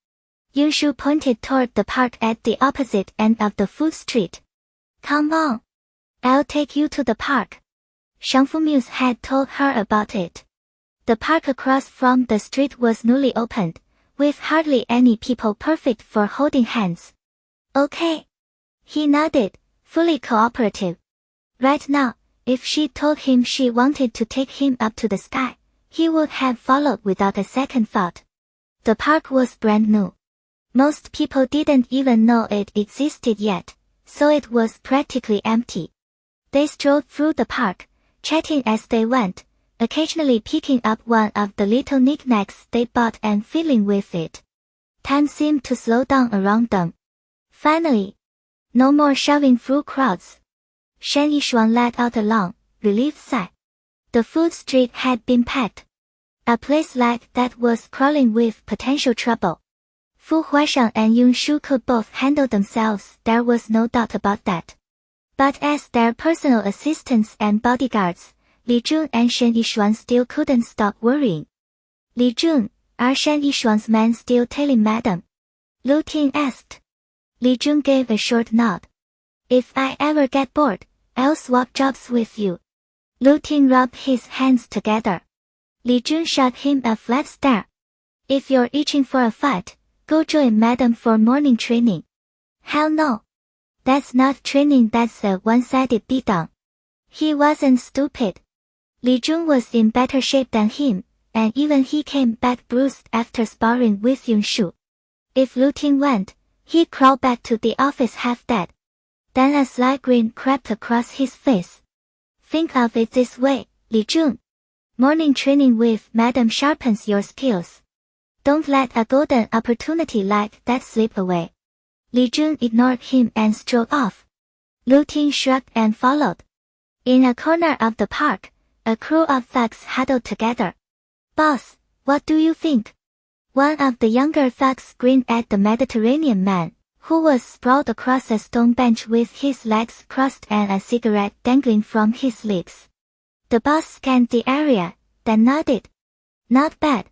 Yunshu pointed toward the park at the opposite end of the food street. Come on. I'll take you to the park. Shangfu Muse had told her about it. The park across from the street was newly opened, with hardly any people perfect for holding hands. Okay. He nodded, fully cooperative. Right now, if she told him she wanted to take him up to the sky, he would have followed without a second thought. The park was brand new. Most people didn't even know it existed yet, so it was practically empty. They strolled through the park, chatting as they went, occasionally picking up one of the little knickknacks they bought and fiddling with it. Time seemed to slow down around them. Finally, no more shoving through crowds. Shen Yishuang let out a long, relieved sigh. The food street had been packed. A place like that was crawling with potential trouble. Fu Huaishang and Yunshu could both handle themselves, there was no doubt about that. But as their personal assistants and bodyguards, Li Jun and Shen Yishuang still couldn't stop worrying. Li Jun, are Shen Yishuang's men still tailing Madam? Lu Ting asked. Li Jun gave a short nod. If I ever get bored, I'll swap jobs with you. Lu Ting rubbed his hands together. Li Jun shot him a flat stare. If you're itching for a fight, go join Madam for morning training. Hell no. That's not training, that's a one-sided beatdown. He wasn't stupid. Li Jun was in better shape than him, and even he came back bruised after sparring with Yunshu. If Lu Ting went, he'd crawl back to the office half dead. Then a sly grin crept across his face. Think of it this way, Li Jun. Morning training with Madam sharpens your skills. Don't let a golden opportunity like that slip away. Li Jun ignored him and strode off. Lu Ting shrugged and followed. In a corner of the park, a crew of thugs huddled together. Boss, what do you think? One of the younger thugs grinned at the Mediterranean man, who was sprawled across a stone bench with his legs crossed and a cigarette dangling from his lips. The boss scanned the area, then nodded. Not bad.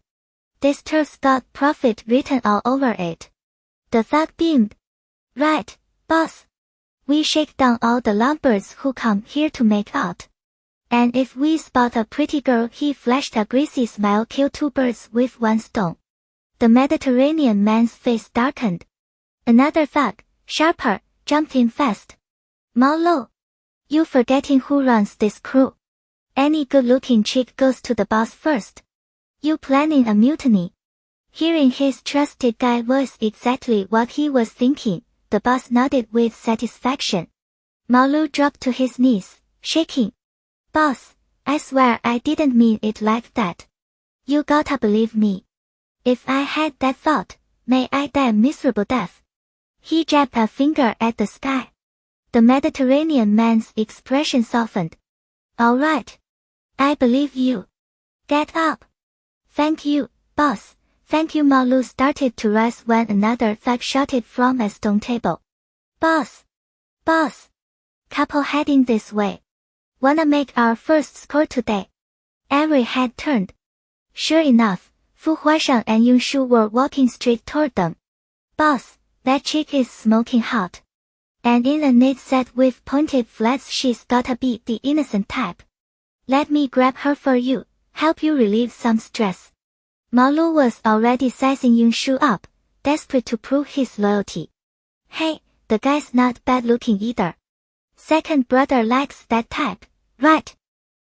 This turf's got profit written all over it. The thug beamed. Right, boss. We shake down all the lovebirds who come here to make out. And if we spot a pretty girl, he flashed a greasy smile, kill 2 birds with 1 stone. The Mediterranean man's face darkened. Another thug, sharper, jumped in fast. Mao Lo. You forgetting who runs this crew. Any good-looking chick goes to the boss first. You planning a mutiny. Hearing his trusted guy voice exactly what he was thinking, the boss nodded with satisfaction. Mao Lu dropped to his knees, shaking. Boss, I swear I didn't mean it like that. You gotta believe me. If I had that thought, may I die a miserable death. He jabbed a finger at the sky. The Mediterranean man's expression softened. All right. I believe you. Get up. Thank you, boss. Thank you. Mao Lu started to rise when another thug shouted from a stone table. Boss. Boss. Couple heading this way. Wanna make our first score today. Every head turned. Sure enough, Fu Huaishang and Yun Shu were walking straight toward them. Boss, that chick is smoking hot. And in a knit set with pointed flats, she's gotta be the innocent type. Let me grab her for you, help you relieve some stress. Mao Lu was already sizing Yun Shu up, desperate to prove his loyalty. Hey, the guy's not bad looking either. Second brother likes that type, right?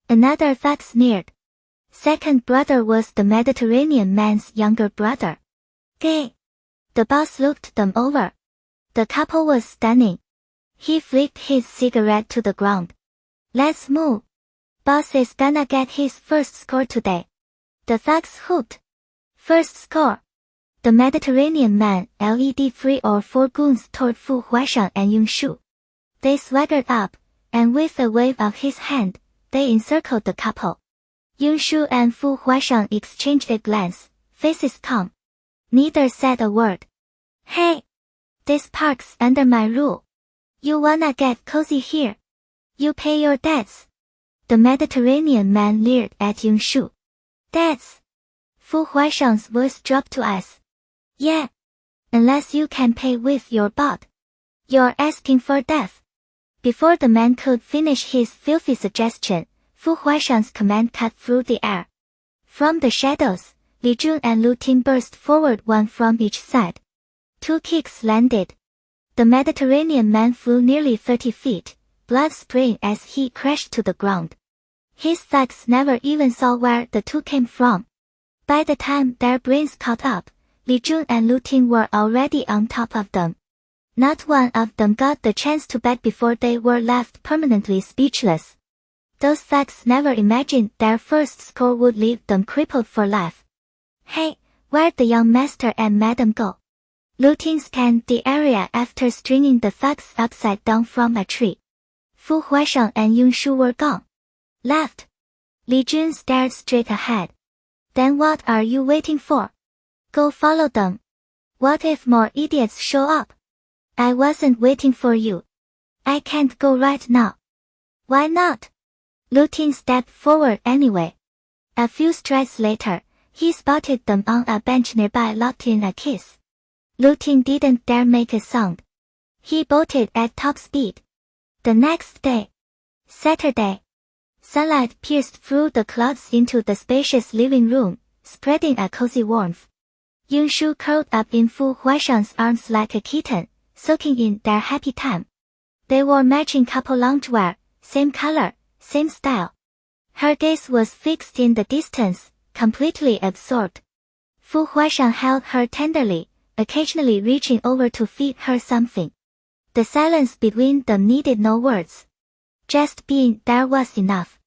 Another thug sneered. Second brother was the Mediterranean man's younger brother. Gay. The boss looked them over. The couple was stunning. He flicked his cigarette to the ground. Let's move. Boss is gonna get his first score today. The thugs hooped. First score. The Mediterranean man led 3 or 4 goons toward Fu Huaishang and Yun Shu. They swaggered up, and with a wave of his hand, they encircled the couple. Yun Shu and Fu Huaishang exchanged a glance, faces calm. Neither said a word. Hey! This park's under my rule. You wanna get cozy here? You pay your debts. The Mediterranean man leered at Yun Shu. Debts? Fu Huaishang's voice dropped to us. Yeah. Unless you can pay with your butt. You're asking for death. Before the man could finish his filthy suggestion, Fu Huaishang's command cut through the air. From the shadows, Li Jun and Lu Ting burst forward, one from each side. 2 kicks landed. The Mediterranean man flew nearly 30 feet, blood spraying as he crashed to the ground. His thugs never even saw where the 2 came from. By the time their brains caught up, Li Jun and Lu Ting were already on top of them. Not one of them got the chance to beg before they were left permanently speechless. Those thugs never imagined their first score would leave them crippled for life. Hey, where'd the young master and madam go? Lu Ting scanned the area after stringing the thugs upside down from a tree. Fu Huaishang and Yun Shu were gone. Left. Li Jun stared straight ahead. Then what are you waiting for? Go follow them. What if more idiots show up? I wasn't waiting for you. I can't go right now. Why not? Lu Ting stepped forward anyway. A few strides later, he spotted them on a bench nearby, locked in a kiss. Lu Ting didn't dare make a sound. He bolted at top speed. The next day, Saturday, sunlight pierced through the clouds into the spacious living room, spreading a cozy warmth. Yun Shu curled up in Fu Huaishang's arms like a kitten, soaking in their happy time. They wore matching couple loungewear, same color, same style. Her gaze was fixed in the distance, completely absorbed. Fu Huaishang held her tenderly, occasionally reaching over to feed her something. The silence between them needed no words. Just being there was enough.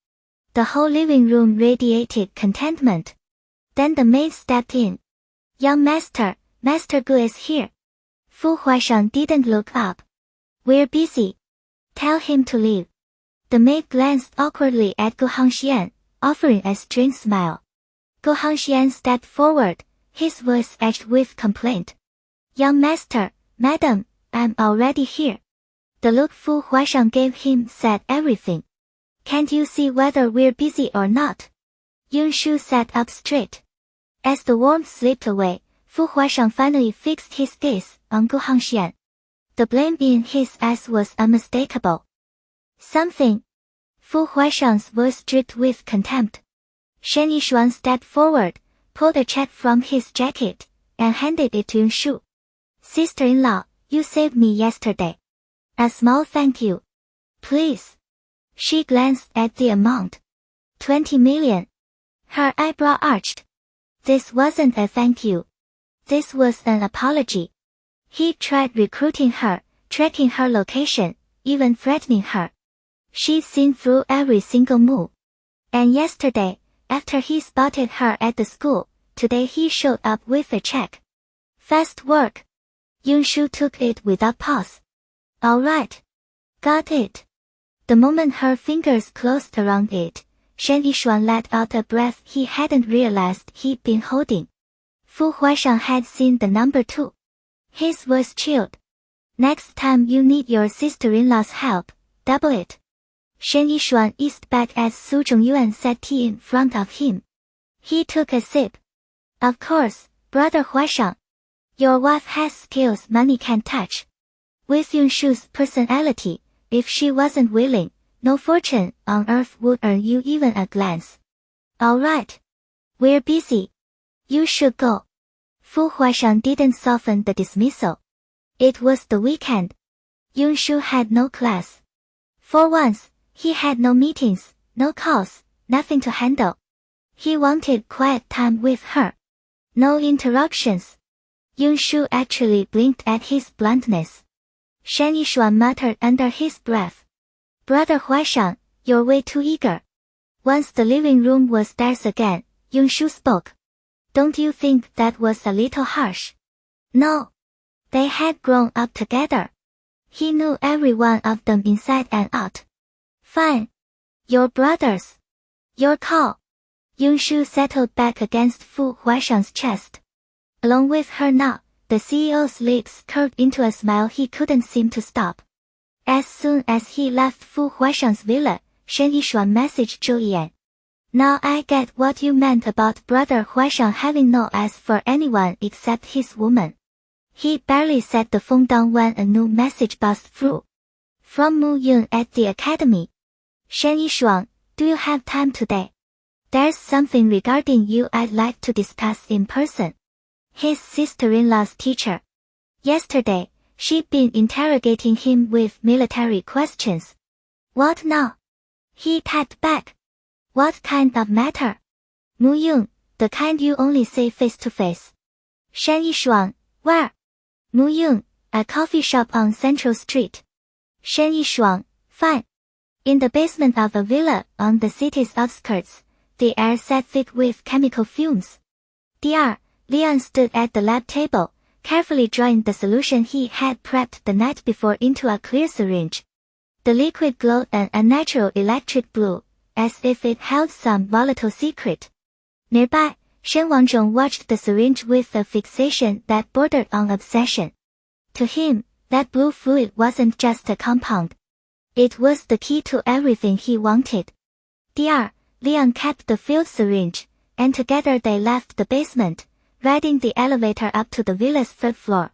The whole living room radiated contentment. Then the maid stepped in. Young master, Master Gu is here. Fu Huaishang didn't look up. We're busy. Tell him to leave. The maid glanced awkwardly at Gu Hangxian, offering a strange smile. Gu Hangxian stepped forward, his voice edged with complaint. Young master, madam, I'm already here. The look Fu Huaishang gave him said everything. Can't you see whether we're busy or not? Yunshu sat up straight. As the warmth slipped away, Fu Huaishang finally fixed his gaze on Gu Hangxian. The blame in his eyes was unmistakable. Something. Fu Huaishang's voice dripped with contempt. Shen Yishuan stepped forward, pulled a check from his jacket, and handed it to Yunshu. Sister-in-law, you saved me yesterday. A small thank you. Please. She glanced at the amount. 20 million. Her eyebrow arched. This wasn't a thank you. This was an apology. He tried recruiting her, tracking her location, even threatening her. She'd seen through every single move. And yesterday, after he spotted her at the school, today he showed up with a check. Fast work. Yunshu took it without pause. All right. Got it. The moment her fingers closed around it, Shen Yishuan let out a breath he hadn't realized he'd been holding. Fu Huaishang had seen the number 2. His voice chilled. Next time you need your sister-in-law's help, double it. Shen Yishuan eased back as Su Zhongyuan set tea in front of him. He took a sip. Of course, brother Huaishang. Your wife has skills money can't touch. With Yunshu's personality, if she wasn't willing, no fortune on earth would earn you even a glance. All right. We're busy. You should go. Fu Huaishang didn't soften the dismissal. It was the weekend. Yunshu had no class. For once, he had no meetings, no calls, nothing to handle. He wanted quiet time with her. No interruptions. Yunshu actually blinked at his bluntness. Shen Yishuan muttered under his breath. Brother Huaishang, you're way too eager. Once the living room was theirs again, Yunshu spoke. Don't you think that was a little harsh? No. They had grown up together. He knew every one of them inside and out. Fine. Your brothers. Your call. Yunshu settled back against Fu Huaishang's chest. Along with her now, the CEO's lips curved into a smile he couldn't seem to stop. As soon as he left Fu Huaishang's villa, Shen Yishuan messaged Zhou Yan. Now I get what you meant about brother Huaishang having no eyes for anyone except his woman. He barely set the phone down when a new message buzzed through. From Mu Yun at the academy. Shen Yishuan, do you have time today? There's something regarding you I'd like to discuss in person. His sister-in-law's teacher. Yesterday, she'd been interrogating him with military questions. What now? He typed back. What kind of matter? Mu Yun, the kind you only say face to face. Shen Yishuan, where? Mu Yun, a coffee shop on Central Street. Shen Yishuan, fine. In the basement of a villa on the city's outskirts, the air set thick with chemical fumes. Dr. Leon stood at the lab table, carefully drawing the solution he had prepped the night before into a clear syringe. The liquid glowed an unnatural electric blue, as if it held some volatile secret. Nearby, Shen Wangzhong watched the syringe with a fixation that bordered on obsession. To him, that blue fluid wasn't just a compound. It was the key to everything he wanted. Dr. Leon kept the filled syringe, and together they left the basement, riding the elevator up to the villa's 3rd floor.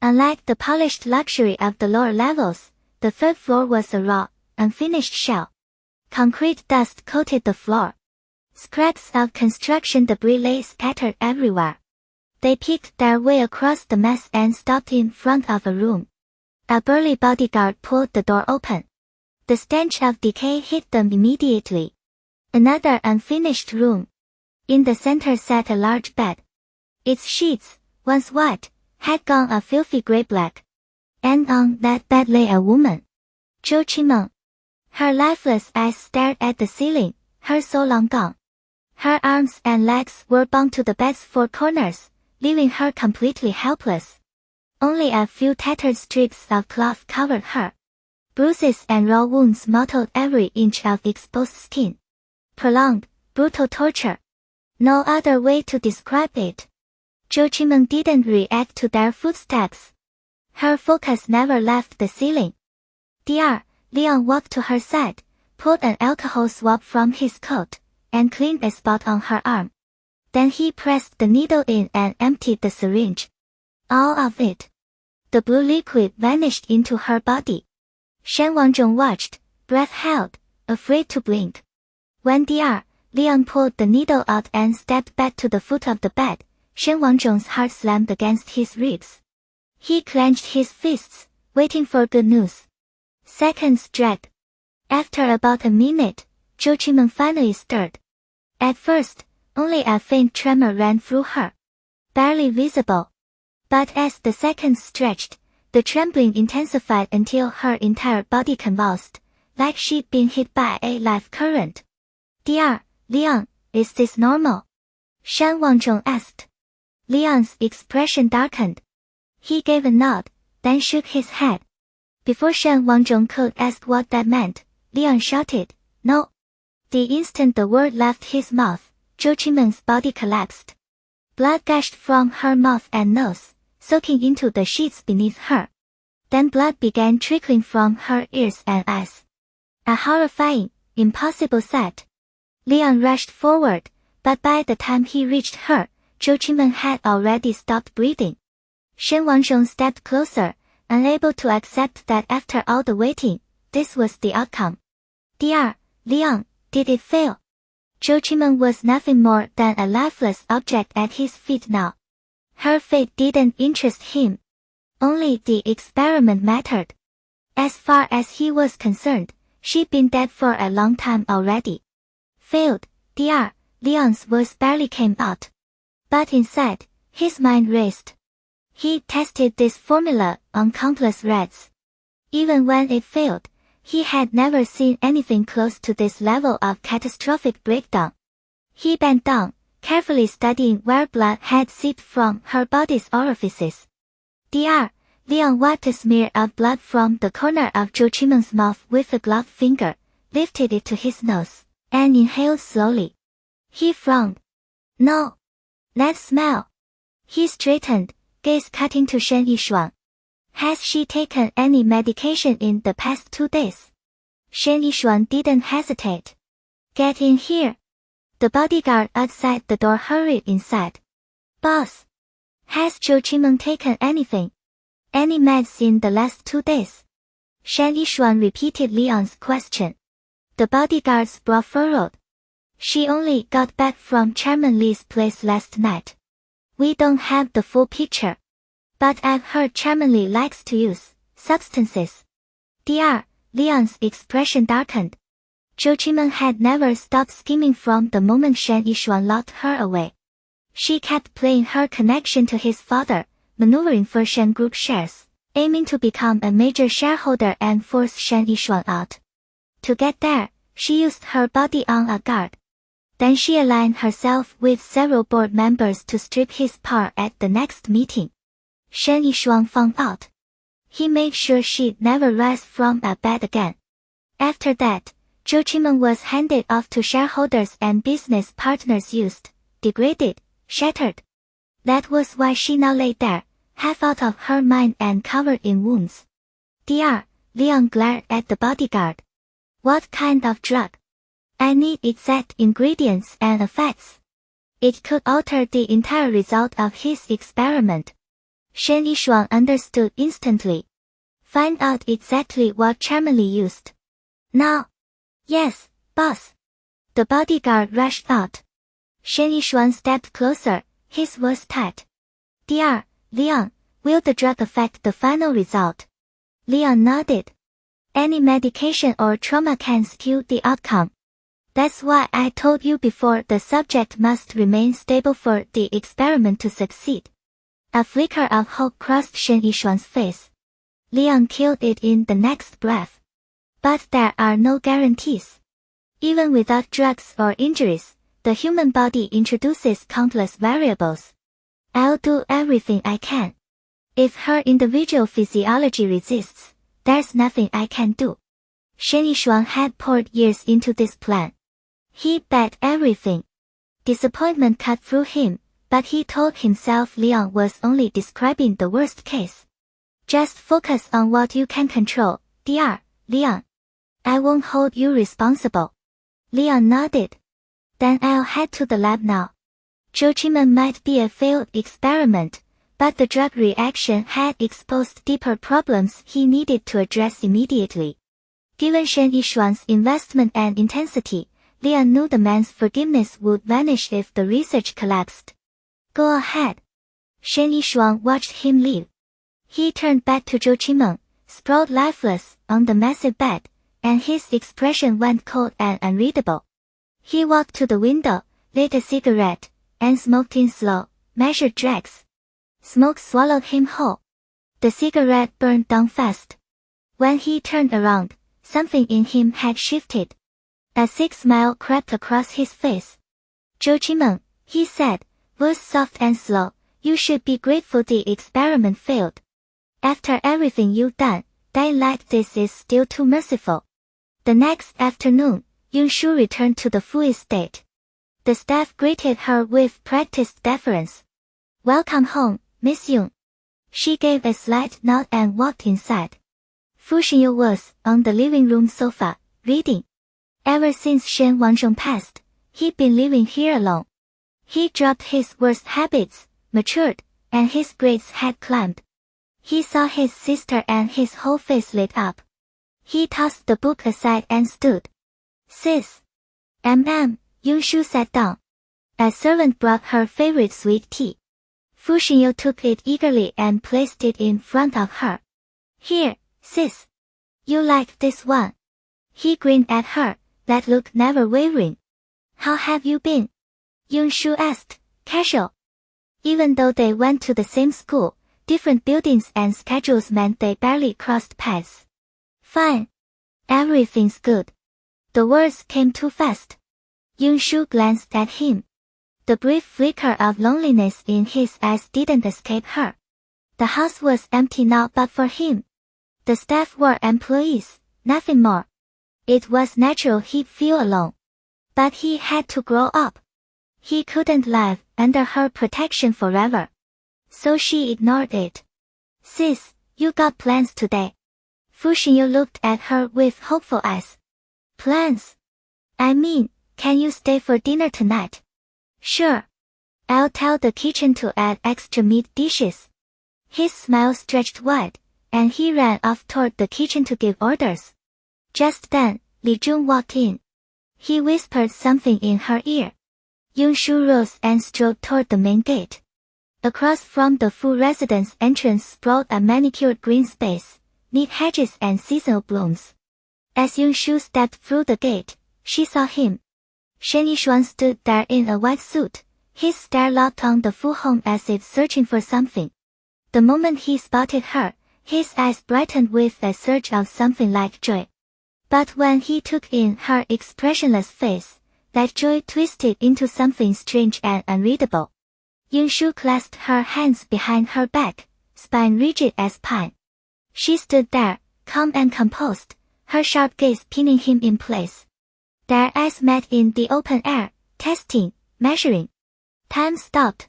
Unlike the polished luxury of the lower levels, the 3rd floor was a raw, unfinished shell. Concrete dust coated the floor. Scraps of construction debris lay scattered everywhere. They picked their way across the mess and stopped in front of a room. A burly bodyguard pulled the door open. The stench of decay hit them immediately. Another unfinished room. In the center sat a large bed. Its sheets, once white, had gone a filthy gray-black. And on that bed lay a woman. Zhou Qimeng. Her lifeless eyes stared at the ceiling, her soul long gone. Her arms and legs were bound to the bed's 4 corners, leaving her completely helpless. Only a few tattered strips of cloth covered her. Bruises and raw wounds mottled every inch of exposed skin. Prolonged, brutal torture. No other way to describe it. Zhou Qimeng didn't react to their footsteps. Her focus never left the ceiling. Dear, Leon walked to her side, pulled an alcohol swab from his coat, and cleaned a spot on her arm. Then he pressed the needle in and emptied the syringe. All of it. The blue liquid vanished into her body. Shen Wanzhong watched, breath held, afraid to blink. When Dr. Leon pulled the needle out and stepped back to the foot of the bed, Shen Wanzhong's heart slammed against his ribs. He clenched his fists, waiting for good news. Seconds dragged. After about a minute, Zhou Qimeng finally stirred. At first, only a faint tremor ran through her. Barely visible. But as the seconds stretched, the trembling intensified until her entire body convulsed, like she'd been hit by a live current. Dr. Leon, is this normal? Shen Wanzhong asked. Leon's expression darkened. He gave a nod, then shook his head. Before Shen Wanzhong could ask what that meant, Leon shouted, "No!" The instant the word left his mouth, Zhou Qimeng's body collapsed. Blood gushed from her mouth and nose, soaking into the sheets beneath her. Then blood began trickling from her ears and eyes. A horrifying, impossible sight. Leon rushed forward, but by the time he reached her, Zhou Qimeng had already stopped breathing. Shen Wanzhong stepped closer, unable to accept that after all the waiting, this was the outcome. Dr. Leon, did it fail? Zhou Qimeng was nothing more than a lifeless object at his feet now. Her fate didn't interest him. Only the experiment mattered. As far as he was concerned, she'd been dead for a long time already. Failed, Dr. Leon's voice barely came out. But inside, his mind raced. He tested this formula on countless rats. Even when it failed, he had never seen anything close to this level of catastrophic breakdown. He bent down, carefully studying where blood had seeped from her body's orifices. Dr. Leon wiped a smear of blood from the corner of Zhou Qimeng's mouth with a gloved finger, lifted it to his nose, and inhaled slowly. He frowned. No. Let's smell. He straightened, gaze cutting to Shen Yishuang. Has she taken any medication in the past 2 days? Shen Yishuang didn't hesitate. Get in here. The bodyguard outside the door hurried inside. Boss. Has Zhou Qimeng taken anything? Any meds in the last 2 days? Shen Yishuang repeated Leon's question. The bodyguard's brow furrowed. She only got back from Chairman Li's place last night. We don't have the full picture. But I've heard Chairman Li likes to use substances. Dr. Leon's expression darkened. Zhou Qimeng had never stopped scheming from the moment Shen Yishuang locked her away. She kept playing her connection to his father, maneuvering for Shen Group shares, aiming to become a major shareholder and force Shen Yishuang out. To get there, she used her body on a guard. Then she aligned herself with several board members to strip his power at the next meeting. Shen Yishuang found out. He made sure she'd never rise from a bed again. After that, Zhou Qimeng was handed off to shareholders and business partners used, degraded, shattered. That was why she now lay there, half out of her mind and covered in wounds. Dr. Leon glared at the bodyguard. What kind of drug? I need exact ingredients and effects. It could alter the entire result of his experiment. Shen Yishuang understood instantly. Find out exactly what Chairman Li used. Now. Yes, boss. The bodyguard rushed out. Shen Yishuang stepped closer, his voice tight. Dr. Leon, will the drug affect the final result? Leon nodded. Any medication or trauma can skew the outcome. That's why I told you before the subject must remain stable for the experiment to succeed. A flicker of hope crossed Shen Yishuang's face. Leon killed it in the next breath. But there are no guarantees. Even without drugs or injuries, the human body introduces countless variables. I'll do everything I can. If her individual physiology resists, there's nothing I can do. Shen Yishuang had poured years into this plan. He'd bet everything. Disappointment cut through him, but he told himself Leon was only describing the worst case. Just focus on what you can control, dear Leon. I won't hold you responsible. Leon nodded. Then I'll head to the lab now. Zhou Qimen might be a failed experiment, but the drug reaction had exposed deeper problems he needed to address immediately. Given Shen Yishuang's investment and intensity, Leon knew the man's forgiveness would vanish if the research collapsed. Go ahead. Shen Yishuang watched him leave. He turned back to Zhou Qimen, sprawled lifeless on the massive bed, and his expression went cold and unreadable. He walked to the window, lit a cigarette, and smoked in slow, measured drags. Smoke swallowed him whole. The cigarette burned down fast. When he turned around, something in him had shifted. A sick smile crept across his face. Zhou Qimen, he said, voice soft and slow, you should be grateful the experiment failed. After everything you've done, dying like this is still too merciful. The next afternoon, Yunshu returned to the Fu estate. The staff greeted her with practiced deference. Welcome home, Miss Yun. She gave a slight nod and walked inside. Fu Xinyu was on the living room sofa, reading. Ever since Shen Wangzhong passed, he'd been living here alone. He dropped his worst habits, matured, and his grades had climbed. He saw his sister and his whole face lit up. He tossed the book aside and stood. Sis. Yunshu sat down. A servant brought her favorite sweet tea. Fu Xinyu took it eagerly and placed it in front of her. Here, sis. You like this one? He grinned at her, that look never wavering. How have you been? Yunshu asked, casual. Even though they went to the same school, different buildings and schedules meant they barely crossed paths. Fine. Everything's good. The words came too fast. Yunshu glanced at him. The brief flicker of loneliness in his eyes didn't escape her. The house was empty now but for him. The staff were employees, nothing more. It was natural he'd feel alone. But he had to grow up. He couldn't live under her protection forever. So she ignored it. Sis, you got plans today. Fu Xinyu looked at her with hopeful eyes. Plans? I mean, can you stay for dinner tonight? Sure. I'll tell the kitchen to add extra meat dishes. His smile stretched wide, and he ran off toward the kitchen to give orders. Just then, Li Jun walked in. He whispered something in her ear. Yunshu rose and strode toward the main gate. Across from the Fu residence entrance sprawled a manicured green space, neat hedges and seasonal blooms. As Yunshu stepped through the gate, she saw him. Shen Yishuang stood there in a white suit, his stare locked on the Fu home as if searching for something. The moment he spotted her, his eyes brightened with a surge of something like joy. But when he took in her expressionless face, that joy twisted into something strange and unreadable. Yunshu clasped her hands behind her back, spine rigid as pine. She stood there, calm and composed, her sharp gaze pinning him in place. Their eyes met in the open air, testing, measuring. Time stopped.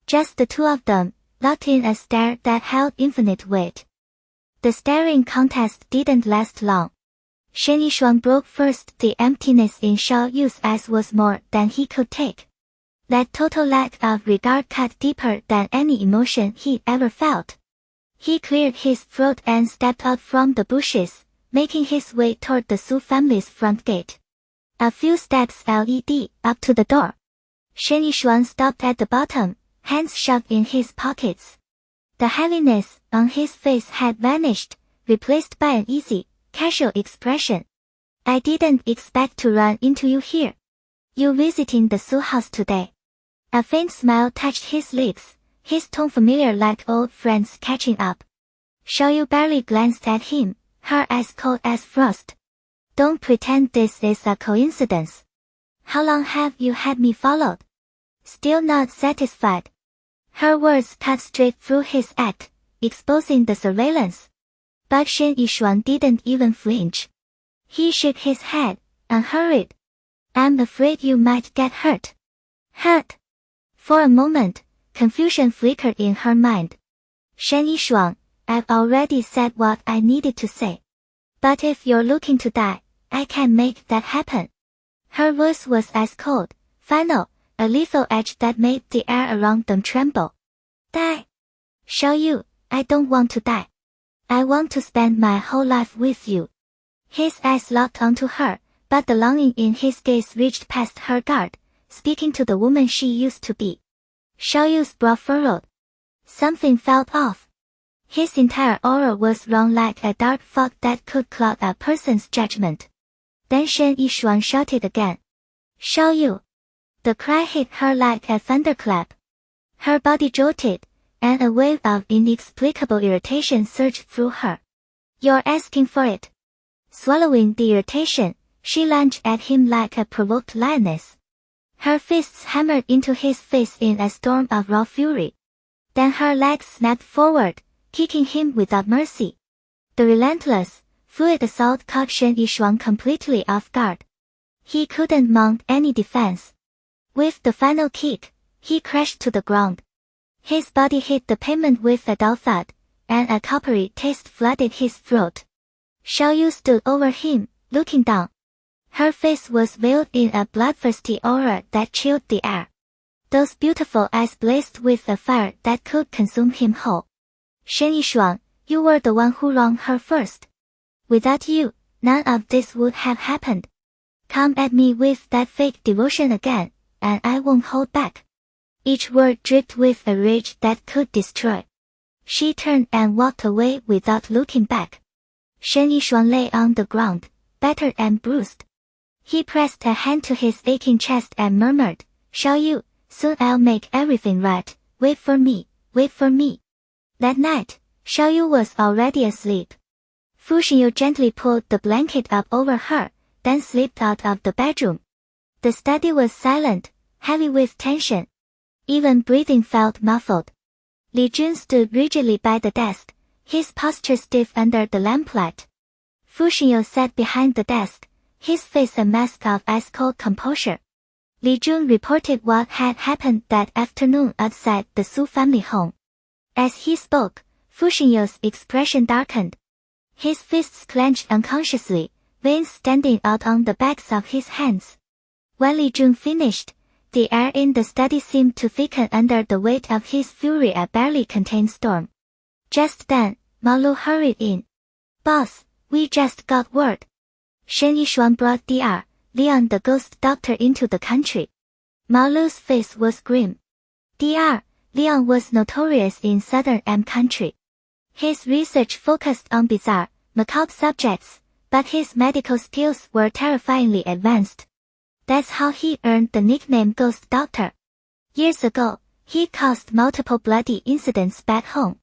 Just the two of them, locked in a stare that held infinite weight. The staring contest didn't last long. Shen Yishuang broke first. The emptiness in Shao Yu's eyes was more than he could take. That total lack of regard cut deeper than any emotion he'd ever felt. He cleared his throat and stepped out from the bushes, making his way toward the Su family's front gate. A few steps led up to the door. Shen Yishuang stopped at the bottom, hands shoved in his pockets. The heaviness on his face had vanished, replaced by an easy, casual expression. I didn't expect to run into you here. You visiting the Su house today? A faint smile touched his lips, his tone familiar like old friends catching up. Shao Yu barely glanced at him, her eyes cold as frost. Don't pretend this is a coincidence. How long have you had me followed? Still not satisfied. Her words cut straight through his act, exposing the surveillance. But Shen Yishuang didn't even flinch. He shook his head, unhurried. I'm afraid you might get hurt. Hurt? For a moment, confusion flickered in her mind. Shen Yishuang, I've already said what I needed to say. But if you're looking to die, I can make that happen. Her voice was as cold, final, a lethal edge that made the air around them tremble. Die? Xiao Yu, I don't want to die. I want to spend my whole life with you. His eyes locked onto her, but the longing in his gaze reached past her guard, speaking to the woman she used to be. Xiao Yu's brow furrowed. Something felt off. His entire aura was wrong, like a dark fog that could cloud a person's judgment. Then Shen Yishuang shouted again. Xiao Yu. The cry hit her like a thunderclap. Her body jolted, and a wave of inexplicable irritation surged through her. You're asking for it. Swallowing the irritation, she lunged at him like a provoked lioness. Her fists hammered into his face in a storm of raw fury. Then her legs snapped forward, kicking him without mercy. The relentless, fluid assault caught Shen Yishuang completely off guard. He couldn't mount any defense. With the final kick, he crashed to the ground. His body hit the pavement with a dull thud, and a coppery taste flooded his throat. Xiao Yu stood over him, looking down. Her face was veiled in a bloodthirsty aura that chilled the air. Those beautiful eyes blazed with a fire that could consume him whole. Shen Yishuang, you were the one who wronged her first. Without you, none of this would have happened. Come at me with that fake devotion again, and I won't hold back. Each word dripped with a rage that could destroy. She turned and walked away without looking back. Shen Yishuang lay on the ground, battered and bruised. He pressed a hand to his aching chest and murmured, Xiao Yu, soon I'll make everything right, wait for me, wait for me. That night, Xiao Yu was already asleep. Fu Xinyu gently pulled the blanket up over her, then slipped out of the bedroom. The study was silent, heavy with tension. Even breathing felt muffled. Li Jun stood rigidly by the desk, his posture stiff under the lamplight. Fu Xinyu sat behind the desk, his face a mask of ice-cold composure. Li Jun reported what had happened that afternoon outside the Su family home. As he spoke, Fu Xinyu's expression darkened. His fists clenched unconsciously, veins standing out on the backs of his hands. When Li Jun finished, the air in the study seemed to thicken under the weight of his fury, a barely contained storm. Just then, Mao Lu hurried in. Boss, we just got word. Shen Yishuang brought Dr. Leon the ghost doctor into the country. Mao Lu's face was grim. Dr. Leon was notorious in southern M country. His research focused on bizarre, macabre subjects, but his medical skills were terrifyingly advanced. That's how he earned the nickname Ghost Doctor. Years ago, he caused multiple bloody incidents back home.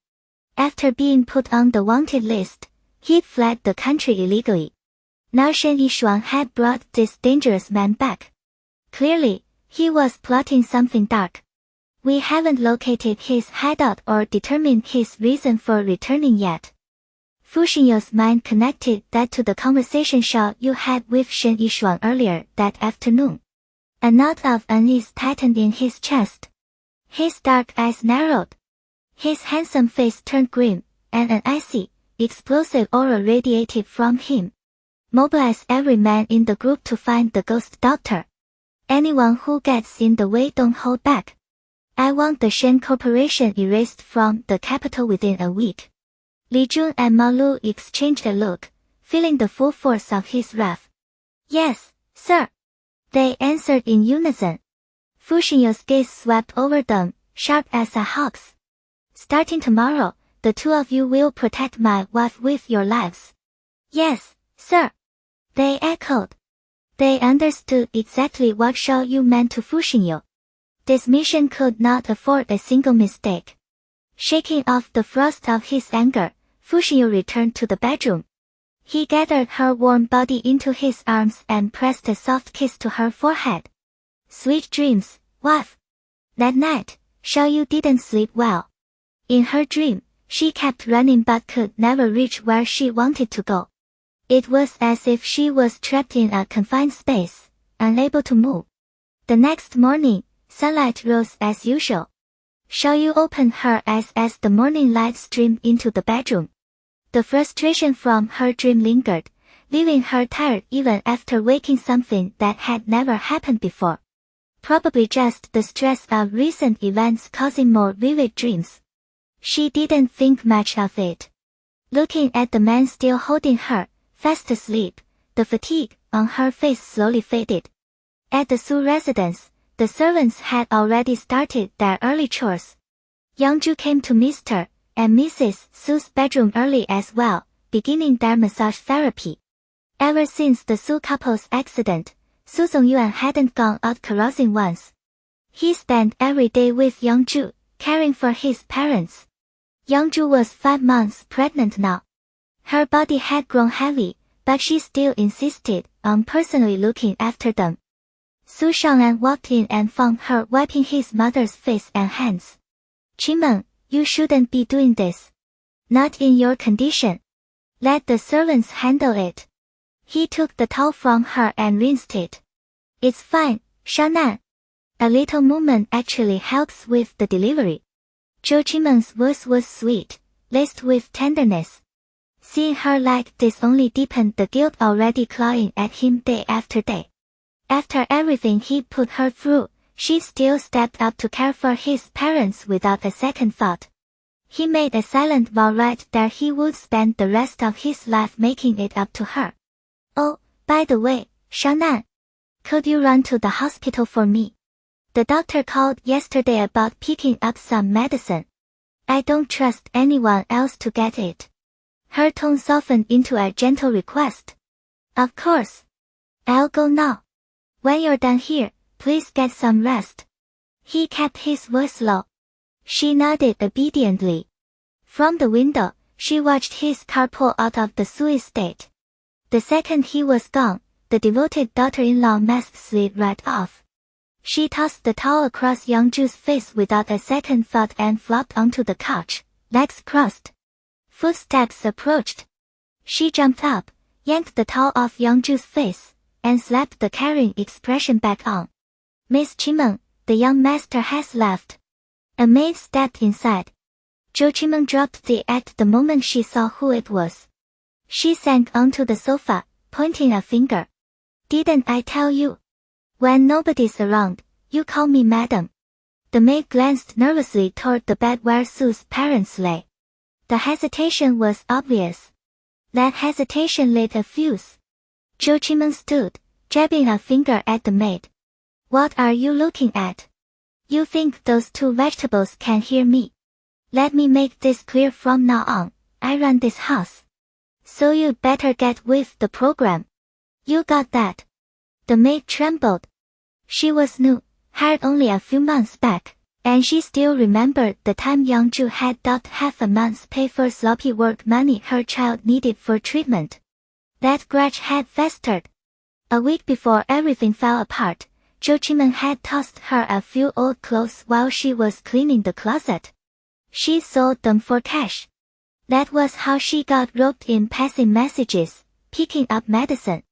After being put on the wanted list, he fled the country illegally. Now Shen Yishuang had brought this dangerous man back. Clearly, he was plotting something dark. We haven't located his hideout or determined his reason for returning yet. Fu Xinyu's mind connected that to the conversation Xiao Yu had with Shen Yishuang earlier that afternoon. A knot of unease tightened in his chest. His dark eyes narrowed. His handsome face turned grim, and an icy, explosive aura radiated from him. Mobilize every man in the group to find the ghost doctor. Anyone who gets in the way, don't hold back. I want the Shen Corporation erased from the capital within a week. Li Jun and Mao Lu exchanged a look, feeling the full force of his wrath. Yes, sir. They answered in unison. Fu Xinyu's gaze swept over them, sharp as a hawk's. Starting tomorrow, the two of you will protect my wife with your lives. Yes, sir. They echoed. They understood exactly what Xiao Yu meant to Fu Xinyu. This mission could not afford a single mistake. Shaking off the frost of his anger, Fu Xinyu returned to the bedroom. He gathered her warm body into his arms and pressed a soft kiss to her forehead. Sweet dreams, wife. That night, Xiao Yu didn't sleep well. In her dream, she kept running but could never reach where she wanted to go. It was as if she was trapped in a confined space, unable to move. The next morning, sunlight rose as usual. Shall you open her eyes as the morning light streamed into the bedroom? The frustration from her dream lingered, leaving her tired even after waking, something that had never happened before. Probably just the stress of recent events causing more vivid dreams. She didn't think much of it. Looking at the man still holding her, fast asleep, the fatigue on her face slowly faded. At the Su residence, the servants had already started their early chores. Yangju came to Mr. and Mrs. Su's bedroom early as well, beginning their massage therapy. Ever since the Su couple's accident, Su Zongyuan hadn't gone out carousing once. He spent every day with Yangju, caring for his parents. Yangju was 5 months pregnant now. Her body had grown heavy, but she still insisted on personally looking after them. Su Shang'an walked in and found her wiping his mother's face and hands. "Qingmeng, you shouldn't be doing this. Not in your condition. Let the servants handle it." He took the towel from her and rinsed it. "It's fine, Shang'an. A little movement actually helps with the delivery." Zhou Qingmeng's voice was sweet, laced with tenderness. Seeing her like this only deepened the guilt already clawing at him day after day. After everything he put her through, she still stepped up to care for his parents without a second thought. He made a silent vow right there he would spend the rest of his life making it up to her. "Oh, by the way, Shang'an, could you run to the hospital for me? The doctor called yesterday about picking up some medicine. I don't trust anyone else to get it." Her tone softened into a gentle request. "Of course. I'll go now. When you're done here, please get some rest." He kept his voice low. She nodded obediently. From the window, she watched his car pull out of the Su estate. The second he was gone, the devoted daughter-in-law mask slid right off. She tossed the towel across Yangju's face without a second thought and flopped onto the couch, legs crossed. Footsteps approached. She jumped up, yanked the towel off Yangju's face, and slapped the caring expression back on. "Miss Qingmeng, the young master has left." A maid stepped inside. Zhou Qingmeng dropped the act the moment she saw who it was. She sank onto the sofa, pointing a finger. "Didn't I tell you? When nobody's around, you call me madam." The maid glanced nervously toward the bed where Su's parents lay. The hesitation was obvious. That hesitation lit a fuse. Zhou Qingmeng stood, jabbing a finger at the maid. "What are you looking at? You think those two vegetables can hear me? Let me make this clear from now on, I run this house. So you'd better get with the program. You got that?" The maid trembled. She was new, hired only a few months back, and she still remembered the time Yangju had docked half a month's pay for sloppy work money her child needed for treatment. That grudge had festered. A week before everything fell apart, Zhou Qingmeng had tossed her a few old clothes while she was cleaning the closet. She sold them for cash. That was how she got roped in passing messages, picking up medicine.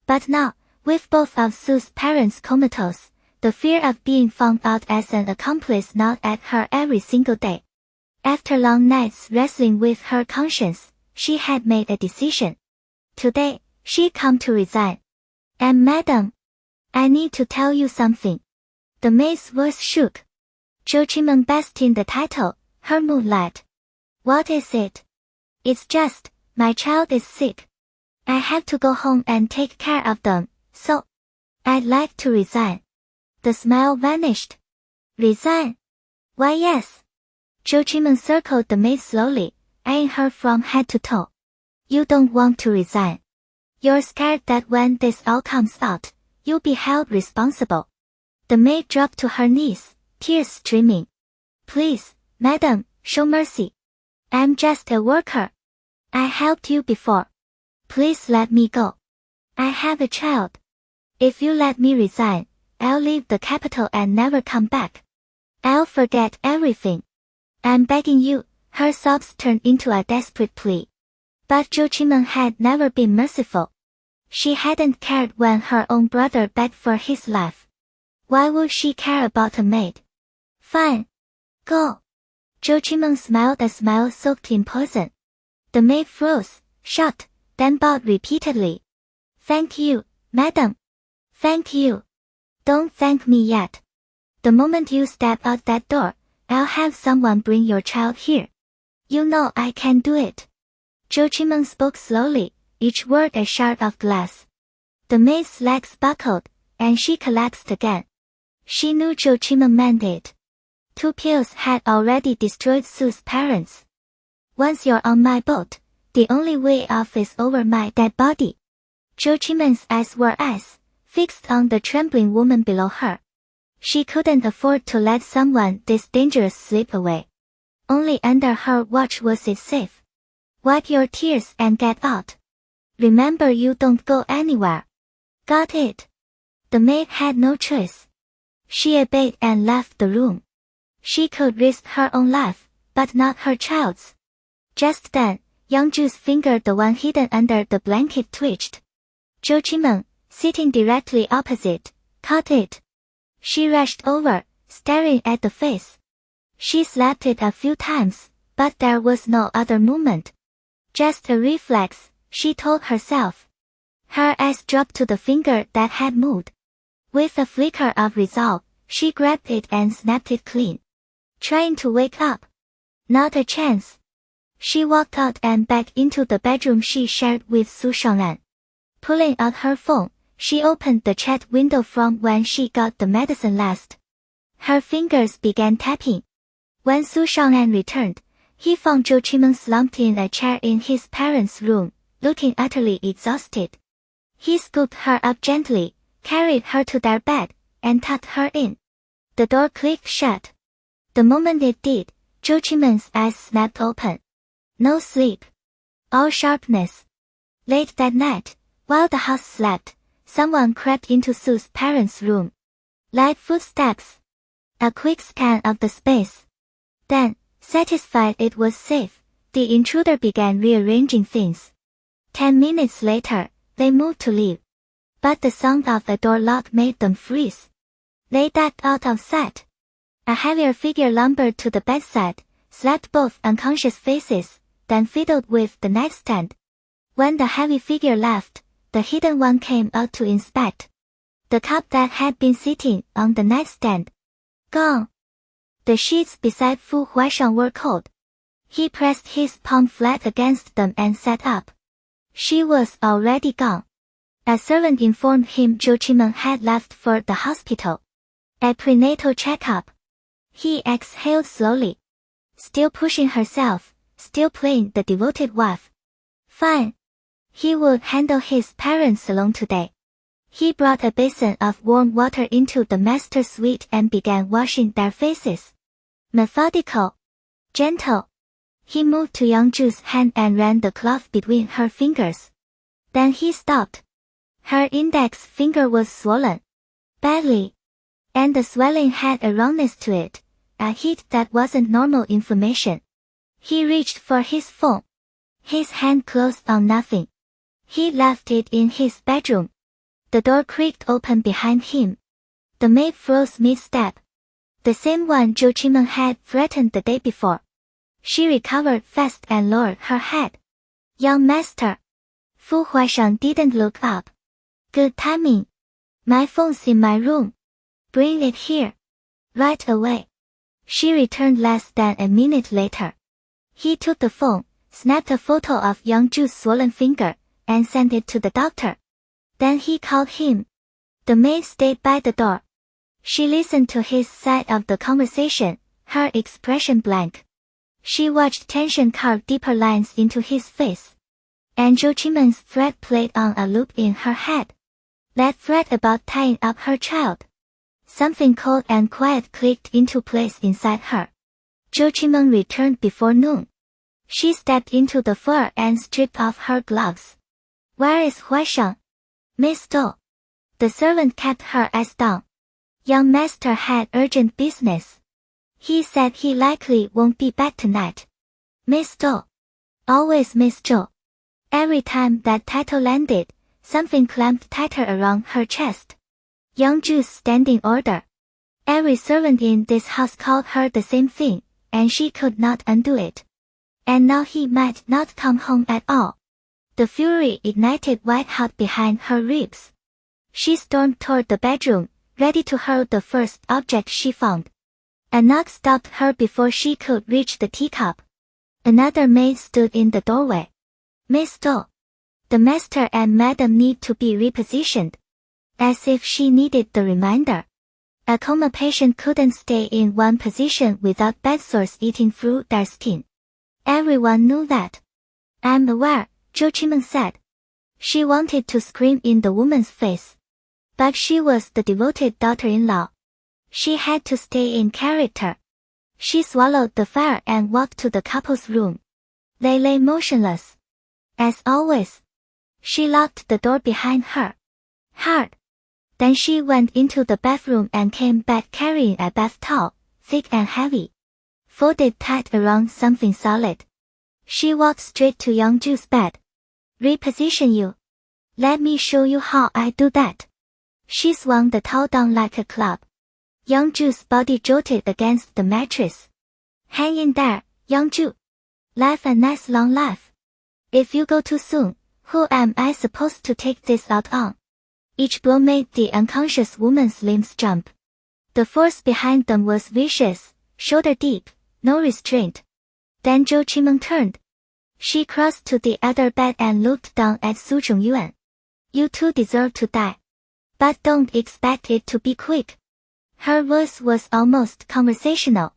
But now, with both of Su's parents comatose, the fear of being found out as an accomplice gnawed at her every single day. After long nights wrestling with her conscience, she had made a decision. Today, she'd come to resign. "And madam, I need to tell you something." The maid's voice shook. Zhou Qingmeng basked in the title, her mood light. "What is it?" "It's just, my child is sick. I have to go home and take care of them, so I'd like to resign." The smile vanished. "Resign? Why yes." Zhou Qingmeng circled the maid slowly, eyeing her from head to toe. "You don't want to resign. You're scared that when this all comes out, you'll be held responsible." The maid dropped to her knees, tears streaming. "Please, madam, show mercy. I'm just a worker. I helped you before. Please let me go. I have a child. If you let me resign, I'll leave the capital and never come back. I'll forget everything. I'm begging you." Her sobs turned into a desperate plea. But Zhou Qingmeng had never been merciful. She hadn't cared when her own brother begged for his life. Why would she care about a maid? "Fine. Go. Zhou Qimeng smiled a smile soaked in poison. The maid froze, shocked, then bowed repeatedly. Thank you, madam. Thank you. Don't thank me yet. The moment you step out that door, I'll have someone bring your child here. You know I can do it. Zhou Qimeng spoke slowly, each word a shard of glass. The maid's legs buckled, and she collapsed again. She knew Zhou Qimeng meant it. 2 pills had already destroyed Su's parents. Once you're on my boat, the only way off is over my dead body. Zhou Qimeng's eyes were ice, fixed on the trembling woman below her. She couldn't afford to let someone this dangerous slip away. Only under her watch was it safe. Wipe your tears and get out. Remember you don't go anywhere. Got it? The maid had no choice. She obeyed and left the room. She could risk her own life, but not her child's. Just then, Yang Zhu's finger, the one hidden under the blanket, twitched. Zhou Qimeng, sitting directly opposite, caught it. She rushed over, staring at the face. She slapped it a few times, but there was no other movement. Just a reflex, she told herself. Her eyes dropped to the finger that had moved. With a flicker of resolve, she grabbed it and snapped it clean. Trying to wake up? Not a chance. She walked out and back into the bedroom she shared with Su Shangran. Pulling out her phone, she opened the chat window from when she got the medicine last. Her fingers began tapping. When Su Shangran returned, he found Zhou Qimeng slumped in a chair in his parents' room, looking utterly exhausted. He scooped her up gently, carried her to their bed, and tucked her in. The door clicked shut. The moment it did, Zhou Qimeng's eyes snapped open. No sleep. All sharpness. Late that night, while the house slept, someone crept into Su's parents' room. Light footsteps. A quick scan of the space. Then, satisfied it was safe, the intruder began rearranging things. 10 minutes later, they moved to leave. But the sound of a door lock made them freeze. They ducked out of sight. A heavier figure lumbered to the bedside, slapped both unconscious faces, then fiddled with the nightstand. When the heavy figure left, the hidden one came out to inspect. The cup that had been sitting on the nightstand. Gone. The sheets beside Fu Huaishang were cold. He pressed his palm flat against them and sat up. She was already gone. A servant informed him Zhou Qimeng had left for the hospital. A prenatal checkup. He exhaled slowly. Still pushing herself, still playing the devoted wife. Fine. He would handle his parents alone today. He brought a basin of warm water into the master suite and began washing their faces. Methodical. Gentle. He moved to Yang Zhu's hand and ran the cloth between her fingers. Then he stopped. Her index finger was swollen. Badly. And the swelling had a rawness to it, a heat that wasn't normal inflammation. He reached for his phone. His hand closed on nothing. He left it in his bedroom. The door creaked open behind him. The maid froze mid-step. The same one Zhou Qimeng had threatened the day before. She recovered fast and lowered her head. Young master. Fu Huaishang didn't look up. Good timing. My phone's in my room. Bring it here. Right away. She returned less than a minute later. He took the phone, snapped a photo of Yang Zhu's swollen finger, and sent it to the doctor. Then he called him. The maid stayed by the door. She listened to his side of the conversation, her expression blank. She watched tension carve deeper lines into his face. And Zhou Qimeng's threat played on a loop in her head. That threat about tying up her child. Something cold and quiet clicked into place inside her. Zhou Qimeng returned before noon. She stepped into the foyer and stripped off her gloves. Where is Huaishang? Miss Dou. The servant kept her eyes down. Young master had urgent business. He said he likely won't be back tonight. Miss Dou. Always Miss Zhou. Every time that title landed, something clamped tighter around her chest. Yang Zhu's standing order. Every servant in this house called her the same thing, and she could not undo it. And now he might not come home at all. The fury ignited white hot behind her ribs. She stormed toward the bedroom, ready to hurl the first object she found. A knock stopped her before she could reach the teacup. Another maid stood in the doorway. Miss Do. The master and madam need to be repositioned. As if she needed the reminder. A coma patient couldn't stay in one position without bedsores eating through their skin. Everyone knew that. I'm aware, Zhou Qimeng said. She wanted to scream in the woman's face. But she was the devoted daughter-in-law. She had to stay in character. She swallowed the fire and walked to the couple's room. They lay motionless. As always. She locked the door behind her. Hard. Then she went into the bathroom and came back carrying a bath towel, thick and heavy. Folded tight around something solid. She walked straight to Yangju's bed. Reposition you. Let me show you how I do that. She swung the towel down like a club. Yangju's body jolted against the mattress. Hang in there, Yangju. Live a nice long life. If you go too soon, who am I supposed to take this out on? Each blow made the unconscious woman's limbs jump. The force behind them was vicious, shoulder deep, no restraint. Then Zhou Qimeng turned. She crossed to the other bed and looked down at Su Zhongyuan. You two deserve to die. But don't expect it to be quick. Her voice was almost conversational.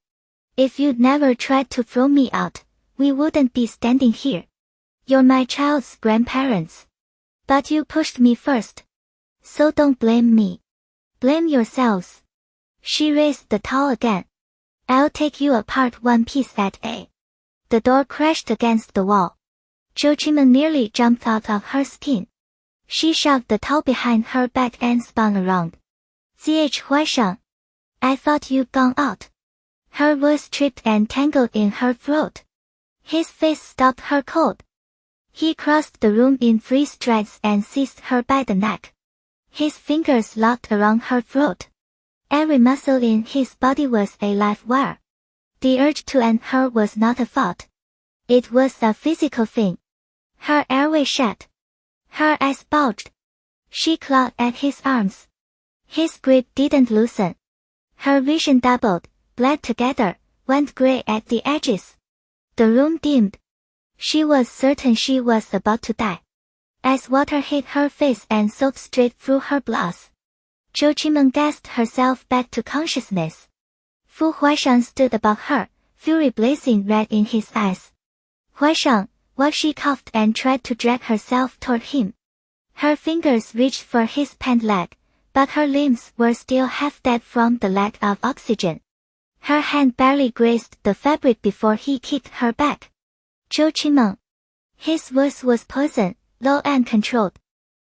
If you'd never tried to throw me out, we wouldn't be standing here. You're my child's grandparents. But you pushed me first. So don't blame me. Blame yourselves. She raised the towel again. I'll take you apart one piece at a. The door crashed against the wall. Zhou Qimeng nearly jumped out of her skin. She shoved the towel behind her back and spun around. Huaishang. I thought you'd gone out. Her voice tripped and tangled in her throat. His face stopped her cold. He crossed the room in 3 strides and seized her by the neck. His fingers locked around her throat. Every muscle in his body was a live wire. The urge to end her was not a thought. It was a physical thing. Her airway shut. Her eyes bulged. She clawed at his arms. His grip didn't loosen. Her vision doubled, bled together, went gray at the edges. The room dimmed. She was certain she was about to die. As water hit her face and soaked straight through her blouse. Zhou Qimeng gasped herself back to consciousness. Fu Huaishang stood above her, fury blazing red in his eyes. Huaishang, while she coughed and tried to drag herself toward him. Her fingers reached for his pant leg, but her limbs were still half dead from the lack of oxygen. Her hand barely grazed the fabric before he kicked her back. Zhou Qimeng. His voice was poison, low and controlled.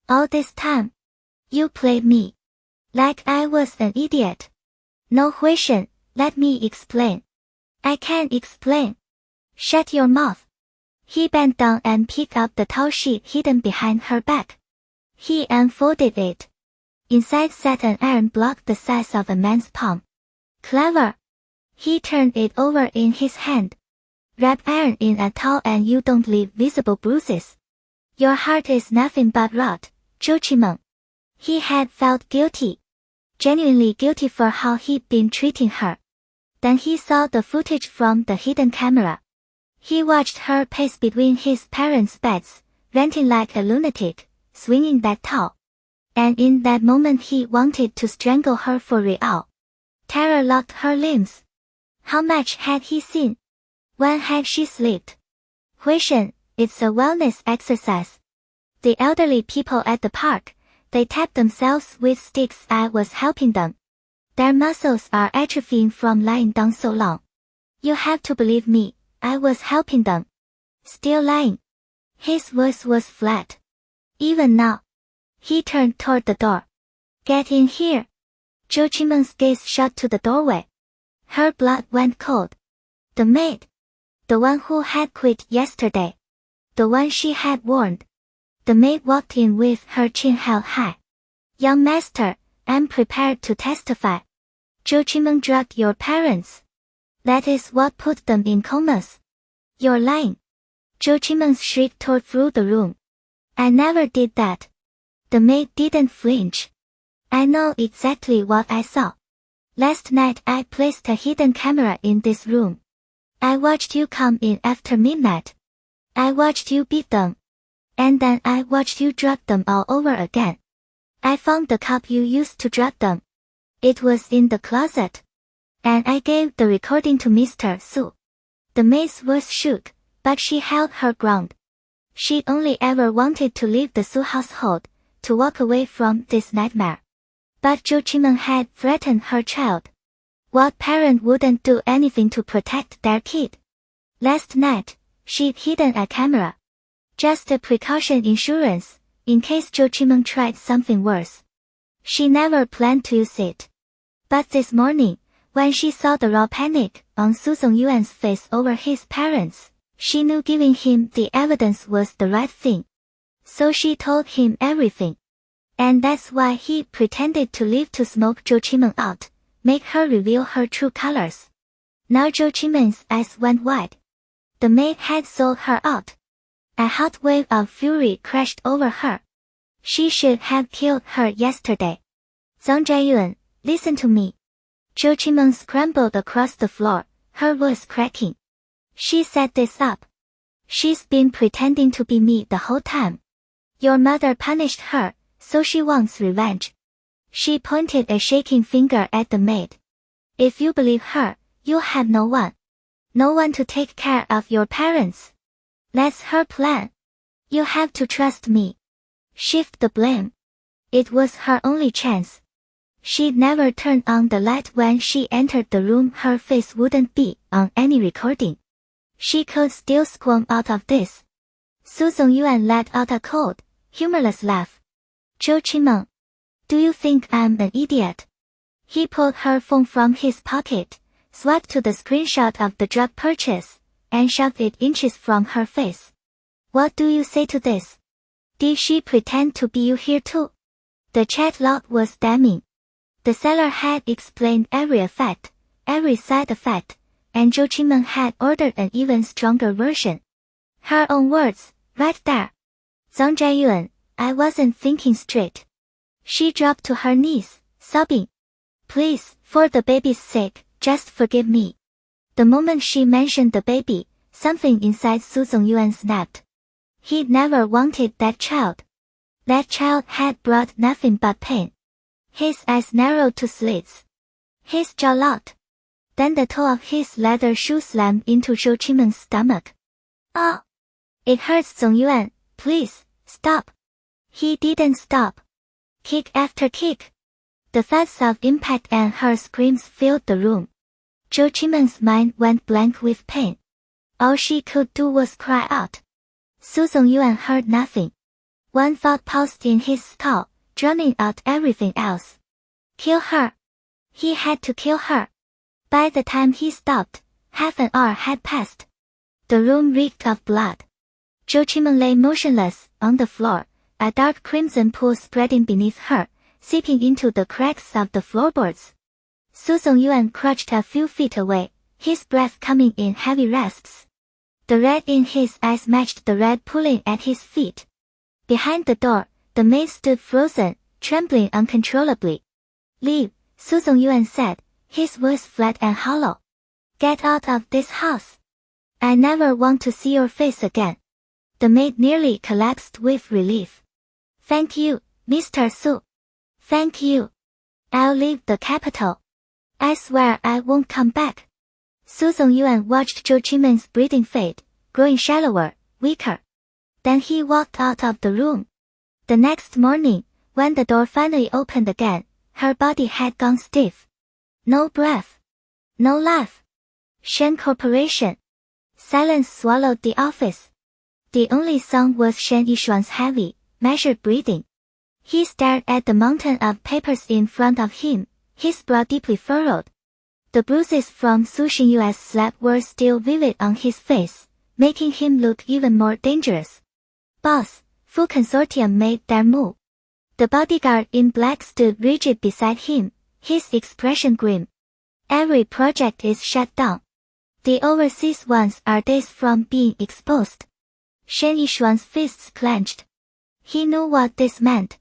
All this time. You played me. Like I was an idiot. No Huaishang, let me explain. I can't explain. Shut your mouth. He bent down and picked up the towel sheet hidden behind her back. He unfolded it. Inside sat an iron block the size of a man's palm. Clever. He turned it over in his hand. Wrap iron in a towel and you don't leave visible bruises. Your heart is nothing but rot, Zhou Qimeng. He had felt guilty. Genuinely guilty for how he'd been treating her. Then he saw the footage from the hidden camera. He watched her pace between his parents' beds, ranting like a lunatic, swinging that towel. And in that moment he wanted to strangle her for real. Terror locked her limbs. How much had he seen? When had she slept? Huaishang, it's a wellness exercise. The elderly people at the park, they tapped themselves with sticks. I was helping them. Their muscles are atrophying from lying down so long. You have to believe me, I was helping them. Still lying. His voice was flat. Even now. He turned toward the door. Get in here. Zhou Qimeng's gaze shot to the doorway. Her blood went cold. The maid. The one who had quit yesterday. The one she had warned. The maid walked in with her chin held high. Young master, I'm prepared to testify. Zhou Qimeng drugged your parents. That is what put them in comas. You're lying. Zhou Qimeng's shriek tore through the room. I never did that. The maid didn't flinch. I know exactly what I saw. Last night I placed a hidden camera in this room. I watched you come in after midnight. I watched you beat them. And then I watched you drug them all over again. I found the cup you used to drug them. It was in the closet. And I gave the recording to Mr. Su. The maid's voice shook, but she held her ground. She only ever wanted to leave the Su household, to walk away from this nightmare. But Zhou Qimeng had threatened her child. What parent wouldn't do anything to protect their kid? Last night, she'd hidden a camera. Just a precaution insurance, in case Zhou Qimeng tried something worse. She never planned to use it. But this morning, when she saw the raw panic on Su Zongyuan's face over his parents, she knew giving him the evidence was the right thing. So she told him everything. And that's why he pretended to leave to smoke Zhou Qimeng out, make her reveal her true colors. Now Zhou Qimeng's eyes went wide. The maid had sold her out. A hot wave of fury crashed over her. She should have killed her yesterday. Zhang Zhaiyuan, listen to me. Zhou Qimeng scrambled across the floor, her voice cracking. She set this up. She's been pretending to be me the whole time. Your mother punished her, so she wants revenge. She pointed a shaking finger at the maid. If you believe her, you'll have no one. No one to take care of your parents. That's her plan. You have to trust me. Shift the blame. It was her only chance. She'd never turn on the light when she entered the room. Her face wouldn't be on any recording. She could still squirm out of this. Su Zongyuan let out a cold, humorless laugh. Zhou Qimeng, do you think I'm an idiot? He pulled her phone from his pocket, swiped to the screenshot of the drug purchase, and shoved it inches from her face. What do you say to this? Did she pretend to be you here too? The chat log was damning. The seller had explained every effect, every side effect, and Zhou Qimeng had ordered an even stronger version. Her own words, right there. Zhang Zhaiyuan, I wasn't thinking straight. She dropped to her knees, sobbing. Please, for the baby's sake, just forgive me. The moment she mentioned the baby, something inside Su Zongyuan snapped. He'd never wanted that child. That child had brought nothing but pain. His eyes narrowed to slits. His jaw locked. Then the toe of his leather shoe slammed into Zhou Qimeng's stomach. Oh! It hurts, Zongyuan, please, stop. He didn't stop. Kick after kick. The thuds of impact and her screams filled the room. Zhou Qimeng's mind went blank with pain. All she could do was cry out. Su Zongyuan heard nothing. One thought pulsed in his skull, drowning out everything else. Kill her. He had to kill her. By the time he stopped, half an hour had passed. The room reeked of blood. Zhou Qimeng lay motionless on the floor, a dark crimson pool spreading beneath her, seeping into the cracks of the floorboards. Su Zongyuan crouched a few feet away, his breath coming in heavy rasps. The red in his eyes matched the red pooling at his feet. Behind the door, the maid stood frozen, trembling uncontrollably. Leave, Su Zongyuan said, his voice flat and hollow. Get out of this house. I never want to see your face again. The maid nearly collapsed with relief. Thank you, Mr. Su. Thank you. I'll leave the capital. I swear I won't come back. Su Zongyuan watched Zhou Qimeng's breathing fade, growing shallower, weaker. Then he walked out of the room. The next morning, when the door finally opened again, her body had gone stiff. No breath. No laugh. Shen Corporation. Silence swallowed the office. The only sound was Shen Yishuan's heavy, measured breathing. He stared at the mountain of papers in front of him, his brow deeply furrowed. The bruises from Su Xinyue's slap were still vivid on his face, making him look even more dangerous. Boss, Fu Consortium made their move. The bodyguard in black stood rigid beside him, his expression grim. Every project is shut down. The overseas ones are days from being exposed. Shen Yishuan's fists clenched. He knew what this meant.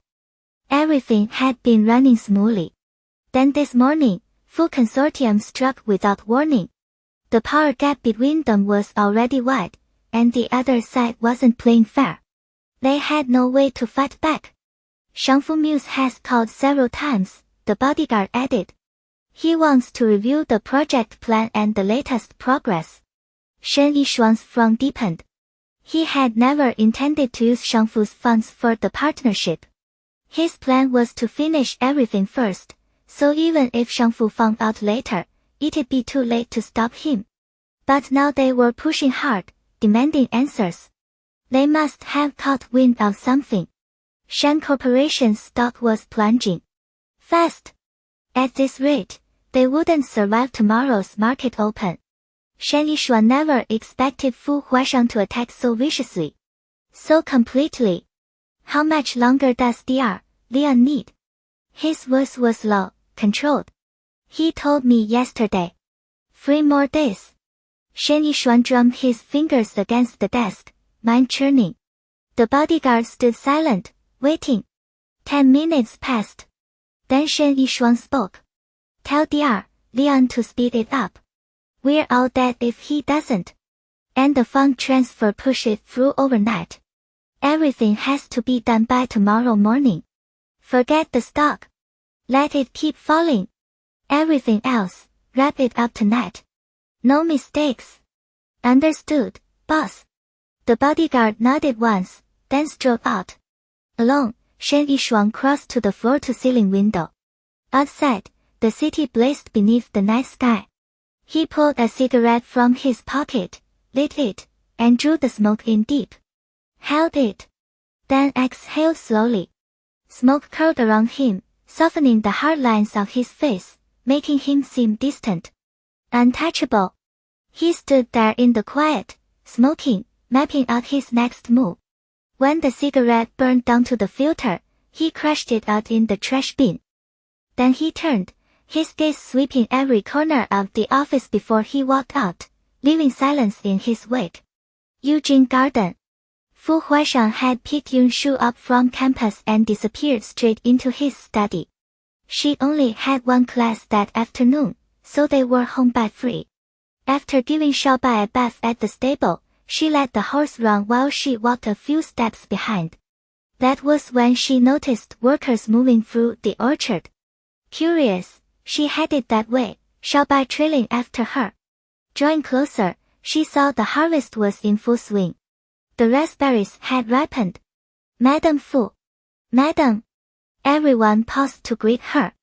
Everything had been running smoothly. Then this morning, Fu Consortium struck without warning. The power gap between them was already wide, and the other side wasn't playing fair. They had no way to fight back. Zhihang Muse has called several times, the bodyguard added. He wants to review the project plan and the latest progress. Shen Yishuan's frown deepened. He had never intended to use Zhihang Fu's funds for the partnership. His plan was to finish everything first, so even if Zhihang Fu found out later, it'd be too late to stop him. But now they were pushing hard, demanding answers. They must have caught wind of something. Shen Corporation's stock was plunging fast. At this rate, they wouldn't survive tomorrow's market open. Shen Yishuan never expected Fu Huaishang to attack so viciously. So completely. How much longer does Dr. Leon need? His voice was low, controlled. He told me yesterday. 3 more days. Shen Yishuan drummed his fingers against the desk, mind churning. The bodyguard stood silent, waiting. 10 minutes passed. Then Shen Yishuan spoke. Tell Dr. Leon to speed it up. We're all dead if he doesn't. And the fund transfer push it through overnight. Everything has to be done by tomorrow morning. Forget the stock. Let it keep falling. Everything else, wrap it up tonight. No mistakes. Understood, boss. The bodyguard nodded once, then strode out. Alone, Shen Yishuan crossed to the floor-to-ceiling window. Outside, the city blazed beneath the night sky. He pulled a cigarette from his pocket, lit it, and drew the smoke in deep. Held it. Then exhaled slowly. Smoke curled around him, softening the hard lines of his face, making him seem distant. Untouchable. He stood there in the quiet, smoking, mapping out his next move. When the cigarette burned down to the filter, he crushed it out in the trash bin. Then he turned, his gaze sweeping every corner of the office before he walked out, leaving silence in his wake. Eugene Garden. Fu Huaishang had picked Yun Shu up from campus and disappeared straight into his study. She only had one class that afternoon, so they were home by 3. After giving Xiaobai a bath at the stable, she let the horse run while she walked a few steps behind. That was when she noticed workers moving through the orchard. Curious, she headed that way, Xiaobai trailing after her. Drawing closer, she saw the harvest was in full swing. The raspberries had ripened. Madam Fu. Madam. Everyone paused to greet her.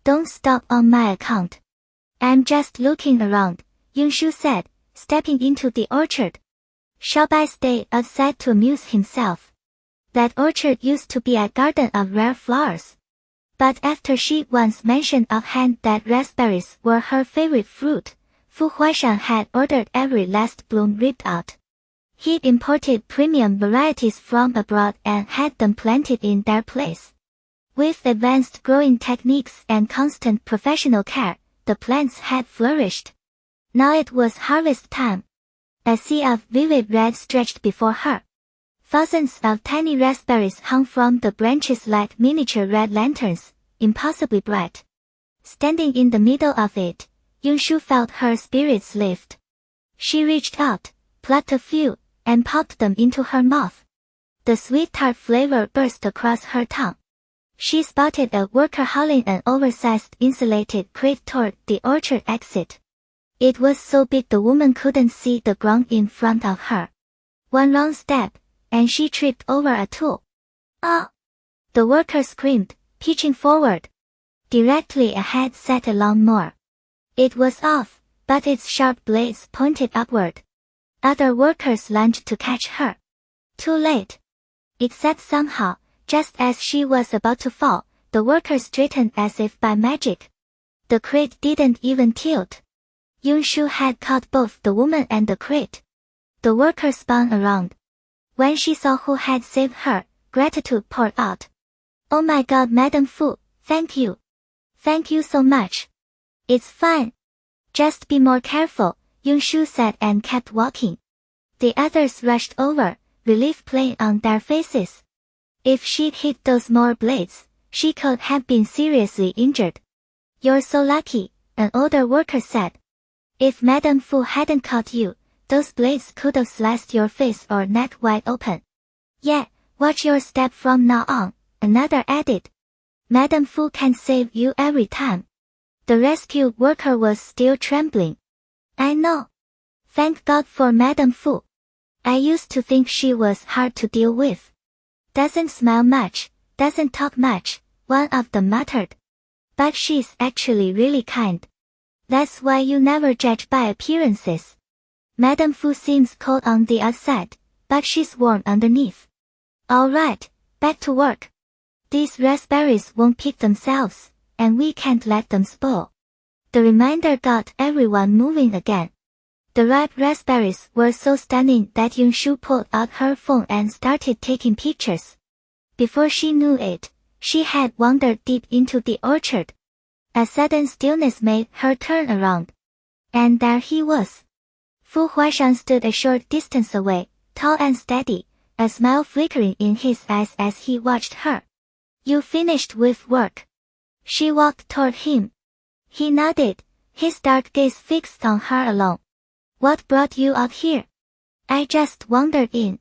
Don't stop on my account. I'm just looking around, Yun Shu said, stepping into the orchard. Xiaobai stayed outside to amuse himself. That orchard used to be a garden of rare flowers. But after she once mentioned offhand that raspberries were her favorite fruit, Fu Huaishang had ordered every last bloom ripped out. He'd imported premium varieties from abroad and had them planted in their place. With advanced growing techniques and constant professional care, the plants had flourished. Now it was harvest time. A sea of vivid red stretched before her. Thousands of tiny raspberries hung from the branches like miniature red lanterns, impossibly bright. Standing in the middle of it, Yun Shu felt her spirits lift. She reached out, plucked a few, and popped them into her mouth. The sweet tart flavor burst across her tongue. She spotted a worker hauling an oversized insulated crate toward the orchard exit. It was so big the woman couldn't see the ground in front of her. One wrong step, and she tripped over a tool. Ah! The worker screamed, pitching forward. Directly ahead sat a lawnmower. It was off, but its sharp blades pointed upward. Other workers lunged to catch her. Too late. Except somehow, just as she was about to fall, the worker straightened as if by magic. The crate didn't even tilt. Yun Shu had caught both the woman and the crate. The worker spun around. When she saw who had saved her, gratitude poured out. Oh my God, Madam Fu, thank you. Thank you so much. It's fine, Just be more careful, Yongshu said and kept walking. The others rushed over, relief playing on their faces. If she'd hit those more blades, she could have been seriously injured. You're so lucky, an older worker said. If Madame Fu hadn't caught you, those blades could have sliced your face or neck wide open. Yeah, watch your step from now on, another added. Madame Fu can save you every time. The rescued worker was still trembling. I know. Thank God for Madame Fu. I used to think she was hard to deal with. Doesn't smile much, doesn't talk much, one of them muttered. But she's actually really kind. That's why you never judge by appearances. Madame Fu seems cold on the outside, but she's warm underneath. Alright, back to work. These raspberries won't pick themselves, and we can't let them spoil. The reminder got everyone moving again. The ripe raspberries were so stunning that Yongshu pulled out her phone and started taking pictures. Before she knew it, she had wandered deep into the orchard. A sudden stillness made her turn around. And there he was. Fu Huaishan stood a short distance away, tall and steady, a smile flickering in his eyes as he watched her. You finished with work. She walked toward him. He nodded, his dark gaze fixed on her alone. What brought you out here? I just wandered in.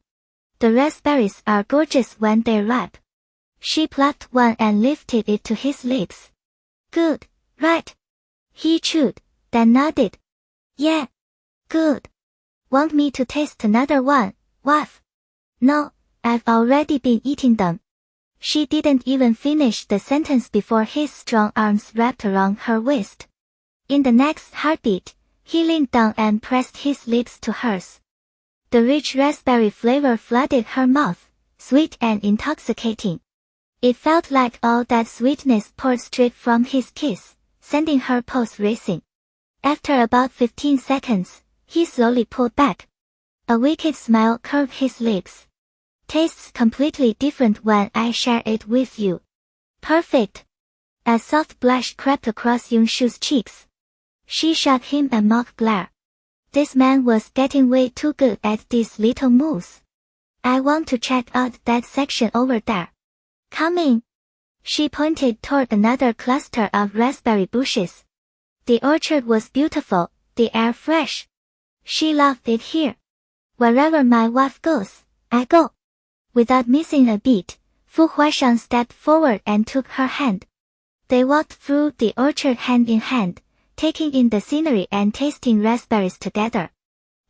The raspberries are gorgeous when they're ripe. She plucked one and lifted it to his lips. Good, right? He chewed, then nodded. Yeah. Good. Want me to taste another one, wife? No, I've already been eating them. She didn't even finish the sentence before his strong arms wrapped around her waist. In the next heartbeat, he leaned down and pressed his lips to hers. The rich raspberry flavor flooded her mouth, sweet and intoxicating. It felt like all that sweetness poured straight from his kiss, sending her pulse racing. After about 15 seconds, he slowly pulled back. A wicked smile curved his lips. Tastes completely different when I share it with you. Perfect. A soft blush crept across Yongshu's cheeks. She shot him a mock glare. This man was getting way too good at these little moves. I want to check out that section over there. Come in. She pointed toward another cluster of raspberry bushes. The orchard was beautiful, the air fresh. She loved it here. Wherever my wife goes, I go. Without missing a beat, Fu Huaishan stepped forward and took her hand. They walked through the orchard hand in hand, taking in the scenery and tasting raspberries together.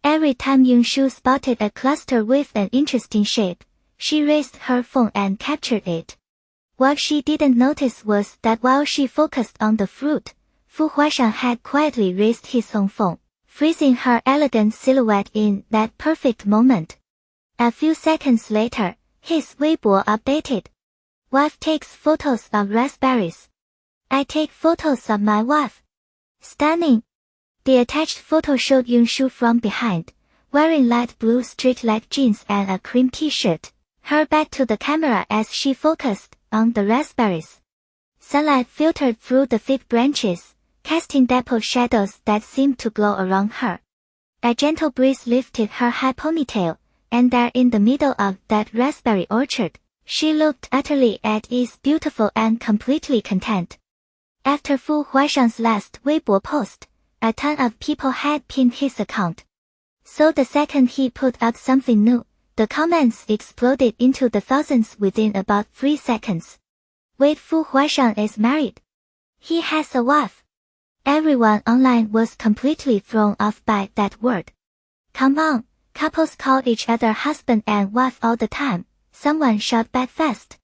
Every time Yongshu spotted a cluster with an interesting shape, she raised her phone and captured it. What she didn't notice was that while she focused on the fruit, Fu Huaishan had quietly raised his own phone, freezing her elegant silhouette in that perfect moment. A few seconds later, his Weibo updated. Wife takes photos of raspberries. I take photos of my wife. Stunning. The attached photo showed Yongshu from behind, wearing light blue straight-leg jeans and a cream t-shirt, her back to the camera as she focused on the raspberries. Sunlight filtered through the thick branches, casting dappled shadows that seemed to glow around her. A gentle breeze lifted her high ponytail, and there in the middle of that raspberry orchard, she looked utterly at ease, beautiful and completely content. After Fu Huaishan's last Weibo post, a ton of people had pinned his account. So the second he put up something new, the comments exploded into the thousands within about 3 seconds. Wait, Fu Huaishan is married. He has a wife. Everyone online was completely thrown off by that word. Come on, couples call each other husband and wife all the time, someone shot back fast.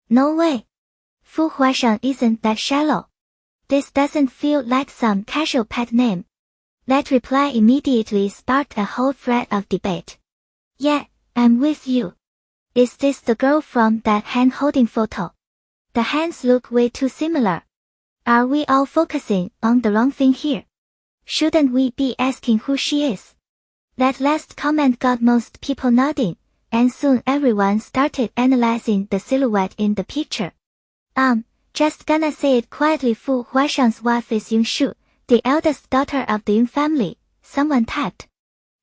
No way. Fu Huaishan isn't that shallow. This doesn't feel like some casual pet name. That reply immediately sparked a whole thread of debate. Yeah, I'm with you. Is this the girl from that hand-holding photo? The hands look way too similar. Are we all focusing on the wrong thing here? Shouldn't we be asking who she is? That last comment got most people nodding, and soon everyone started analyzing the silhouette in the picture. Just gonna say it quietly, Fu Huaishan's wife is Yongshu, The eldest daughter of the Yun family, someone typed.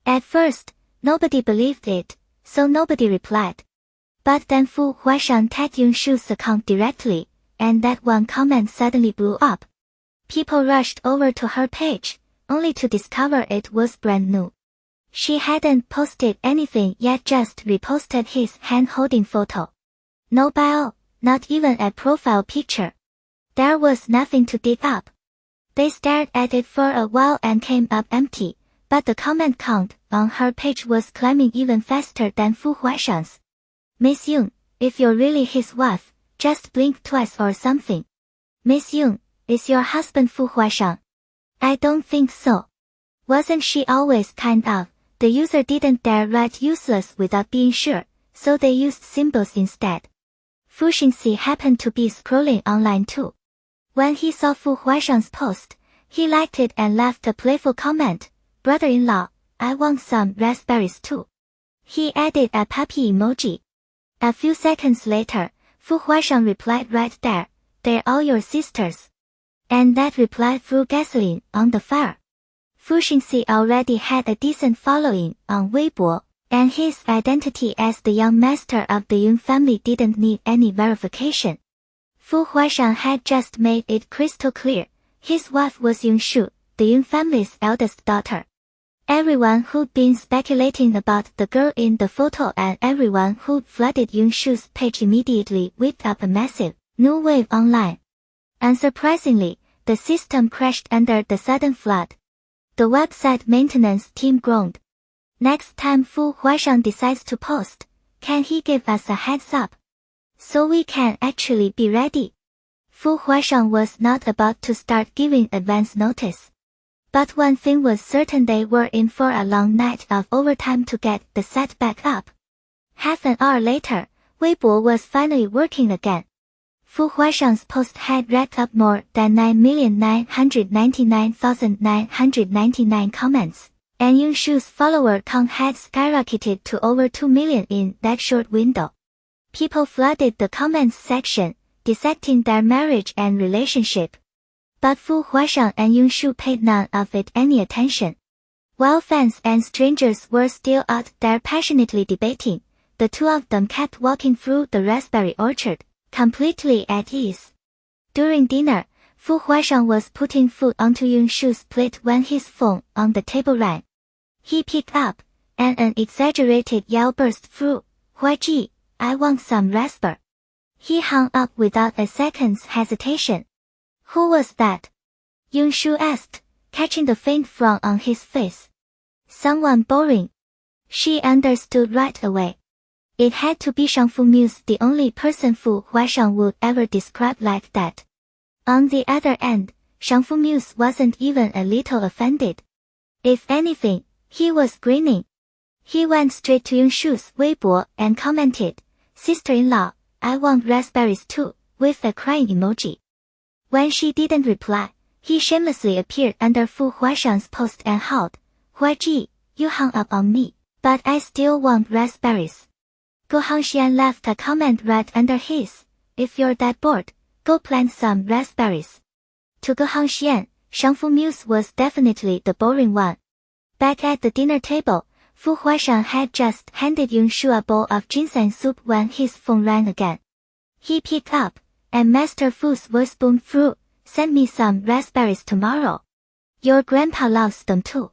At first, nobody believed it, so nobody replied. But then Fu Huaishang tagged Yun Shu's account directly, and that one comment suddenly blew up. People rushed over to her page, only to discover it was brand new. She hadn't posted anything yet, just reposted his hand-holding photo. No bio, not even a profile picture. There was nothing to dig up. They stared at it for a while and came up empty, but the comment count on her page was climbing even faster than Fu Huaishang's. Miss Yun, if you're really his wife, just blink twice or something. Miss Yun, is your husband Fu Huaishang? I don't think so. Wasn't she always kind of? The user didn't dare write useless without being sure, so they used symbols instead. Fu Xingxi happened to be scrolling online too. When he saw Fu Huaishang's post, he liked it and left a playful comment, "Brother-in-law, I want some raspberries too." He added a puppy emoji. A few seconds later, Fu Huaishang replied right there, "They're all your sisters." And that reply threw gasoline on the fire. Fu Xingxi already had a decent following on Weibo, and his identity as the young master of the Yun family didn't need any verification. Fu Huaishang had just made it crystal clear, his wife was Yun Shu, the Yun family's eldest daughter. Everyone who'd been speculating about the girl in the photo and everyone who'd flooded Yun Shu's page immediately whipped up a massive new wave online. Unsurprisingly, the system crashed under the sudden flood. The website maintenance team groaned. Next time Fu Huaishang decides to post, can he give us a heads up? So we can actually be ready. Fu Huaishang was not about to start giving advance notice. But one thing was certain, they were in for a long night of overtime to get the site back up. Half an hour later, Weibo was finally working again. Fu Huaishang's post had racked up more than 9,999,999 comments, and Yun Shu's follower count had skyrocketed to over 2 million in that short window. People flooded the comments section, dissecting their marriage and relationship. But Fu Huaishang and Yun Shu paid none of it any attention. While fans and strangers were still out there passionately debating, the two of them kept walking through the raspberry orchard, completely at ease. During dinner, Fu Huaishang was putting food onto Yun Shu's plate when his phone on the table rang. He picked up, and an exaggerated yell burst through. "Huaiji, I want some raspberry." He hung up without a second's hesitation. "Who was that?" Yun Shu asked, catching the faint frown on his face. "Someone boring." She understood right away. It had to be Shangfu Muse, the only person Fu Huaishang would ever describe like that. On the other end, Shangfu Muse wasn't even a little offended. If anything, he was grinning. He went straight to Yun Shu's Weibo and commented, "Sister-in-law, I want raspberries too," with a crying emoji. When she didn't reply, he shamelessly appeared under Fu Huaishang's post and howled, "Huaiji, you hung up on me, but I still want raspberries." Gu Hongxian left a comment right under his, "If you're that bored, go plant some raspberries." To Gu Hongxian, Shangfu Muse was definitely the boring one. Back at the dinner table, Fu Huaishang had just handed Yun Shu a bowl of ginseng soup when his phone rang again. He picked up, and Master Fu's voice boomed through, "Send me some raspberries tomorrow. Your grandpa loves them too."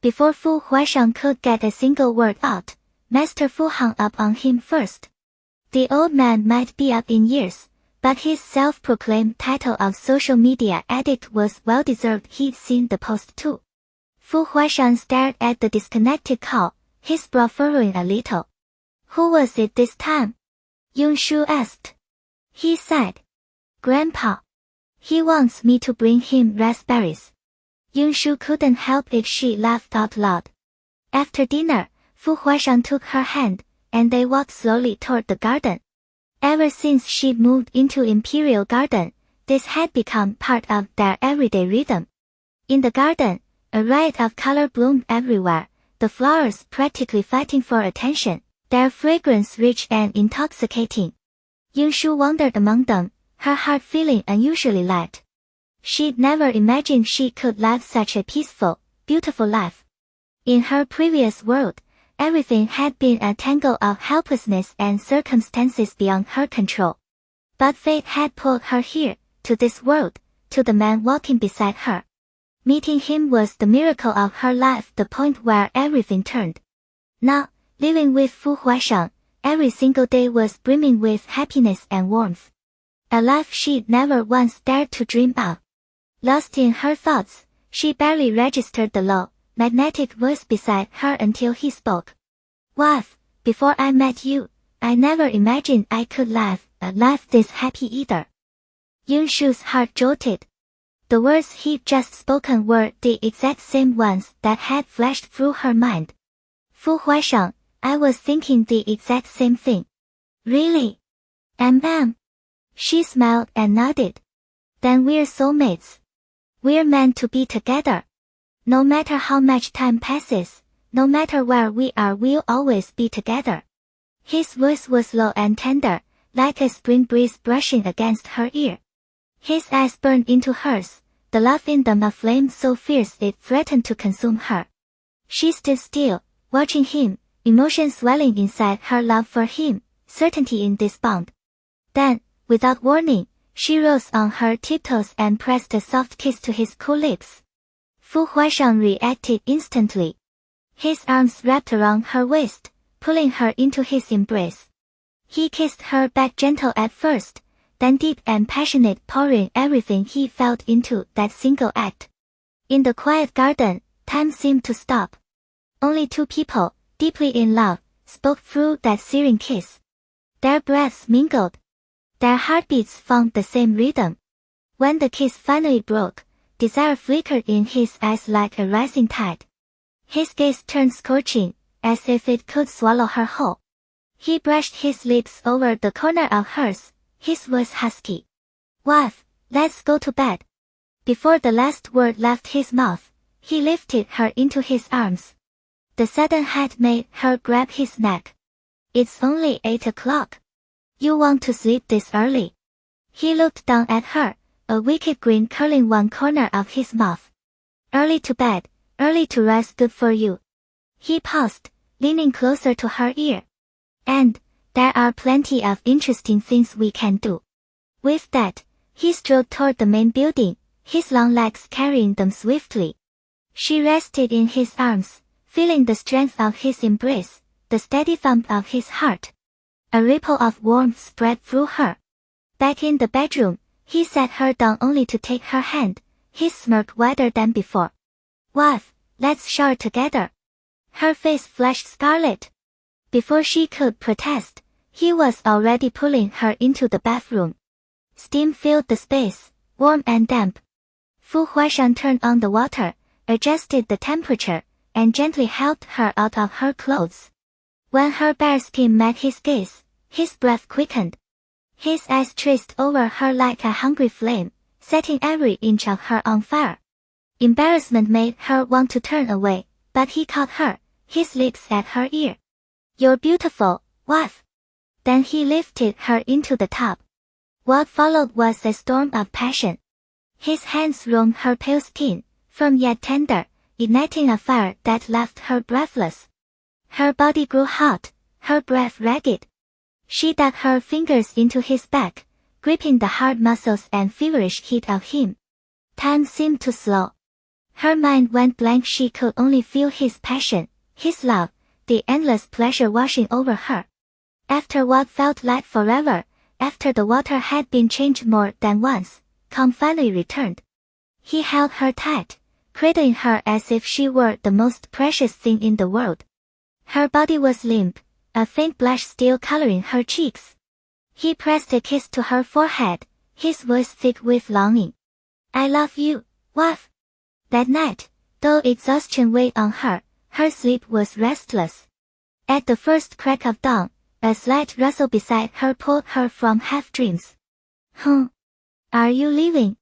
Before Fu Huaishang could get a single word out, Master Fu hung up on him first. The old man might be up in years, but his self-proclaimed title of social media addict was well-deserved. He'd seen the post too. Fu Huaishang stared at the disconnected call, his brow furrowing a little. "Who was it this time?" Yun Shu asked. He sighed. "Grandpa. He wants me to bring him raspberries." Yun Shu couldn't help it, she laughed out loud. After dinner, Fu Huaishang took her hand, and they walked slowly toward the garden. Ever since she'd moved into Imperial Garden, this had become part of their everyday rhythm. In the garden, a riot of color bloomed everywhere, the flowers practically fighting for attention, their fragrance rich and intoxicating. Yun Shu wandered among them, her heart feeling unusually light. She'd never imagined she could live such a peaceful, beautiful life. In her previous world, everything had been a tangle of helplessness and circumstances beyond her control. But fate had pulled her here, to this world, to the man walking beside her. Meeting him was the miracle of her life, the point where everything turned. Now, living with Fu Huaishang, every single day was brimming with happiness and warmth. A life she'd never once dared to dream of. Lost in her thoughts, she barely registered the low, magnetic voice beside her until he spoke. Wife, before I met you, I never imagined I could live a life this happy either. Yunshu's heart jolted. The words he'd just spoken were the exact same ones that had flashed through her mind. Fu Huaishang, I was thinking the exact same thing. Really? She smiled and nodded. Then we're soulmates. We're meant to be together. No matter how much time passes, no matter where we are, we'll always be together. His voice was low and tender, like a spring breeze brushing against her ear. His eyes burned into hers, the love in them a flame so fierce it threatened to consume her. She stood still, watching him, emotion swelling inside her love for him, certainty in this bond. Then, without warning, she rose on her tiptoes and pressed a soft kiss to his cool lips. Fu Huaishang reacted instantly. His arms wrapped around her waist, pulling her into his embrace. He kissed her back, gentle at first, then deep and passionate, pouring everything he felt into that single act. In the quiet garden, time seemed to stop. Only two people, deeply in love, spoke through that searing kiss. Their breaths mingled. Their heartbeats found the same rhythm. When the kiss finally broke, desire flickered in his eyes like a rising tide. His gaze turned scorching, as if it could swallow her whole. He brushed his lips over the corner of hers, his voice husky. Wife, let's go to bed. Before the last word left his mouth, he lifted her into his arms. The sudden height made her grab his neck. It's only 8 o'clock. You want to sleep this early? He looked down at her, a wicked grin curling one corner of his mouth. Early to bed, early to rise, good for you. He paused, leaning closer to her ear. And, there are plenty of interesting things we can do. With that, he strode toward the main building, his long legs carrying them swiftly. She rested in his arms, feeling the strength of his embrace, the steady thump of his heart. A ripple of warmth spread through her. Back in the bedroom, he sat her down only to take her hand, his smirk wider than before. Wife, let's shower together. Her face flushed scarlet. Before she could protest, he was already pulling her into the bathroom. Steam filled the space, warm and damp. Fu Huaishang turned on the water, adjusted the temperature, and gently helped her out of her clothes. When her bare skin met his gaze, his breath quickened. His eyes traced over her like a hungry flame, setting every inch of her on fire. Embarrassment made her want to turn away, but he caught her, his lips at her ear. You're beautiful, wife. Then he lifted her into the tub. What followed was a storm of passion. His hands roamed her pale skin, firm yet tender, igniting a fire that left her breathless. Her body grew hot, her breath ragged. She dug her fingers into his back, gripping the hard muscles and feverish heat of him. Time seemed to slow. Her mind went blank. She could only feel his passion, his love, the endless pleasure washing over her. After what felt like forever, after the water had been changed more than once, calm finally returned. He held her tight, cradling her as if she were the most precious thing in the world. Her body was limp, a faint blush still coloring her cheeks. He pressed a kiss to her forehead, his voice thick with longing. I love you, wife. That night, though exhaustion weighed on her, her sleep was restless. At the first crack of dawn, a slight rustle beside her pulled her from half-dreams. Are you leaving?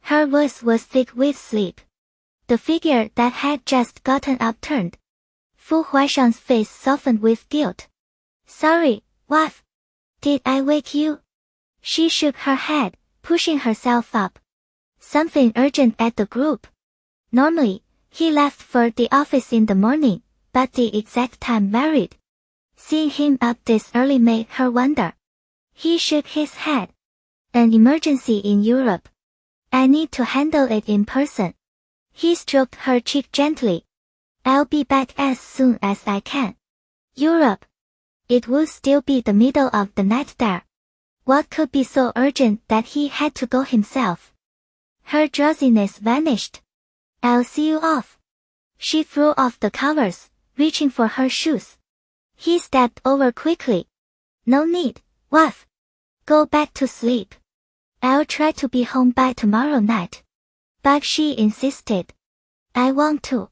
Her voice was thick with sleep. The figure that had just gotten up turned. Fu Huaishang's face softened with guilt. Sorry, wife. Did I wake you? She shook her head, pushing herself up. Something urgent at the group. Normally, he left for the office in the morning, but the exact time varied. Seeing him up this early made her wonder. He shook his head. An emergency in Europe. I need to handle it in person. He stroked her cheek gently. I'll be back as soon as I can. Europe. It would still be the middle of the night there. What could be so urgent that he had to go himself? Her drowsiness vanished. I'll see you off. She threw off the covers, reaching for her shoes. He stepped over quickly. No need, wife. Go back to sleep. I'll try to be home by tomorrow night. But she insisted. I want to.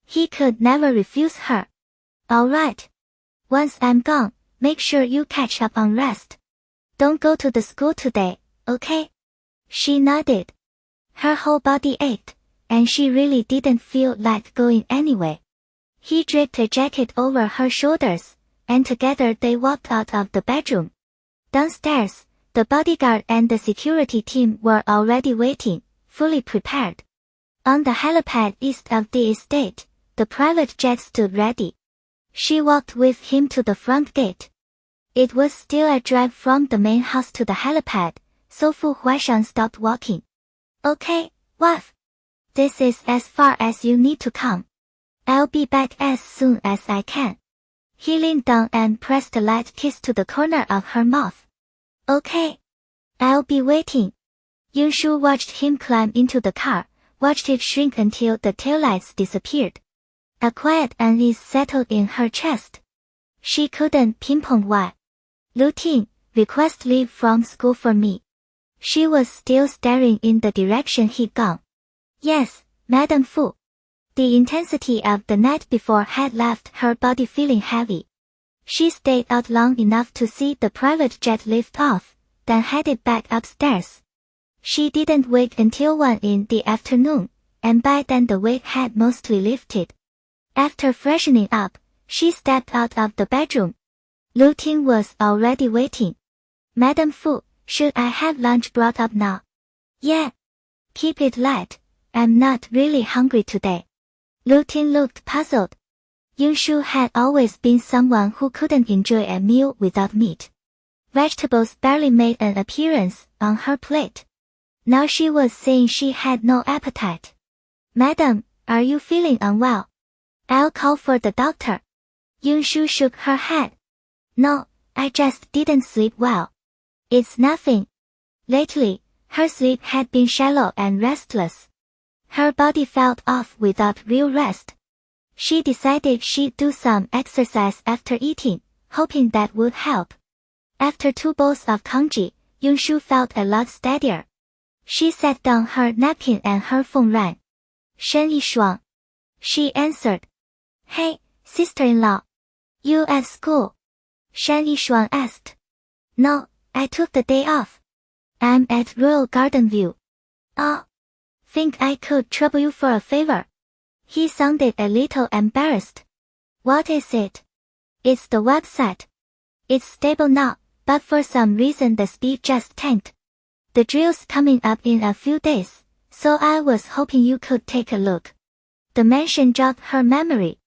He could never refuse her. All right. Once I'm gone, make sure you catch up on rest. Don't go to the school today, okay? She nodded. Her whole body ached, and she really didn't feel like going anyway. He draped a jacket over her shoulders, and together they walked out of the bedroom. Downstairs, the bodyguard and the security team were already waiting, fully prepared. On the helipad east of the estate, the private jet stood ready. She walked with him to the front gate. It was still a drive from the main house to the helipad, so Fu Huaishan stopped walking. Okay, wife. This is as far as you need to come. I'll be back as soon as I can. He leaned down and pressed a light kiss to the corner of her mouth. Okay. I'll be waiting. Yunshu watched him climb into the car, watched it shrink until the taillights disappeared. A quiet unease settled in her chest. She couldn't pinpoint why. Routine, request leave from school for me. She was still staring in the direction he'd gone. Yes, Madam Fu. The intensity of the night before had left her body feeling heavy. She stayed out long enough to see the private jet lift off, then headed back upstairs. She didn't wake until 1 in the afternoon, and by then the weight had mostly lifted. After freshening up, she stepped out of the bedroom. Lu Ting was already waiting. Madam Fu, should I have lunch brought up now? Yeah. Keep it light. I'm not really hungry today. Lu Ting looked puzzled. Yunshu had always been someone who couldn't enjoy a meal without meat. Vegetables barely made an appearance on her plate. Now she was saying she had no appetite. Madam, are you feeling unwell? I'll call for the doctor. Yunshu shook her head. No, I just didn't sleep well. It's nothing. Lately, her sleep had been shallow and restless. Her body felt off without real rest. She decided she'd do some exercise after eating, hoping that would help. After 2 bowls of congee, Yunshu felt a lot steadier. She set down her napkin and her phone rang. Shen Yishuang. She answered. Hey, sister-in-law. You at school? Shen Yishuang asked. No, I took the day off. I'm at Royal Garden View. Oh. Think I could trouble you for a favor? He sounded a little embarrassed. What is it? It's the website. It's stable now, but for some reason the speed just tanked. The drill's coming up in a few days, so I was hoping you could take a look. The mention jogged her memory.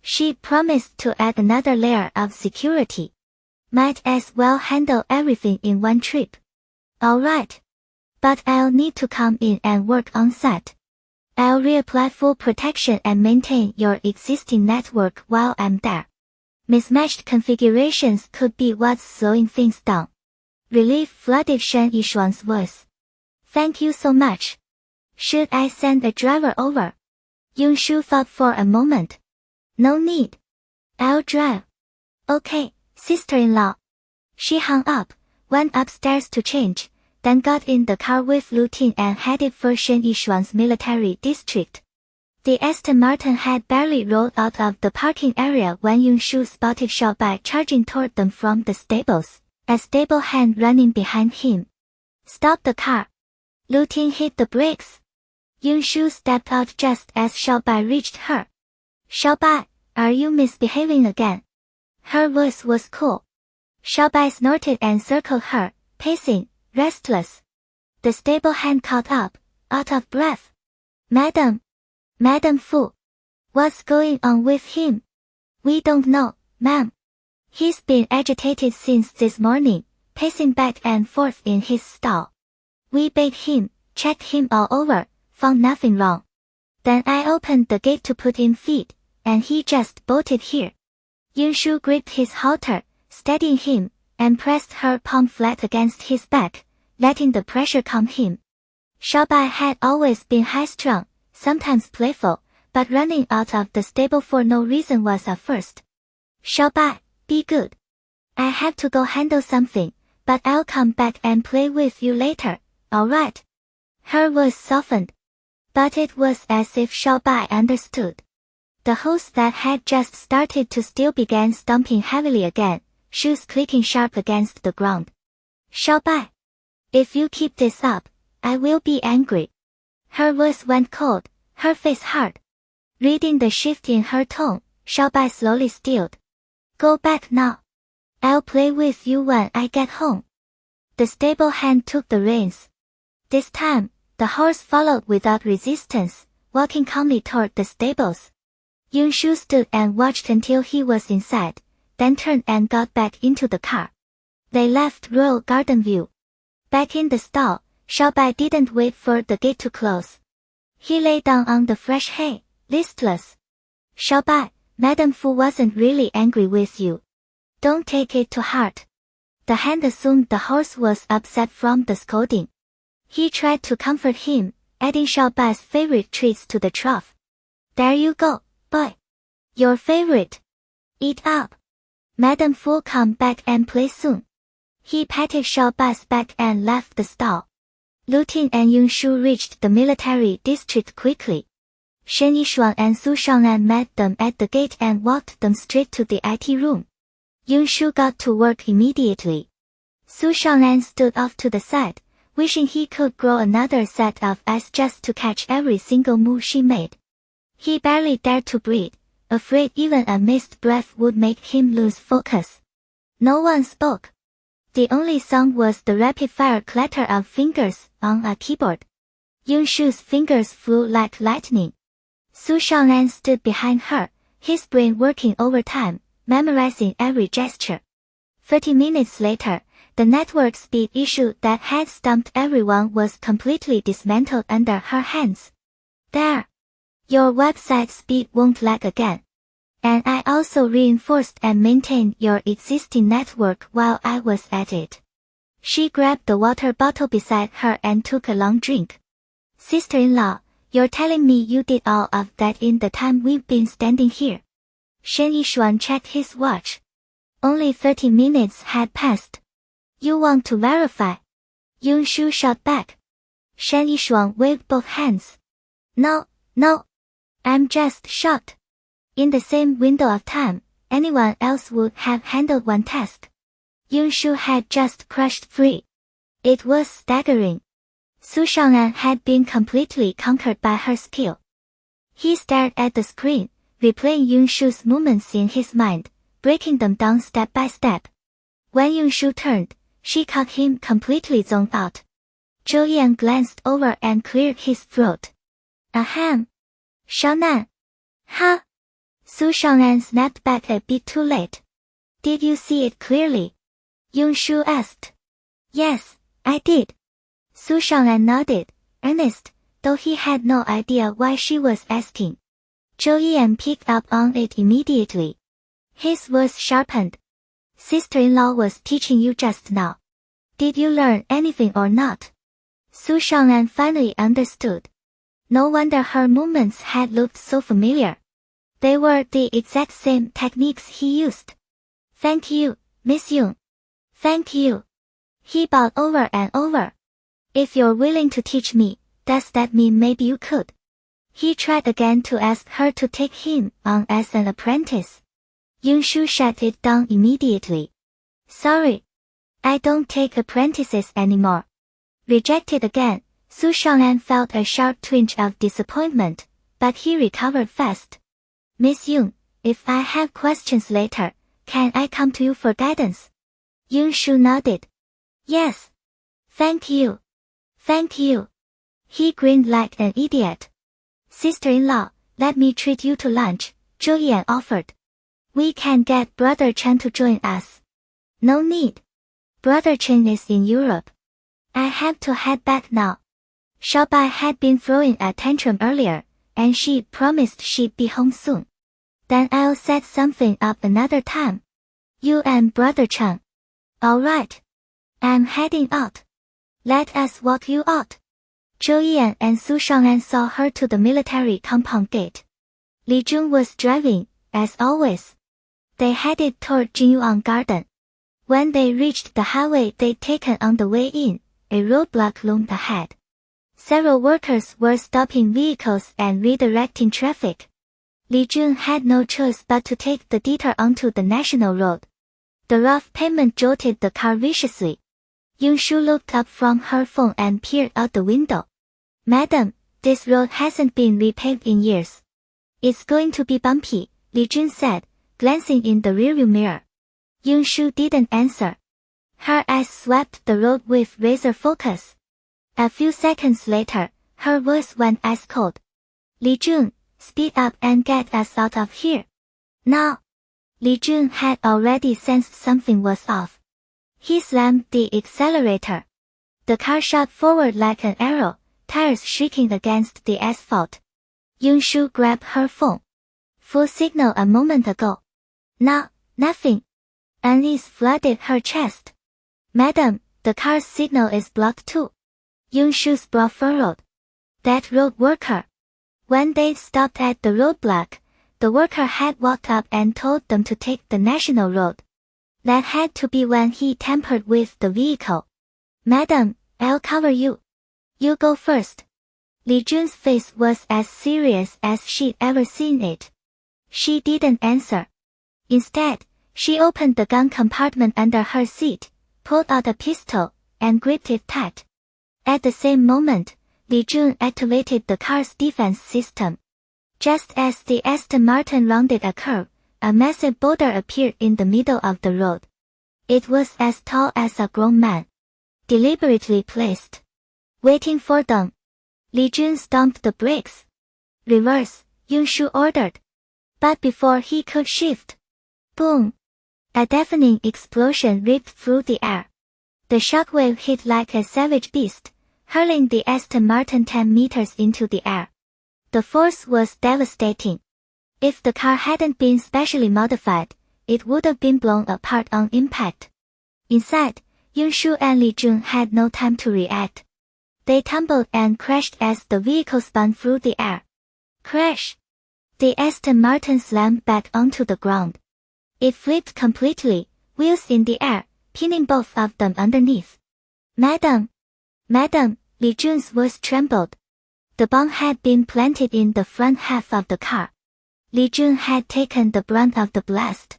She promised to add another layer of security. Might as well handle everything in one trip. Alright. But I'll need to come in and work on site. I'll reapply full protection and maintain your existing network while I'm there. Mismatched configurations could be what's slowing things down. Relief flooded Shen Yishuang's voice. Thank you so much. Should I send a driver over? Yunshu thought for a moment. No need. I'll drive. Okay, sister-in-law. She hung up, went upstairs to change, then got in the car with Lu Ting and headed for Shen Yishuang's military district. The Aston Martin had barely rolled out of the parking area when Yunshu spotted Xiaobai charging toward them from the stables, a stable hand running behind him. Stop the car. Lu Ting hit the brakes. Yunshu stepped out just as Xiaobai reached her. Xiaobai, are you misbehaving again? Her voice was cool. Xiaobai snorted and circled her, pacing, restless. The stable hand caught up, out of breath. Madam Fu. What's going on with him? We don't know, ma'am. He's been agitated since this morning, pacing back and forth in his stall. We bathed him, checked him all over, found nothing wrong. Then I opened the gate to put him feed, and he just bolted here. Yunshu gripped his halter, steadying him, and pressed her palm flat against his back, letting the pressure calm him. Xiaobai had always been high-strung, sometimes playful, but running out of the stable for no reason was a first. Xiaobai, be good. I have to go handle something, but I'll come back and play with you later, alright? Her voice softened. But it was as if Xiaobai understood. The horse that had just started to still began stomping heavily again, shoes clicking sharp against the ground. Xiaobai. If you keep this up, I will be angry. Her voice went cold, her face hard. Reading the shift in her tone, Xiaobai slowly stilled. Go back now. I'll play with you when I get home. The stable hand took the reins. This time, the horse followed without resistance, walking calmly toward the stables. Yunshu stood and watched until he was inside, then turned and got back into the car. They left Royal Garden View. Back in the stall, Xiaobai didn't wait for the gate to close. He lay down on the fresh hay, listless. Xiaobai, Madame Fu wasn't really angry with you. Don't take it to heart. The hand assumed the horse was upset from the scolding. He tried to comfort him, adding Xiaobai's favorite treats to the trough. There you go, boy. Your favorite. Eat up. Madame Fu come back and play soon. He patted Xiaobai's back and left the stall. Lu Ting and Yunshu reached the military district quickly. Shen Yishuang and Su Shangnan met them at the gate and walked them straight to the IT room. Yunshu got to work immediately. Su Shangnan stood off to the side, wishing he could grow another set of eyes just to catch every single move she made. He barely dared to breathe, afraid even a missed breath would make him lose focus. No one spoke. The only sound was the rapid-fire clatter of fingers on a keyboard. Yunshu's fingers flew like lightning. Su Shangnan stood behind her, his brain working overtime, memorizing every gesture. 30 minutes later, the network speed issue that had stumped everyone was completely dismantled under her hands. There. Your website speed won't lag again. And I also reinforced and maintained your existing network while I was at it. She grabbed the water bottle beside her and took a long drink. Sister-in-law, you're telling me you did all of that in the time we've been standing here? Shen Yishuan checked his watch. Only 30 minutes had passed. You want to verify? Yunshu shot back. Shen Yishuan waved both hands. No. I'm just shocked. In the same window of time, anyone else would have handled one task. Yunshu had just crushed free. It was staggering. Su Shangnan had been completely conquered by her skill. He stared at the screen, replaying Yunshu's movements in his mind, breaking them down step by step. When Yunshu turned, she caught him completely zoned out. Zhou Yan glanced over and cleared his throat. Ahem. Shangnan. Ha! Su Shangnan snapped back a bit too late. Did you see it clearly? Yunshu asked. Yes, I did. Su Shangnan nodded, earnest, though he had no idea why she was asking. Zhou Yan picked up on it immediately. His voice sharpened. Sister-in-law was teaching you just now. Did you learn anything or not? Su Shangnan finally understood. No wonder her movements had looked so familiar. They were the exact same techniques he used. Thank you, Miss Yun. Thank you. He bowed over and over. If you're willing to teach me, does that mean maybe you could? He tried again to ask her to take him on as an apprentice. Yunshu shut it down immediately. Sorry. I don't take apprentices anymore. Rejected again, Su Shangnan felt a sharp twinge of disappointment, but he recovered fast. Miss Yun, if I have questions later, can I come to you for guidance? Yunshu nodded. Yes. Thank you. Thank you. He grinned like an idiot. Sister-in-law, let me treat you to lunch, Zhou Yan offered. We can get Brother Chen to join us. No need. Brother Chen is in Europe. I have to head back now. Xiaobai had been throwing a tantrum earlier, and she promised she'd be home soon. Then I'll set something up another time. You and Brother Chen. Alright. I'm heading out. Let us walk you out. Zhou Yan and Su Shang'an saw her to the military compound gate. Li Jun was driving, as always. They headed toward Jinyuan Garden. When they reached the highway they'd taken on the way in, a roadblock loomed ahead. Several workers were stopping vehicles and redirecting traffic. Li Jun had no choice but to take the detour onto the national road. The rough pavement jolted the car viciously. Yunshu looked up from her phone and peered out the window. Madam, this road hasn't been repaved in years. It's going to be bumpy, Li Jun said, glancing in the rearview mirror. Yunshu didn't answer. Her eyes swept the road with razor focus. A few seconds later, her voice went ice cold. Li Jun, speed up and get us out of here. Now. Li Jun had already sensed something was off. He slammed the accelerator. The car shot forward like an arrow, tires shrieking against the asphalt. Yunshu grabbed her phone. Full signal a moment ago. Now, nothing. Unease flooded her chest. Madam, the car's signal is blocked too. Yunshu's brow furrowed. That road worker. When they stopped at the roadblock, the worker had walked up and told them to take the national road. That had to be when he tampered with the vehicle. Madam, I'll cover you. You go first. Li Jun's face was as serious as she'd ever seen it. She didn't answer. Instead, she opened the gun compartment under her seat, pulled out a pistol, and gripped it tight. At the same moment, Li Jun activated the car's defense system. Just as the Aston Martin rounded a curve, a massive boulder appeared in the middle of the road. It was as tall as a grown man. Deliberately placed. Waiting for them. Li Jun stomped the brakes. Reverse, Yunshu ordered. But before he could shift. Boom! A deafening explosion ripped through the air. The shockwave hit like a savage beast, hurling the Aston Martin 10 meters into the air. The force was devastating. If the car hadn't been specially modified, it would have been blown apart on impact. Inside, Yunshu and Li Jun had no time to react. They tumbled and crashed as the vehicle spun through the air. Crash! The Aston Martin slammed back onto the ground. It flipped completely, wheels in the air, pinning both of them underneath. Madam! Madam, Li Jun's voice trembled. The bomb had been planted in the front half of the car. Li Jun had taken the brunt of the blast.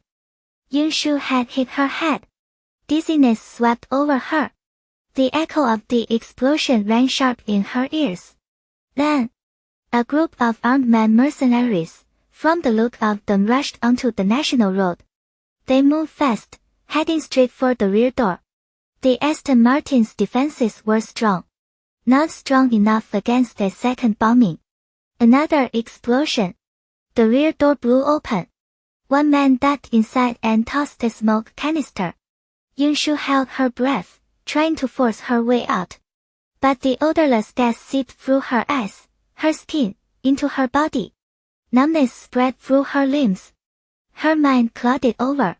Yunshu had hit her head. Dizziness swept over her. The echo of the explosion rang sharp in her ears. Then, a group of armed men mercenaries, from the look of them, rushed onto the national road. They moved fast, heading straight for the rear door. The Aston Martin's defenses were strong. Not strong enough against a second bombing. Another explosion. The rear door blew open. One man ducked inside and tossed a smoke canister. Yunshu held her breath, trying to force her way out. But the odorless gas seeped through her eyes, her skin, into her body. Numbness spread through her limbs. Her mind clouded over.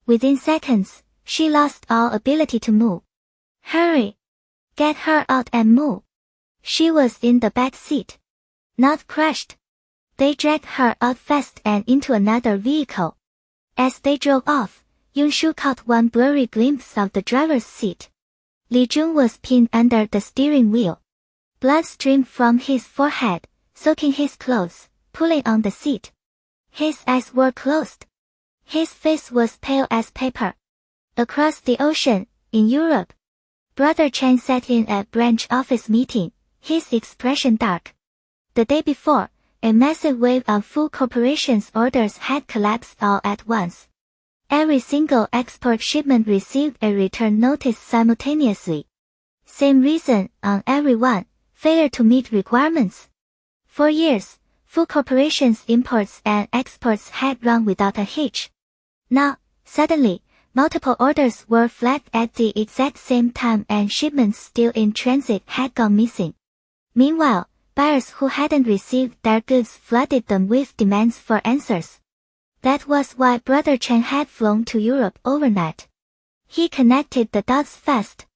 Within seconds, she lost all ability to move. Hurry! Get her out and move. She was in the back seat. Not crushed. They dragged her out fast and into another vehicle. As they drove off, Yunshu caught one blurry glimpse of the driver's seat. Li Jun was pinned under the steering wheel. Blood streamed from his forehead, soaking his clothes, pulling on the seat. His eyes were closed. His face was pale as paper. Across the ocean, in Europe, Brother Chen sat in a branch office meeting, his expression dark. The day before, a massive wave of Fu Corporation's orders had collapsed all at once. Every single export shipment received a return notice simultaneously. Same reason on every one, failure to meet requirements. For years, Fu Corporation's imports and exports had run without a hitch. Now, suddenly, multiple orders were flagged at the exact same time and shipments still in transit had gone missing. Meanwhile, buyers who hadn't received their goods flooded them with demands for answers. That was why Brother Chen had flown to Europe overnight. He connected the dots fast.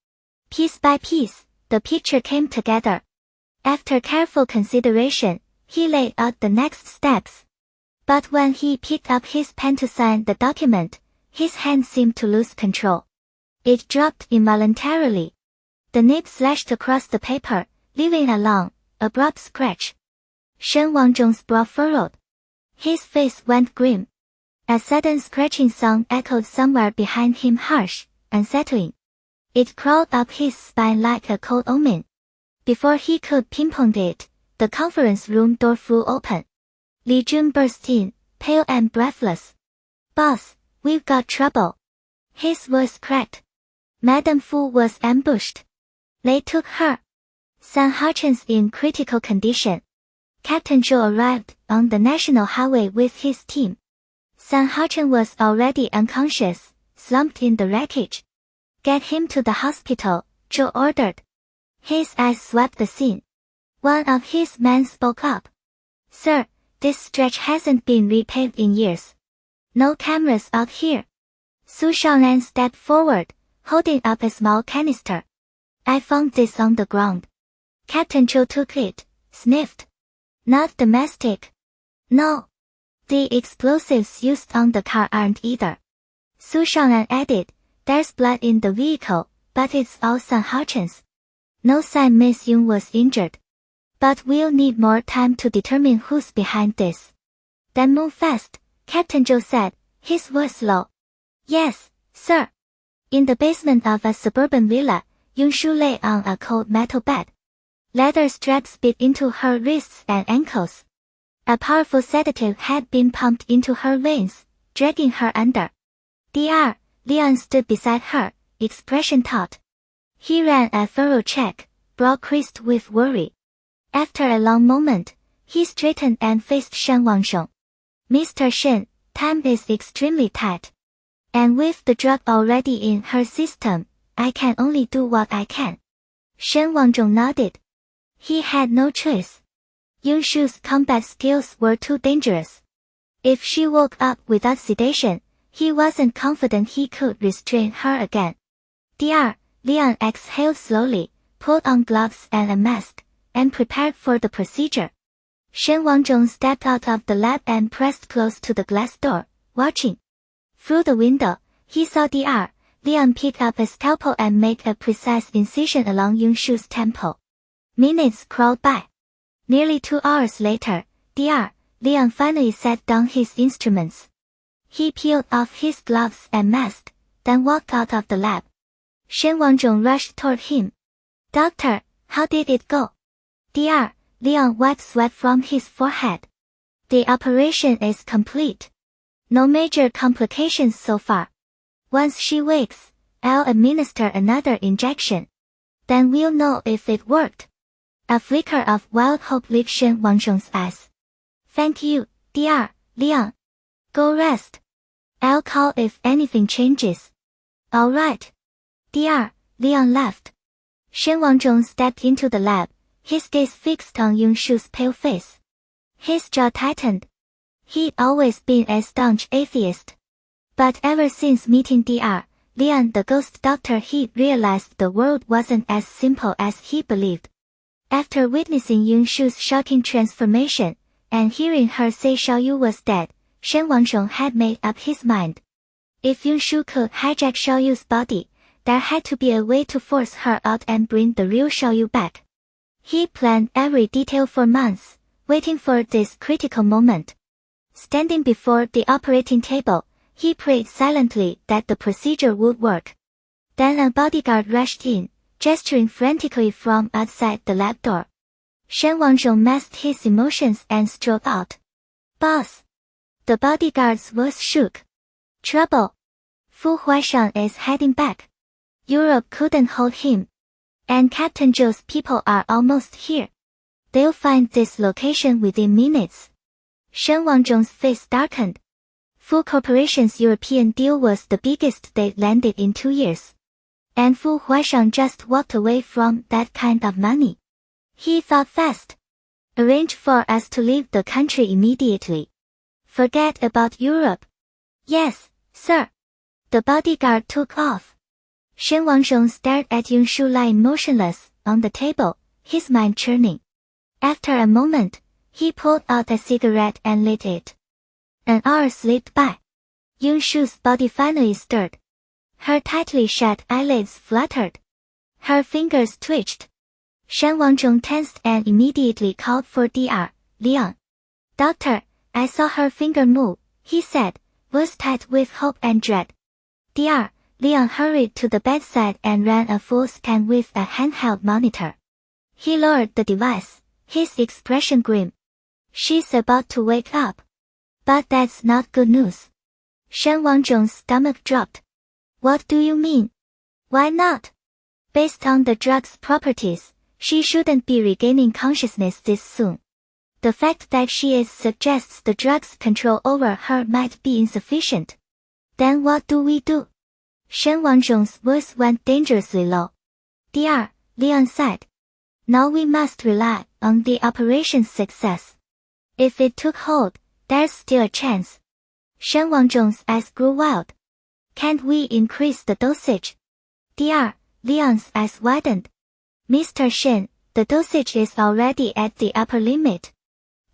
Piece by piece, the picture came together. After careful consideration, he laid out the next steps. But when he picked up his pen to sign the document, his hand seemed to lose control. It dropped involuntarily. The nib slashed across the paper, leaving a long, abrupt scratch. Shen Wangzhong's brow furrowed. His face went grim. A sudden scratching sound echoed somewhere behind him, harsh, unsettling. It crawled up his spine like a cold omen. Before he could pinpoint it, the conference room door flew open. Li Jun burst in, pale and breathless. "Boss, we've got trouble." His voice cracked. Madame Fu was ambushed. They took her. San Hachen's in critical condition. Captain Zhou arrived on the national highway with his team. San Hachen was already unconscious, slumped in the wreckage. "Get him to the hospital," Zhou ordered. His eyes swept the scene. One of his men spoke up. "Sir, this stretch hasn't been repaved in years. No cameras out here." Su Shaonan stepped forward, holding up a small canister. "I found this on the ground." Captain Zhou took it, sniffed. "Not domestic." "No. The explosives used on the car aren't either." Su Shaonan added, "There's blood in the vehicle, but it's all San Hachen's. No sign Miss Yun was injured. But we'll need more time to determine who's behind this." "Then move fast," Captain Zhou said, his voice low. "Yes, sir." In the basement of a suburban villa, Yun Shu lay on a cold metal bed. Leather straps bit into her wrists and ankles. A powerful sedative had been pumped into her veins, dragging her under. Dr. Leon stood beside her, expression taut. He ran a thorough check, brow creased with worry. After a long moment, he straightened and faced Shen Wangsheng. "Mr. Shen, time is extremely tight. And with the drug already in her system, I can only do what I can." Shen Wangzhong nodded. He had no choice. Yun Shu's combat skills were too dangerous. If she woke up without sedation, he wasn't confident he could restrain her again. Dr. Leon exhaled slowly, put on gloves and a mask, and prepared for the procedure. Shen Wangzhong stepped out of the lab and pressed close to the glass door, watching. Through the window, he saw Dr. Leon pick up a scalpel and make a precise incision along Yun Shu's temple. Minutes crawled by. Nearly 2 hours later, Dr. Leon finally set down his instruments. He peeled off his gloves and mask, then walked out of the lab. Shen Wangzhong rushed toward him. "Doctor, how did it go?" Dr. Leon wiped sweat from his forehead. "The operation is complete. No major complications so far. Once she wakes, I'll administer another injection. Then we'll know if it worked." A flicker of wild hope lit Shen Wangzhong's eyes. "Thank you, Dr. Leon. Go rest. I'll call if anything changes." "All right." Dr. Leon left. Shen Wangzhong stepped into the lab, his gaze fixed on Yun Shu's pale face. His jaw tightened. He'd always been a staunch atheist. But ever since meeting Dr. Leon the ghost doctor, he'd realized the world wasn't as simple as he believed. After witnessing Yun Shu's shocking transformation, and hearing her say Xiaoyu was dead, Shen Wangzhong had made up his mind. If Yun Shu could hijack Xiaoyu's body, there had to be a way to force her out and bring the real Xiaoyu back. He planned every detail for months, waiting for this critical moment. Standing before the operating table, he prayed silently that the procedure would work. Then a bodyguard rushed in, gesturing frantically from outside the lab door. Shen Wangzhong masked his emotions and strode out. "Boss!" The bodyguard's voice shook. "Trouble. Fu Huaishang is heading back. Europe couldn't hold him." And Captain Zhou's people are almost here. They'll find this location within minutes. Shen Wangzhong's face darkened. Fu Corporation's European deal was the biggest they'd landed in 2 years. And Fu Huaishang just walked away from that kind of money. He thought fast. Arrange for us to leave the country immediately. Forget about Europe. Yes, sir. The bodyguard took off. Shen Wangzhong stared at Yung Shu lying motionless on the table, his mind churning. After a moment, he pulled out a cigarette and lit it. An hour slipped by. Yung Shu's body finally stirred. Her tightly shut eyelids fluttered. Her fingers twitched. Shen Wangzhong tensed and immediately called for Dr. Liang. Doctor, I saw her finger move, he said, voice tight with hope and dread. Dr. Liang hurried to the bedside and ran a full scan with a handheld monitor. He lowered the device, his expression grim. She's about to wake up. But that's not good news. Shen Wangzhong's stomach dropped. What do you mean? Why not? Based on the drug's properties, she shouldn't be regaining consciousness this soon. The fact that she is suggests the drug's control over her might be insufficient. Then what do we do? Shen Wangzhong's voice went dangerously low. Dr. Liang said. Now we must rely on the operation's success. If it took hold, there's still a chance. Shen Wangzhong's eyes grew wild. Can't we increase the dosage? Dr. Liang's eyes widened. Mr. Shen, the dosage is already at the upper limit.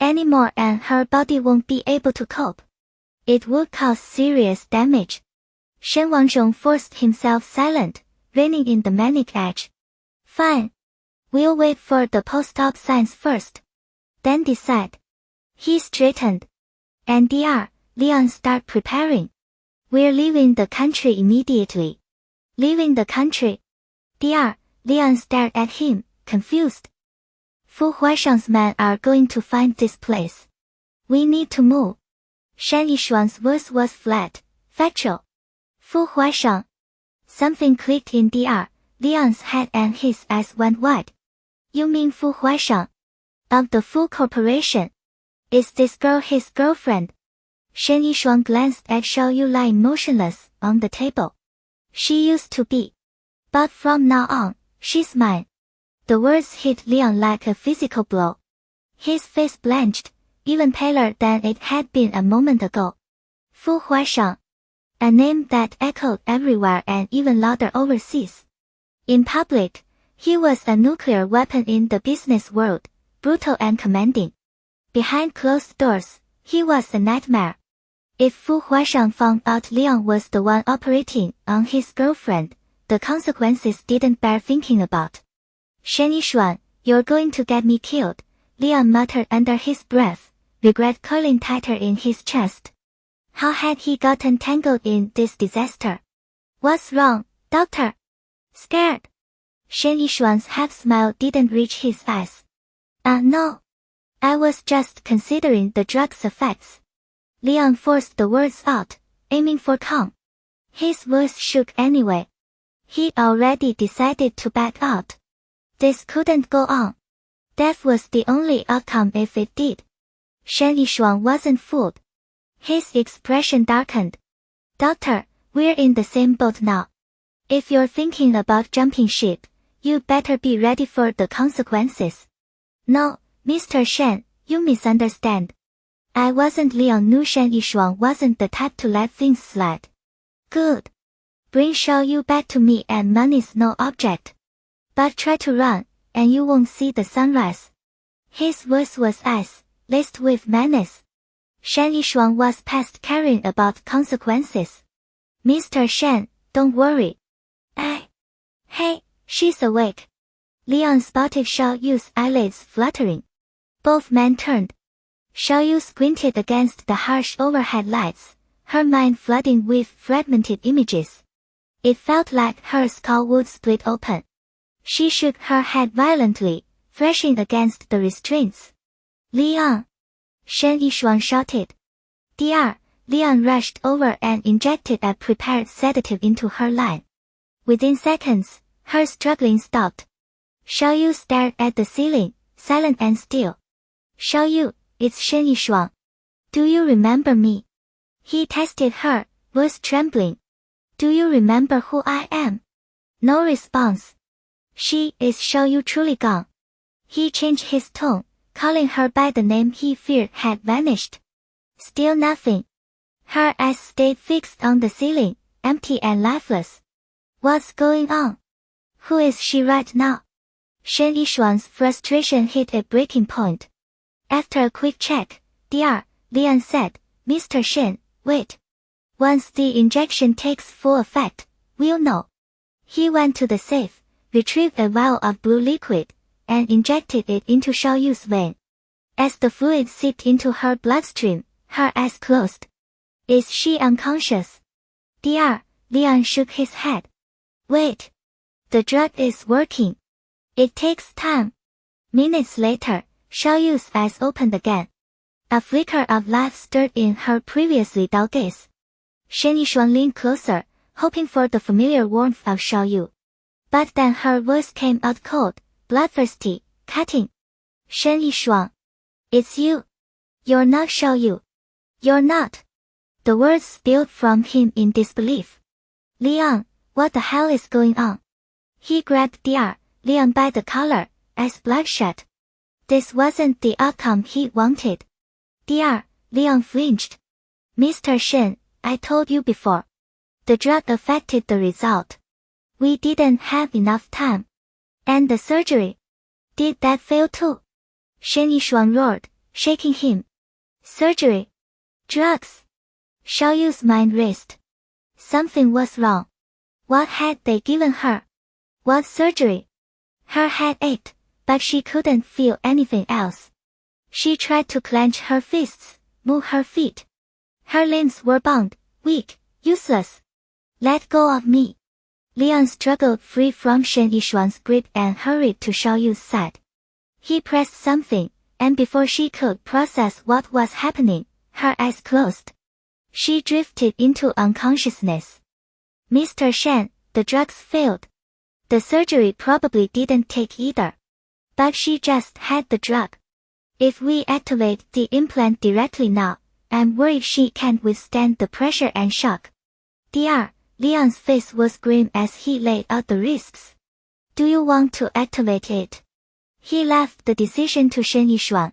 Any more and her body won't be able to cope. It would cause serious damage. Shen Wangzhong forced himself silent, reining in the manic edge. Fine. We'll wait for the post-op signs first. Then decide. He straightened. And Dr. Liang start preparing. We're leaving the country immediately. Leaving the country? Dr. Liang stared at him, confused. Fu Huaishang's men are going to find this place. We need to move. Shen Yishuang's voice was flat, factual. Fu Huaishang. Something clicked in Dr. Liang's head and his eyes went wide. You mean Fu Huaishang? Of the Fu Corporation? Is this girl his girlfriend? Shen Yishuang glanced at Xiao Yu lying motionless on the table. She used to be. But from now on, she's mine. The words hit Liang like a physical blow. His face blanched, even paler than it had been a moment ago. Fu Huaishang. A name that echoed everywhere and even louder overseas. In public, he was a nuclear weapon in the business world, brutal and commanding. Behind closed doors, he was a nightmare. If Fu Huaishang found out Liang was the one operating on his girlfriend, the consequences didn't bear thinking about. Shen Yishuang, you're going to get me killed, Liang muttered under his breath, regret curling tighter in his chest. How had he gotten tangled in this disaster? What's wrong, doctor? Scared? Shen Yishuang's half-smile didn't reach his eyes. No. I was just considering the drug's effects. Liang forced the words out, aiming for calm. His voice shook anyway. He'd already decided to back out. This couldn't go on. Death was the only outcome if it did. Shen Yishuang wasn't fooled. His expression darkened. Doctor, we're in the same boat now. If you're thinking about jumping ship, you'd better be ready for the consequences. No, Mr. Shen, you misunderstand. I wasn't Liang knew Shen Yishuang wasn't the type to let things slide. Good. Bring Xiao Yu back to me and money's no object. But try to run, and you won't see the sunrise. His voice was ice, laced with menace. Shen Yishuang was past caring about consequences. Mr. Shen, don't worry. Hey, she's awake. Liang spotted Xiao Yu's eyelids fluttering. Both men turned. Xiao Yu squinted against the harsh overhead lights, her mind flooding with fragmented images. It felt like her skull would split open. She shook her head violently, thrashing against the restraints. Liang! Shen Yishuang shouted. Dr. Liang rushed over and injected a prepared sedative into her line. Within seconds, her struggling stopped, Xiaoyu stared at the ceiling, silent and still. Xiaoyu, it's Shen Yishuang. Do you remember me? He tested her, voice trembling. Do you remember who I am? No response. She is Xiaoyu truly gone. He changed his tone, calling her by the name he feared had vanished. Still nothing. Her eyes stayed fixed on the ceiling, empty and lifeless. What's going on? Who is she right now? Shen Yishuang's frustration hit a breaking point. After a quick check, Dr. Lian said, Mr. Shen, wait. Once the injection takes full effect, we'll know. He went to the safe, retrieved a vial of blue liquid, and injected it into Xiaoyu's vein. As the fluid seeped into her bloodstream, her eyes closed. Is she unconscious? Dr. Lian shook his head. Wait. The drug is working. It takes time. Minutes later, Xiaoyu's eyes opened again. A flicker of life stirred in her previously dull gaze. Shen Yishuang leaned closer, hoping for the familiar warmth of Xiaoyu. But then her voice came out cold, bloodthirsty, cutting. Shen Yishuang. It's you. You're not Xiaoyu. You're not. The words spilled from him in disbelief. Liang, what the hell is going on? He grabbed Dr. Liang by the collar, eyes bloodshot. This wasn't the outcome he wanted. Dr. Liang flinched. Mr. Shen, I told you before. The drug affected the result. We didn't have enough time. And the surgery. Did that fail too? Shen Yishuang roared, shaking him. Surgery. Drugs. Xiaoyu's mind raced. Something was wrong. What had they given her? What surgery? Her head ached, but she couldn't feel anything else. She tried to clench her fists, move her feet. Her limbs were bound, weak, useless. Let go of me. Liang struggled free from Shen Yishuang's grip and hurried to Xiaoyu's side. He pressed something, and before she could process what was happening, her eyes closed. She drifted into unconsciousness. Mr. Shen, the drugs failed. The surgery probably didn't take either. But she just had the drug. If we activate the implant directly now, I'm worried she can't withstand the pressure and shock. Dr. Liang's face was grim as he laid out the risks. Do you want to activate it? He left the decision to Shen Yishuang.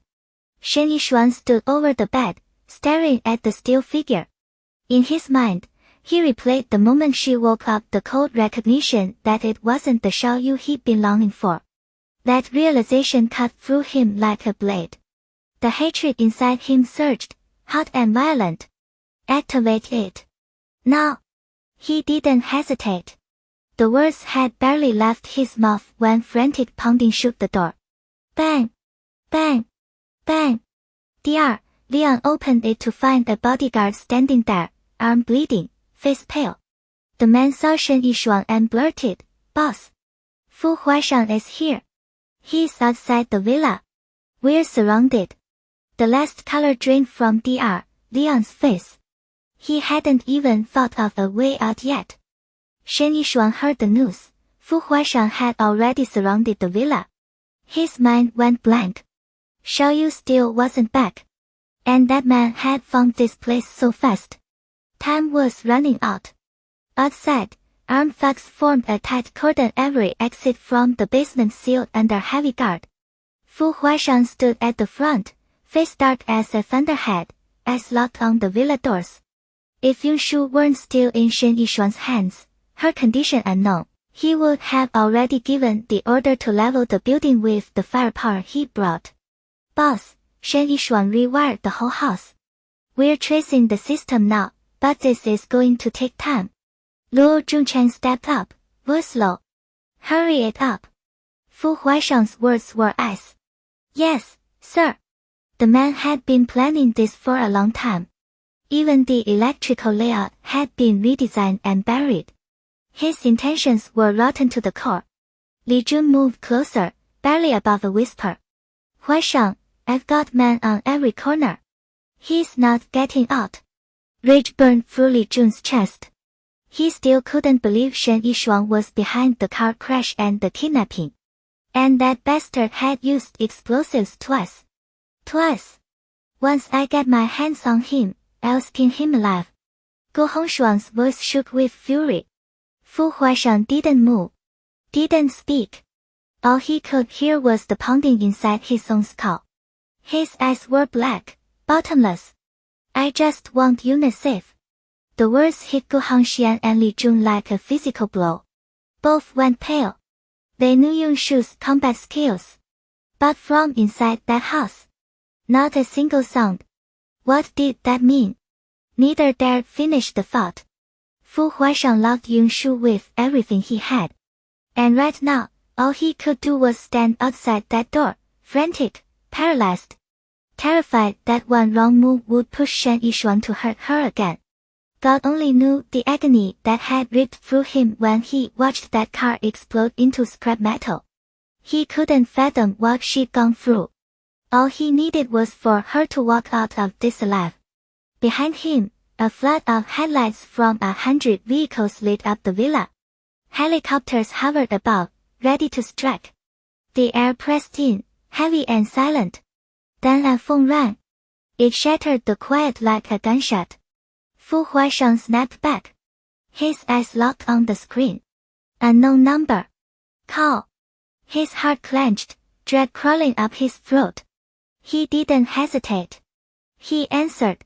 Shen Yishuang stood over the bed, staring at the still figure. In his mind, he replayed the moment she woke up, the cold recognition that it wasn't the Xiaoyu he'd been longing for. That realization cut through him like a blade. The hatred inside him surged, hot and violent. Activate it. Now. He didn't hesitate. The words had barely left his mouth when frantic pounding shook the door. Bang! Bang! Bang! Dr. Liang opened it to find a bodyguard standing there, arm bleeding, face pale. The man saw Shen Yishuang and blurted, Boss! Fu Huaishang is here. He's outside the villa. We're surrounded. The last color drained from Dr. Liang's face. He hadn't even thought of a way out yet. Shen Yishuang heard the news. Fu Huaishang had already surrounded the villa. His mind went blank. Xiaoyu still wasn't back. And that man had found this place so fast. Time was running out. Outside, armed thugs formed a tight cordon. Every exit from the basement sealed under heavy guard. Fu Huaishang stood at the front, face dark as a thunderhead, eyes locked on the villa doors. If Yunshu weren't still in Shen Yishuang's hands, her condition unknown, he would have already given the order to level the building with the firepower he brought. Boss, Shen Yishuang rewired the whole house. We're tracing the system now, but this is going to take time. Luo Zhongcheng stepped up, voice low. Hurry it up. Fu Huaishang's words were ice. Yes, sir. The man had been planning this for a long time. Even the electrical layout had been redesigned and buried. His intentions were rotten to the core. Li Jun moved closer, barely above a whisper. Huaishang, I've got men on every corner. He's not getting out. Rage burned through Li Jun's chest. He still couldn't believe Shen Yishuang was behind the car crash and the kidnapping. And that bastard had used explosives twice. Twice. Once I get my hands on him, I'll skin him alive. Gu Hongshuang's voice shook with fury. Fu Huaishang didn't move. Didn't speak. All he could hear was the pounding inside his own skull. His eyes were black, bottomless. I just want UNICEF. The words hit Gu Hongxian and Li Jun like a physical blow. Both went pale. They knew Yunshu's combat skills. But from inside that house, not a single sound. What did that mean? Neither dared finish the thought. Fu Huaishang loved Yunshu with everything he had. And right now, all he could do was stand outside that door, frantic, paralyzed. Terrified that one wrong move would push Shen Yishuang to hurt her again. God only knew the agony that had ripped through him when he watched that car explode into scrap metal. He couldn't fathom what she'd gone through. All he needed was for her to walk out of this alive. Behind him, a flood of headlights from 100 vehicles lit up the villa. Helicopters hovered above, ready to strike. The air pressed in, heavy and silent. Then a phone rang. It shattered the quiet like a gunshot. Fu Huaishang snapped back. His eyes locked on the screen. Unknown number. Call. His heart clenched, dread crawling up his throat. He didn't hesitate. He answered.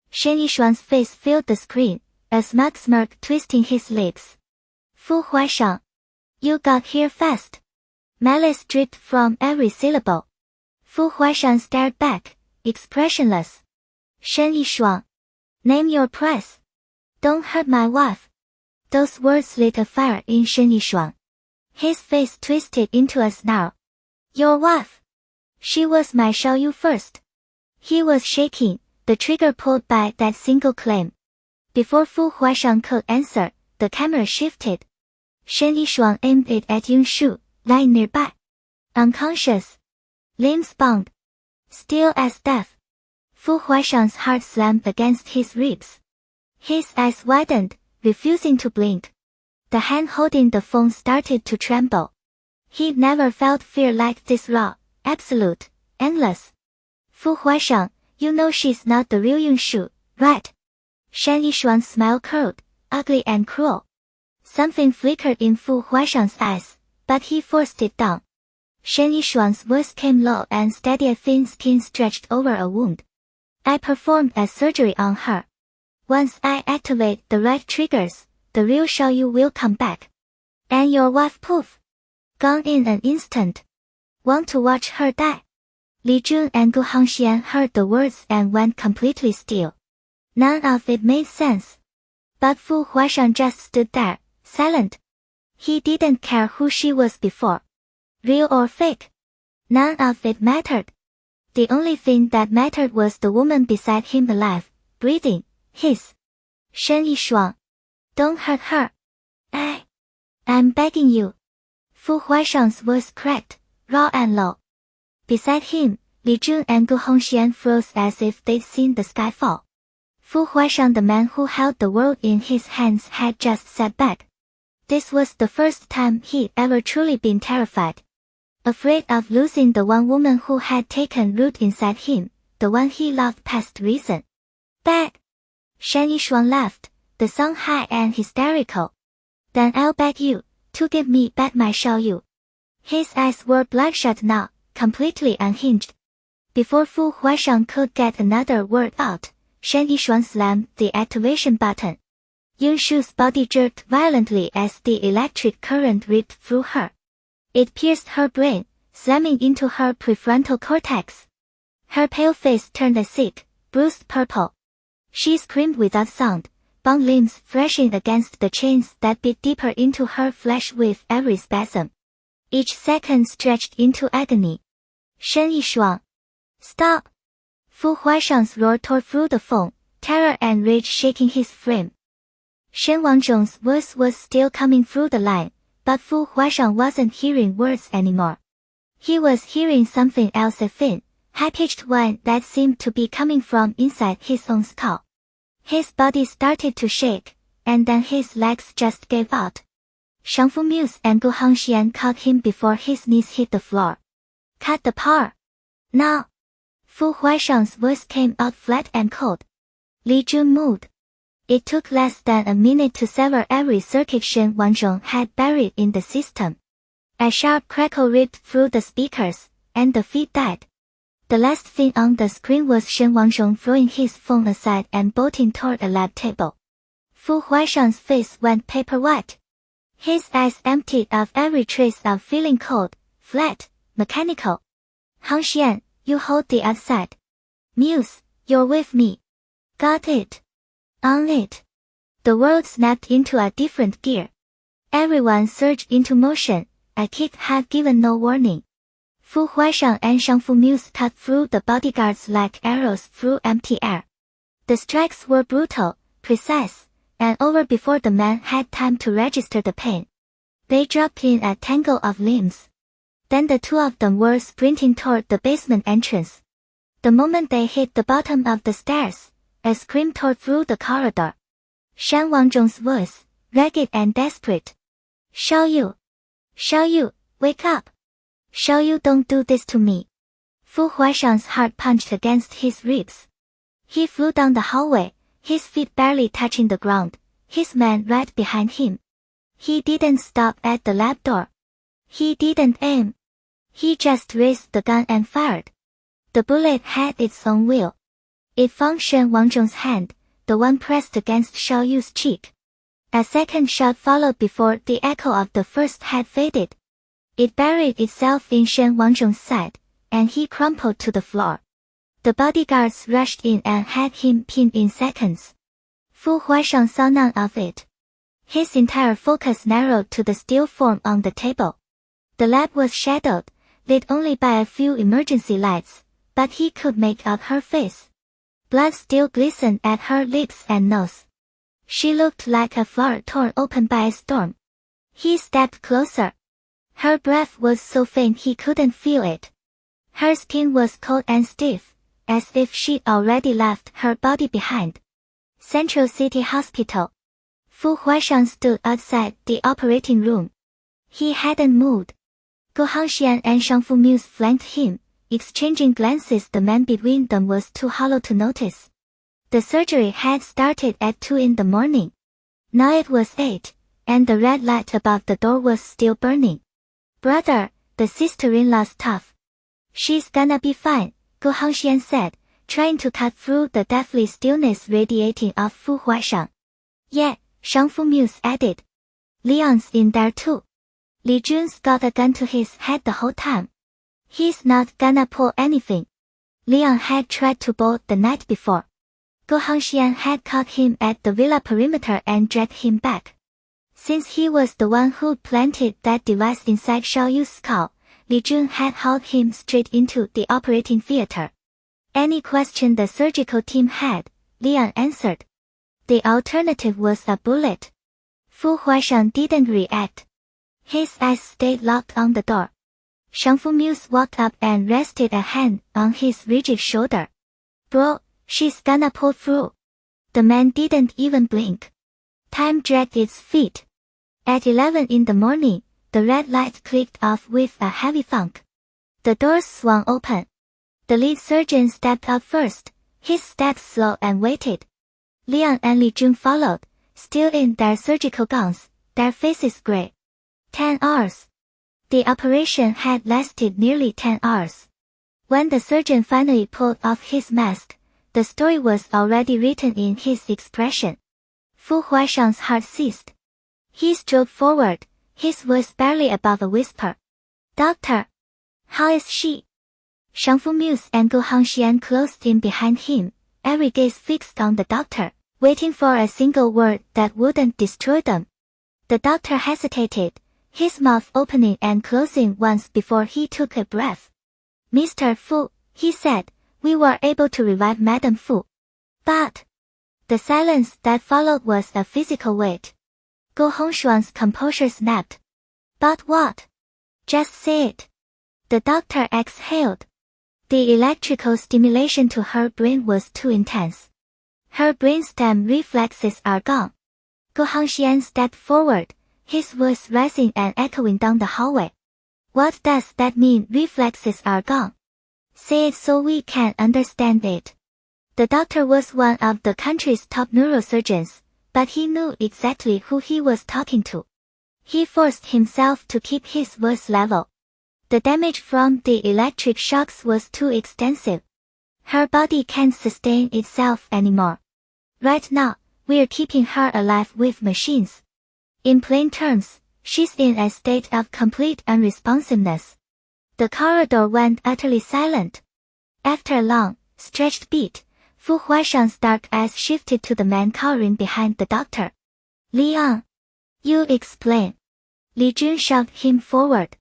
Shen Yishuang's face filled the screen, a smug smirk twisting his lips. Fu Huaishang. You got here fast. Malice dripped from every syllable. Fu Huaishang stared back, expressionless. Shen Yishuang. Name your price. Don't hurt my wife. Those words lit a fire in Shen Yishuang. His face twisted into a snarl. Your wife. She was my Xiaoyu first. He was shaking, the trigger pulled by that single claim. Before Fu Huaishang could answer, the camera shifted. Shen Yishuang aimed it at Yunshu, lying nearby. Unconscious. Limbs bound. Still as death. Fu Huaishang's heart slammed against his ribs. His eyes widened, refusing to blink. The hand holding the phone started to tremble. He'd never felt fear like this raw, absolute, endless. Fu Huaishang, you know she's not the real Yunshu, right? Shen Yishuang's smile curled, ugly and cruel. Something flickered in Fu Huaishang's eyes, but he forced it down. Shen Yishuang's voice came low and steady, a thin skin stretched over a wound. I performed a surgery on her. Once I activate the right triggers, the real Xiaoyu will come back. And your wife poof. Gone in an instant. Want to watch her die? Li Jun and Gu Hongxian heard the words and went completely still. None of it made sense. But Fu Huaishang just stood there, silent. He didn't care who she was before. Real or fake. None of it mattered. The only thing that mattered was the woman beside him alive, breathing, his. Shen Yishuang. Don't hurt her. I'm begging you. Fu Huaishang's voice cracked, raw and low. Beside him, Li Jun and Gu Hongxian froze as if they'd seen the sky fall. Fu Huaishang, the man who held the world in his hands, had just sat back. This was the first time he'd ever truly been terrified. Afraid of losing the one woman who had taken root inside him, the one he loved past reason. Beg. Shen Yishuang laughed, the song high and hysterical. Then I'll beg you, to give me back my Xiaoyu. His eyes were bloodshot now, completely unhinged. Before Fu Huaishang could get another word out, Shen Yishuang slammed the activation button. Yunshu's body jerked violently as the electric current ripped through her. It pierced her brain, slamming into her prefrontal cortex. Her pale face turned a sick, bruised purple. She screamed without sound, bound limbs thrashing against the chains that bit deeper into her flesh with every spasm. Each second stretched into agony. Shen Yishuang. Stop! Fu Huaishang's roar tore through the phone, terror and rage shaking his frame. Shen Wangzhong's voice was still coming through the line, but Fu Huaishang wasn't hearing words anymore. He was hearing something else, a thin, high-pitched whine that seemed to be coming from inside his own skull. His body started to shake, and then his legs just gave out. Zhihang Fu and Gu Hongxian caught him before his knees hit the floor. Cut the power. Now. Fu Huaishang's voice came out flat and cold. Li Jun moved. It took less than a minute to sever every circuit Shen Wanzhong had buried in the system. A sharp crackle ripped through the speakers, and the feed died. The last thing on the screen was Shen Wanzhong throwing his phone aside and bolting toward a lab table. Fu Huaishang's face went paper white. His eyes emptied of every trace of feeling cold, flat, mechanical. Hongxian, you hold the outside. Muse, you're with me. Got it. On it. The world snapped into a different gear. Everyone surged into motion. A kick had given no warning. Fu Huaishang and Zhihang Fu cut through the bodyguards like arrows through empty air. The strikes were brutal, precise, and over before the man had time to register the pain. They dropped in a tangle of limbs. Then the two of them were sprinting toward the basement entrance. The moment they hit the bottom of the stairs, a scream tore through the corridor. Shen Wanzhong's voice, ragged and desperate. Xiaoyu! Xiaoyu, wake up! Xiaoyu, don't do this to me. Fu Huaishang's heart punched against his ribs. He flew down the hallway, his feet barely touching the ground, his man right behind him. He didn't stop at the lab door. He didn't aim. He just raised the gun and fired. The bullet had its own will. It found Shen Wanzhong's hand, the one pressed against Xiaoyu's cheek. A second shot followed before the echo of the first had faded. It buried itself in Shen Wanzhong's side, and he crumpled to the floor. The bodyguards rushed in and had him pinned in seconds. Fu Huaishang saw none of it. His entire focus narrowed to the still form on the table. The lab was shadowed, lit only by a few emergency lights, but he could make out her face. Blood still glistened at her lips and nose. She looked like a flower torn open by a storm. He stepped closer. Her breath was so faint he couldn't feel it. Her skin was cold and stiff, as if she'd already left her body behind. Central City Hospital. Fu Huaishang stood outside the operating room. He hadn't moved. Gu Hongxian and Zhihang Fu flanked him, exchanging glances. The man between them was too hollow to notice. The surgery had started at 2 in the morning. Now it was 8, and the red light above the door was still burning. Brother, the sister-in-law's tough. She's gonna be fine, Gu Hongxian said, trying to cut through the deathly stillness radiating off Fu Huaishang. Yeah, Zhihang Fu added. Leon's in there too. Li Jun's got a gun to his head the whole time. He's not gonna pull anything. Leon had tried to bolt the night before. Gu Hongxian had caught him at the villa perimeter and dragged him back. Since he was the one who planted that device inside Xiaoyu's skull, Li Jun had hauled him straight into the operating theater. Any question the surgical team had, Leon answered. The alternative was a bullet. Fu Huaishang didn't react. His eyes stayed locked on the door. Zhihang Fu walked up and rested a hand on his rigid shoulder. Bro, she's gonna pull through. The man didn't even blink. Time dragged its feet. At 11 in the morning, the red light clicked off with a heavy thunk. The doors swung open. The lead surgeon stepped out first, his steps slow and weighted. Leon and Li Jun followed, still in their surgical gowns, their faces gray. 10 hours. The operation had lasted nearly 10 hours. When the surgeon finally pulled off his mask, the story was already written in his expression. Fu Huaishang's heart ceased. He strode forward, his voice barely above a whisper. Doctor! How is she? Zhihang Fu and Gu Hongxian closed in behind him, every gaze fixed on the doctor, waiting for a single word that wouldn't destroy them. The doctor hesitated, his mouth opening and closing once before he took a breath. Mr. Fu, he said, we were able to revive Madame Fu. But the silence that followed was a physical weight. Gu Hongxian's composure snapped. But what? Just say it. The doctor exhaled. The electrical stimulation to her brain was too intense. Her brainstem reflexes are gone. Gu Hongxian stepped forward, his voice rising and echoing down the hallway. What does that mean? Reflexes are gone. Say it so we can understand it. The doctor was one of the country's top neurosurgeons, but he knew exactly who he was talking to. He forced himself to keep his voice level. The damage from the electric shocks was too extensive. Her body can't sustain itself anymore. Right now, we're keeping her alive with machines. In plain terms, she's in a state of complete unresponsiveness. The corridor went utterly silent. After a long, stretched beat, Fu Huaishang's dark eyes shifted to the man cowering behind the doctor. Leon. You explain. Li Jun shoved him forward.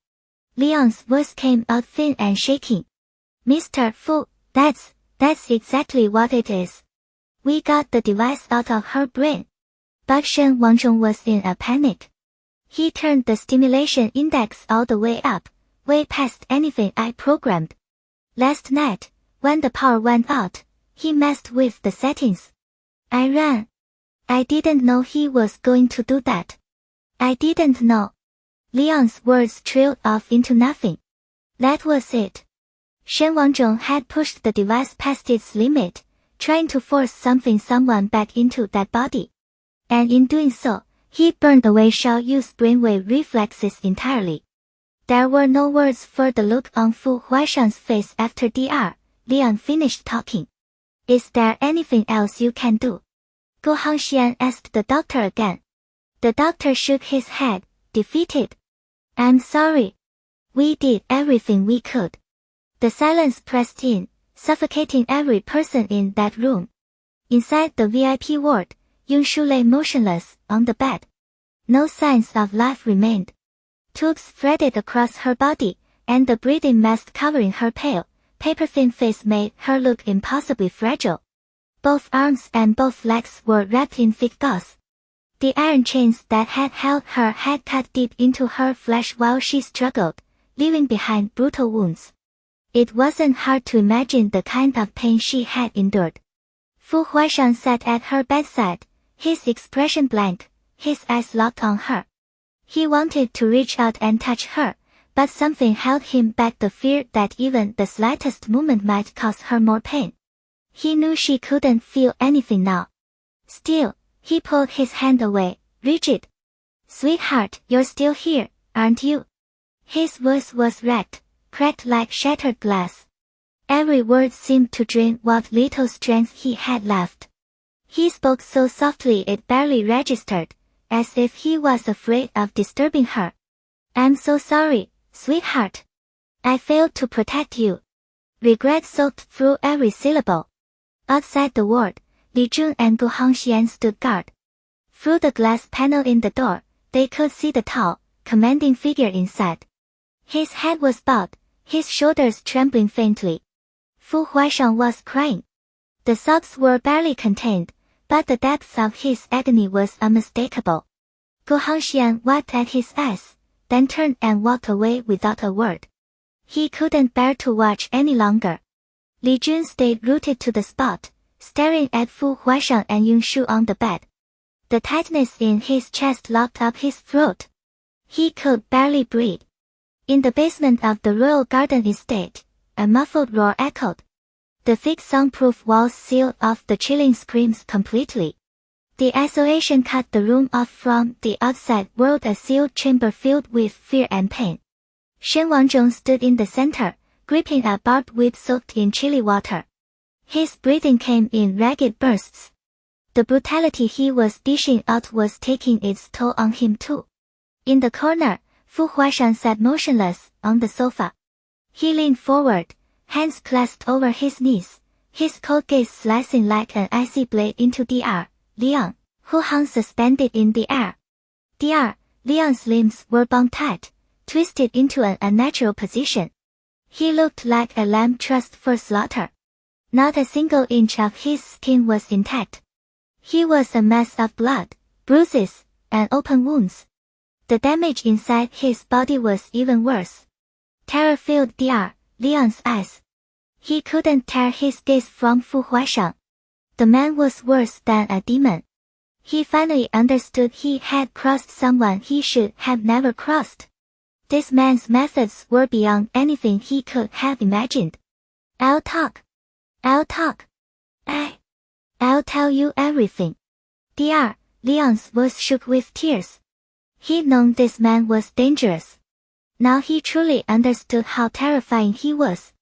Leon's voice came out thin and shaking. Mr. Fu, that's exactly what it is. We got the device out of her brain. But Shen Wangzhong was in a panic. He turned the stimulation index all the way up, way past anything I programmed. Last night, when the power went out, he messed with the settings. I ran. I didn't know he was going to do that. I didn't know. Leon's words trailed off into nothing. That was it. Shen Wangzhong had pushed the device past its limit, trying to force someone back into that body. And in doing so, he burned away Xiao Yu's brainwave reflexes entirely. There were no words for the look on Fu Huaishang's face after Dr. Leon finished talking. Is there anything else you can do? Gu Hangxian asked the doctor again. The doctor shook his head, defeated. I'm sorry. We did everything we could. The silence pressed in, suffocating every person in that room. Inside the VIP ward, Yunshu lay motionless on the bed. No signs of life remained. Tubes threaded across her body, and the breathing mask covering her pale, paper-thin face made her look impossibly fragile. Both arms and both legs were wrapped in thick gauze. The iron chains that had held her had cut deep into her flesh while she struggled, leaving behind brutal wounds. It wasn't hard to imagine the kind of pain she had endured. Fu Huaishang sat at her bedside, his expression blank, his eyes locked on her. He wanted to reach out and touch her, but something held him back, the fear that even the slightest movement might cause her more pain. He knew she couldn't feel anything now. Still, he pulled his hand away, rigid. Sweetheart, you're still here, aren't you? His voice was wrecked, cracked like shattered glass. Every word seemed to drain what little strength he had left. He spoke so softly it barely registered, as if he was afraid of disturbing her. I'm so sorry, sweetheart. I failed to protect you. Regret soaked through every syllable. Outside the ward, Li Jun and Gu Hangxian stood guard. Through the glass panel in the door, they could see the tall, commanding figure inside. His head was bowed, his shoulders trembling faintly. Fu Huaishang was crying. The sobs were barely contained, but the depth of his agony was unmistakable. Gu Hangxian wiped at his eyes, then turned and walked away without a word. He couldn't bear to watch any longer. Li Jun stayed rooted to the spot, staring at Fu Huaishang and Yunshu on the bed. The tightness in his chest locked up his throat. He could barely breathe. In the basement of the royal garden estate, a muffled roar echoed. The thick soundproof walls sealed off the chilling screams completely. The isolation cut the room off from the outside world, a sealed chamber filled with fear and pain. Shen Wangzhong stood in the center, gripping a barbed whip soaked in chilly water. His breathing came in ragged bursts. The brutality he was dishing out was taking its toll on him too. In the corner, Fu Huaishang sat motionless on the sofa. He leaned forward, hands clasped over his knees, his cold gaze slicing like an icy blade into Dr. Leon, who hung suspended in the air. Dr. Leon's limbs were bound tight, twisted into an unnatural position. He looked like a lamb trussed for slaughter. Not a single inch of his skin was intact. He was a mess of blood, bruises, and open wounds. The damage inside his body was even worse. Terror filled Dr. Leon's eyes. He couldn't tear his gaze from Fu Huaishang. The man was worse than a demon. He finally understood he had crossed someone he should have never crossed. This man's methods were beyond anything he could have imagined. I'll talk. I'll talk. I'll tell you everything. Dr. Leon's voice shook with tears. He'd known this man was dangerous. Now he truly understood how terrifying he was.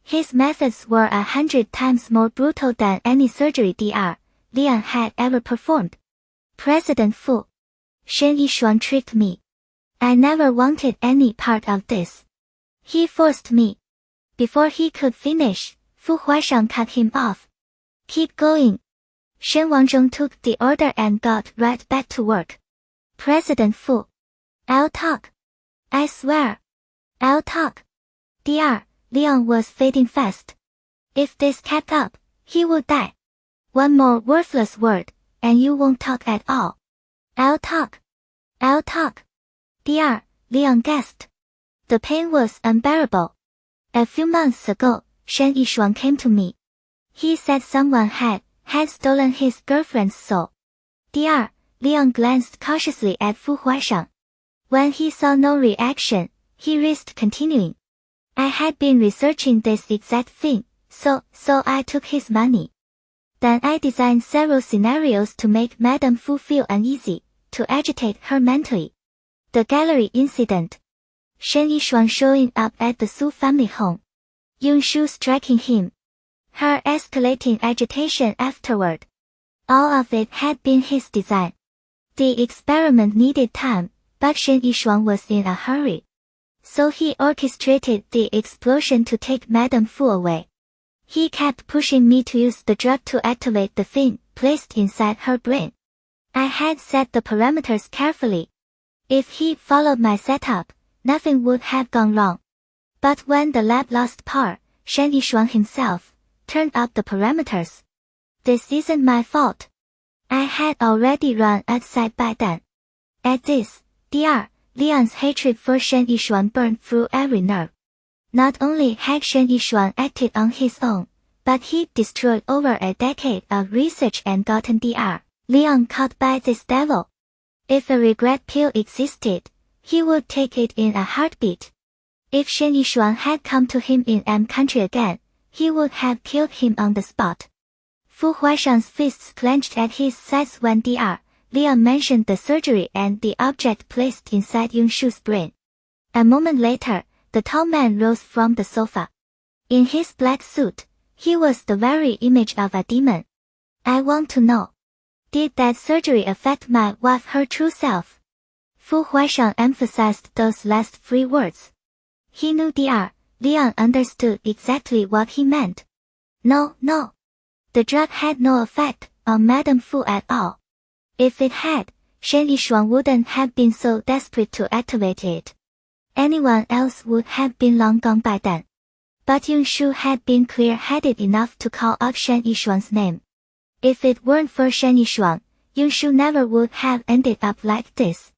His methods were 100 times more brutal than any surgery Dr. Leon had ever performed. President Fu. Shen Yishuang tricked me. I never wanted any part of this. He forced me. Before he could finish, Fu Huaishang cut him off. Keep going. Shen Wangzhong took the order and got right back to work. President Fu. I'll talk. I swear. I'll talk. Dr. Leon was fading fast. If this kept up, he would die. One more worthless word, and you won't talk at all. I'll talk. I'll talk. Dr. Leon gasped. The pain was unbearable. A few months ago, Shen Yishuang came to me. He said someone had stolen his girlfriend's soul. Dr. Leon glanced cautiously at Fu Huaishang. When he saw no reaction, he risked continuing. I had been researching this exact thing, so I took his money. Then I designed several scenarios to make Madame Fu feel uneasy, to agitate her mentally. The gallery incident. Shen Yishuang showing up at the Su family home. Yunshu striking him. Her escalating agitation afterward. All of it had been his design. The experiment needed time, but Shen Yishuang was in a hurry. So he orchestrated the explosion to take Madame Fu away. He kept pushing me to use the drug to activate the thing placed inside her brain. I had set the parameters carefully. If he followed my setup, nothing would have gone wrong. But when the lab lost power, Shen Yishuang himself turned up the parameters. This isn't my fault. I had already run outside by then. At this, Dr. Leon's hatred for Shen Yishuang burned through every nerve. Not only had Shen Yishuang acted on his own, but he'd destroyed over a decade of research and gotten Dr. Leon caught by this devil. If a regret pill existed, he would take it in a heartbeat. If Shen Yishuang had come to him in M country again, he would have killed him on the spot. Fu Huaishang's fists clenched at his sides when Dr. Leon mentioned the surgery and the object placed inside Yunshu's brain. A moment later, the tall man rose from the sofa. In his black suit, he was the very image of a demon. I want to know. Did that surgery affect my wife, her true self? Fu Huaishang emphasized those last three words. He knew Dr. Leon understood exactly what he meant. No. The drug had no effect on Madame Fu at all. If it had, Shen Yishuang wouldn't have been so desperate to activate it. Anyone else would have been long gone by then. But Yunshu had been clear-headed enough to call out Shen Yishuang's name. If it weren't for Shen Yishuang, Yunshu never would have ended up like this.